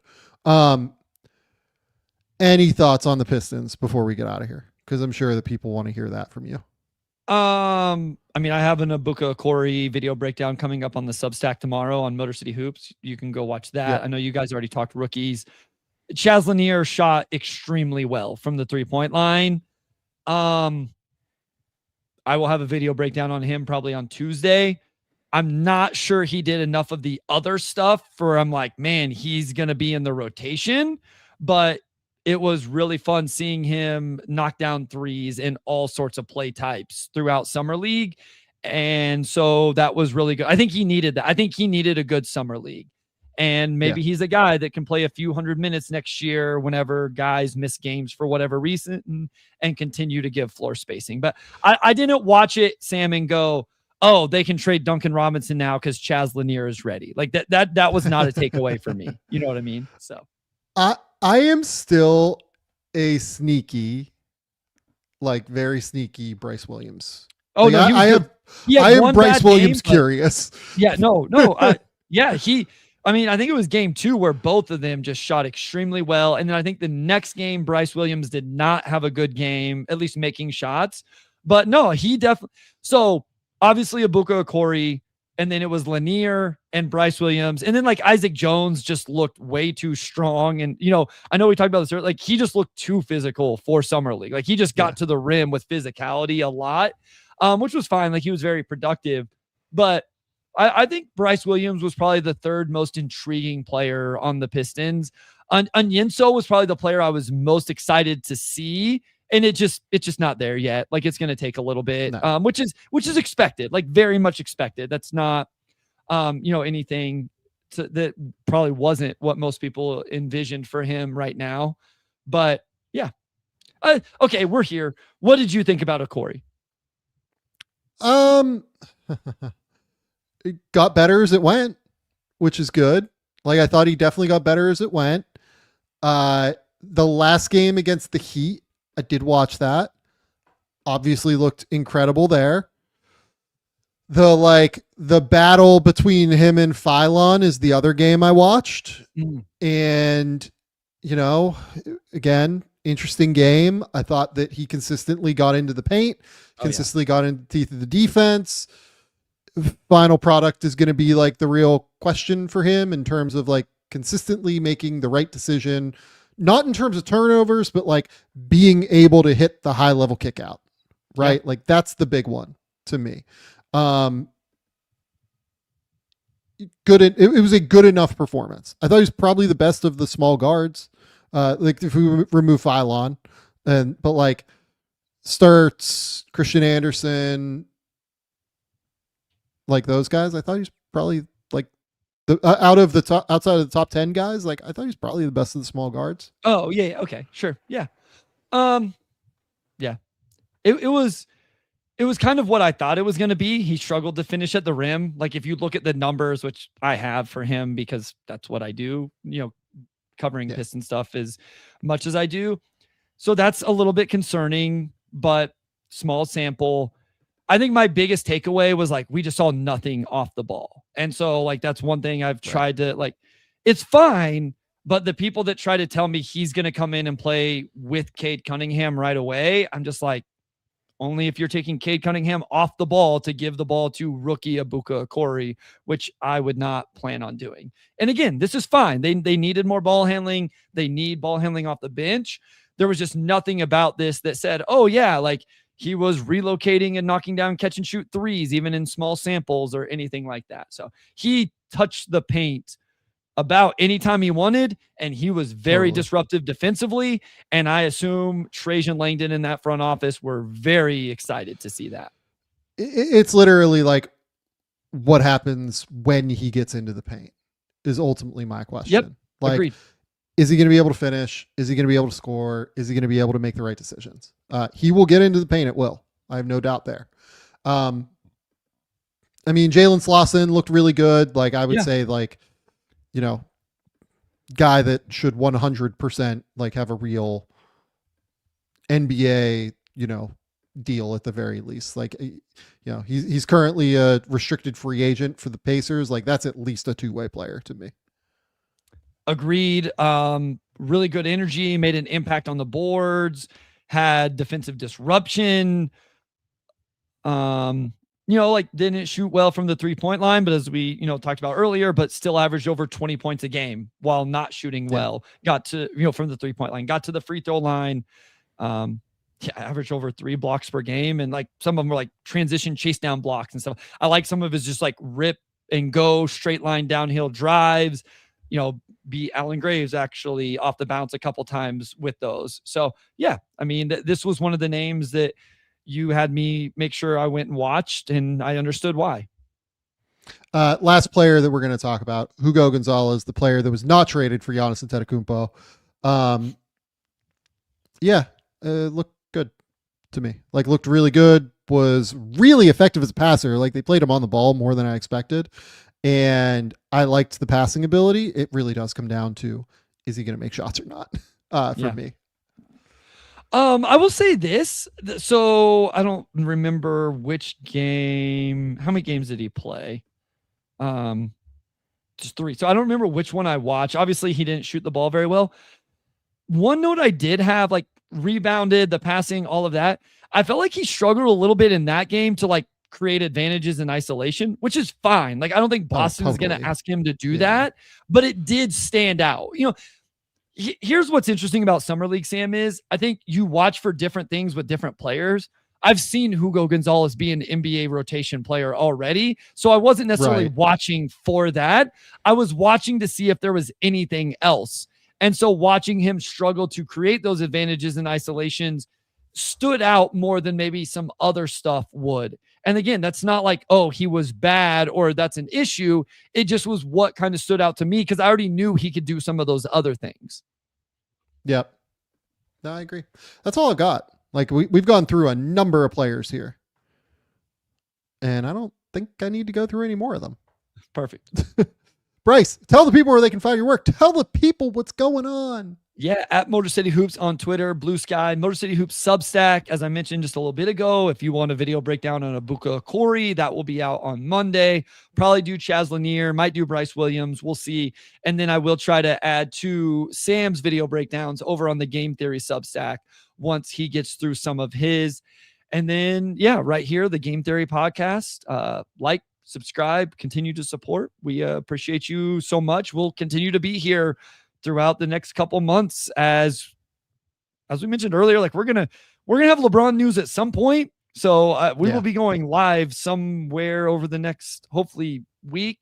S1: Any thoughts on the Pistons before we get out of here? Because I'm sure that people want to hear that from you.
S2: I mean, I have an Abuka Corey video breakdown coming up on the Substack tomorrow on Motor City Hoops. You can go watch that. Yeah. I know you guys already talked rookies. Chaz Lanier shot extremely well from the 3-point line. I will have a video breakdown on him probably on Tuesday. I'm not sure he did enough of the other stuff for I'm like, man, he's going to be in the rotation, but it was really fun seeing him knock down threes in all sorts of play types throughout Summer League. And so that was really good. I think he needed that. I think he needed a good Summer League. And maybe he's a guy that can play a few hundred minutes next year whenever guys miss games for whatever reason and continue to give floor spacing. But I didn't watch it, Sam, and go, oh, they can trade Duncan Robinson now because Chaz Lanier is ready. Like that was not a takeaway for me. You know what I mean? So
S1: I am still a sneaky, like very sneaky Bryce Williams.
S2: Oh,
S1: like,
S2: no,
S1: I am Bryce Williams curious.
S2: Yeah, no. I think it was game 2 where both of them just shot extremely well. And then I think the next game, Bryce Williams did not have a good game, at least making shots. But no, he definitely. So obviously Abuka Corey, and then it was Lanier and Bryce Williams. And then like Isaac Jones just looked way too strong. And, I know we talked about this earlier, like he just looked too physical for Summer League. Like he just got to the rim with physicality a lot, which was fine. Like he was very productive. But I think Bryce Williams was probably the third most intriguing player on the Pistons. Onyenso was probably the player I was most excited to see. And it's just not there yet. Like it's going to take a little bit, which is expected, like very much expected. That's not, anything that probably wasn't what most people envisioned for him right now. But yeah. Okay. We're here. What did you think about Okori?
S1: It got better as it went, which is good. Like I thought he definitely got better as it went. The last game against the Heat, I did watch that. Obviously looked incredible there. The battle between him and Phylon is the other game I watched. And, again, interesting game. I thought that he consistently got into the paint, consistently got into the teeth of the defense. Final product is going to be like the real question for him in terms of like consistently making the right decision, not in terms of turnovers, but like being able to hit the high level kick out, right? Yeah. Like that's the big one to me. It was a good enough performance. I thought he was probably the best of the small guards. Like if we remove Phylon but like Sturts, Christian Anderson, like those guys, I thought he's probably like outside of the top 10 guys. Like I thought he's probably the best of the small guards.
S2: Oh yeah. Okay. Sure. Yeah. Yeah. it was kind of what I thought it was going to be. He struggled to finish at the rim. Like if you look at the numbers, which I have for him because that's what I do, covering Piston stuff as much as I do. So that's a little bit concerning, but small sample. I think my biggest takeaway was like, we just saw nothing off the ball. And so like, that's one thing I've tried to like, it's fine. But the people that try to tell me he's going to come in and play with Cade Cunningham right away, I'm just like, only if you're taking Cade Cunningham off the ball to give the ball to rookie Abuka Okori, which I would not plan on doing. And again, this is fine. They needed more ball handling. They need ball handling off the bench. There was just nothing about this that said, oh yeah, like he was relocating and knocking down catch and shoot threes, even in small samples or anything like that. So he touched the paint about anytime he wanted, and he was very disruptive defensively. And I assume Trajan Langdon in that front office were very excited to see that.
S1: It's literally like what happens when he gets into the paint is ultimately my question.
S2: Yep.
S1: Like,
S2: agreed.
S1: Is he going to be able to finish? Is he going to be able to score? Is he going to be able to make the right decisions? He will get into the paint at will. I have no doubt there. I mean, Jalen Slauson looked really good. Like I would say like, guy that should 100% like have a real NBA, deal at the very least. Like, he's currently a restricted free agent for the Pacers. Like that's at least a two-way player to me.
S2: Agreed. Really good energy, made an impact on the boards, had defensive disruption. Like didn't shoot well from the 3-point line, but as we, talked about earlier, but still averaged over 20 points a game while not shooting well. Got to, from the 3-point line, got to the free throw line. Averaged over 3 blocks per game. And like some of them were like transition chase down blocks and stuff. I like some of his just like rip and go straight line downhill drives, beat Alan Graves actually off the bounce a couple times with those. So yeah, I mean, this was one of the names that you had me make sure I went and watched, and I understood why.
S1: Last player that we're going to talk about, Hugo Gonzalez, the player that was not traded for Giannis Antetokounmpo. Looked good to me. Like looked really good, was really effective as a passer. Like they played him on the ball more than I expected. And I liked the passing ability. It really does come down to, is he going to make shots or not? For me.
S2: I will say this. So I don't remember which game. How many games did he play? Just 3. So I don't remember which one I watched. Obviously, he didn't shoot the ball very well. One note I did have, like rebounded, the passing, all of that. I felt like he struggled a little bit in that game to like create advantages in isolation, which is fine. Like I don't think Boston is going to ask him to do that, but it did stand out. Here's what's interesting about Summer League, Sam, is I think you watch for different things with different players. I've seen Hugo Gonzalez be an NBA rotation player already, so I wasn't necessarily watching for that. I was watching to see if there was anything else. And so watching him struggle to create those advantages in isolations stood out more than maybe some other stuff would. And again, that's not like, oh, he was bad or that's an issue. It just was what kind of stood out to me because I already knew he could do some of those other things.
S1: Yep. No, I agree. That's all I've got. Like we've gone through a number of players here. And I don't think I need to go through any more of them.
S2: Perfect.
S1: Bryce, tell the people where they can find your work. Tell the people what's going on.
S2: Yeah, at Motor City Hoops on Twitter, Blue Sky, Motor City Hoops Substack. As I mentioned just a little bit ago, if you want a video breakdown on Abuka Okori, that will be out on Monday. Probably do Chaz Lanier, might do Bryce Williams. We'll see. And then I will try to add to Sam's video breakdowns over on the Game Theory Substack once he gets through some of his. And then, right here, the Game Theory podcast. Like, subscribe, continue to support. We appreciate you so much. We'll continue to be here throughout the next couple months as we mentioned earlier. Like we're gonna have LeBron news at some point, so we will be going live somewhere over the next hopefully week,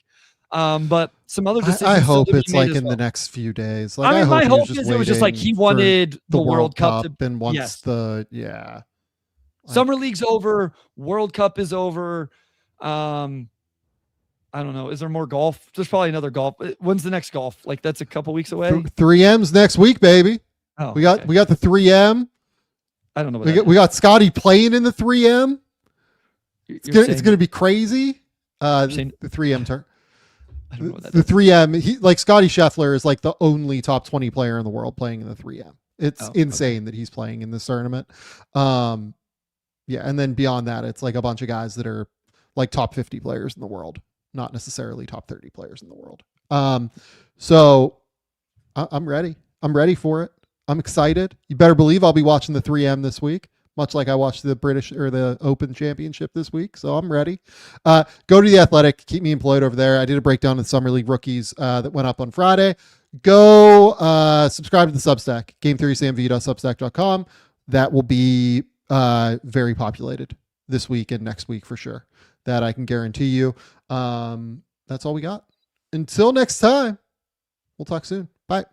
S2: but some other decisions.
S1: I hope it's like in the next few days. Like,
S2: I mean, my hope is it was just like he wanted the World Cup to,
S1: and once
S2: Summer League's over, World Cup is over. I don't know. Is there more golf? There's probably another golf. When's the next golf? Like that's a couple weeks away.
S1: 3M's next week, baby. We got the 3M.
S2: I don't know what
S1: We got Scotty playing in the 3M. It's going to be crazy. The 3M turn.
S2: I don't know what that
S1: the
S2: is.
S1: 3M. He like Scotty Scheffler is like the only top 20 player in the world playing in the 3M. It's insane that he's playing in this tournament. Yeah, and then beyond that, it's like a bunch of guys that are like top 50 players in the world, not necessarily top 30 players in the world. So I'm ready. I'm ready for it. I'm excited. You better believe I'll be watching the 3M this week, much like I watched the British or the Open Championship this week. So I'm ready. Go to The Athletic. Keep me employed over there. I did a breakdown of the Summer League rookies that went up on Friday. Go subscribe to the Substack, game3samv.substack.com. That will be very populated this week and next week for sure. That I can guarantee you. That's all we got. Until next time, we'll talk soon. Bye.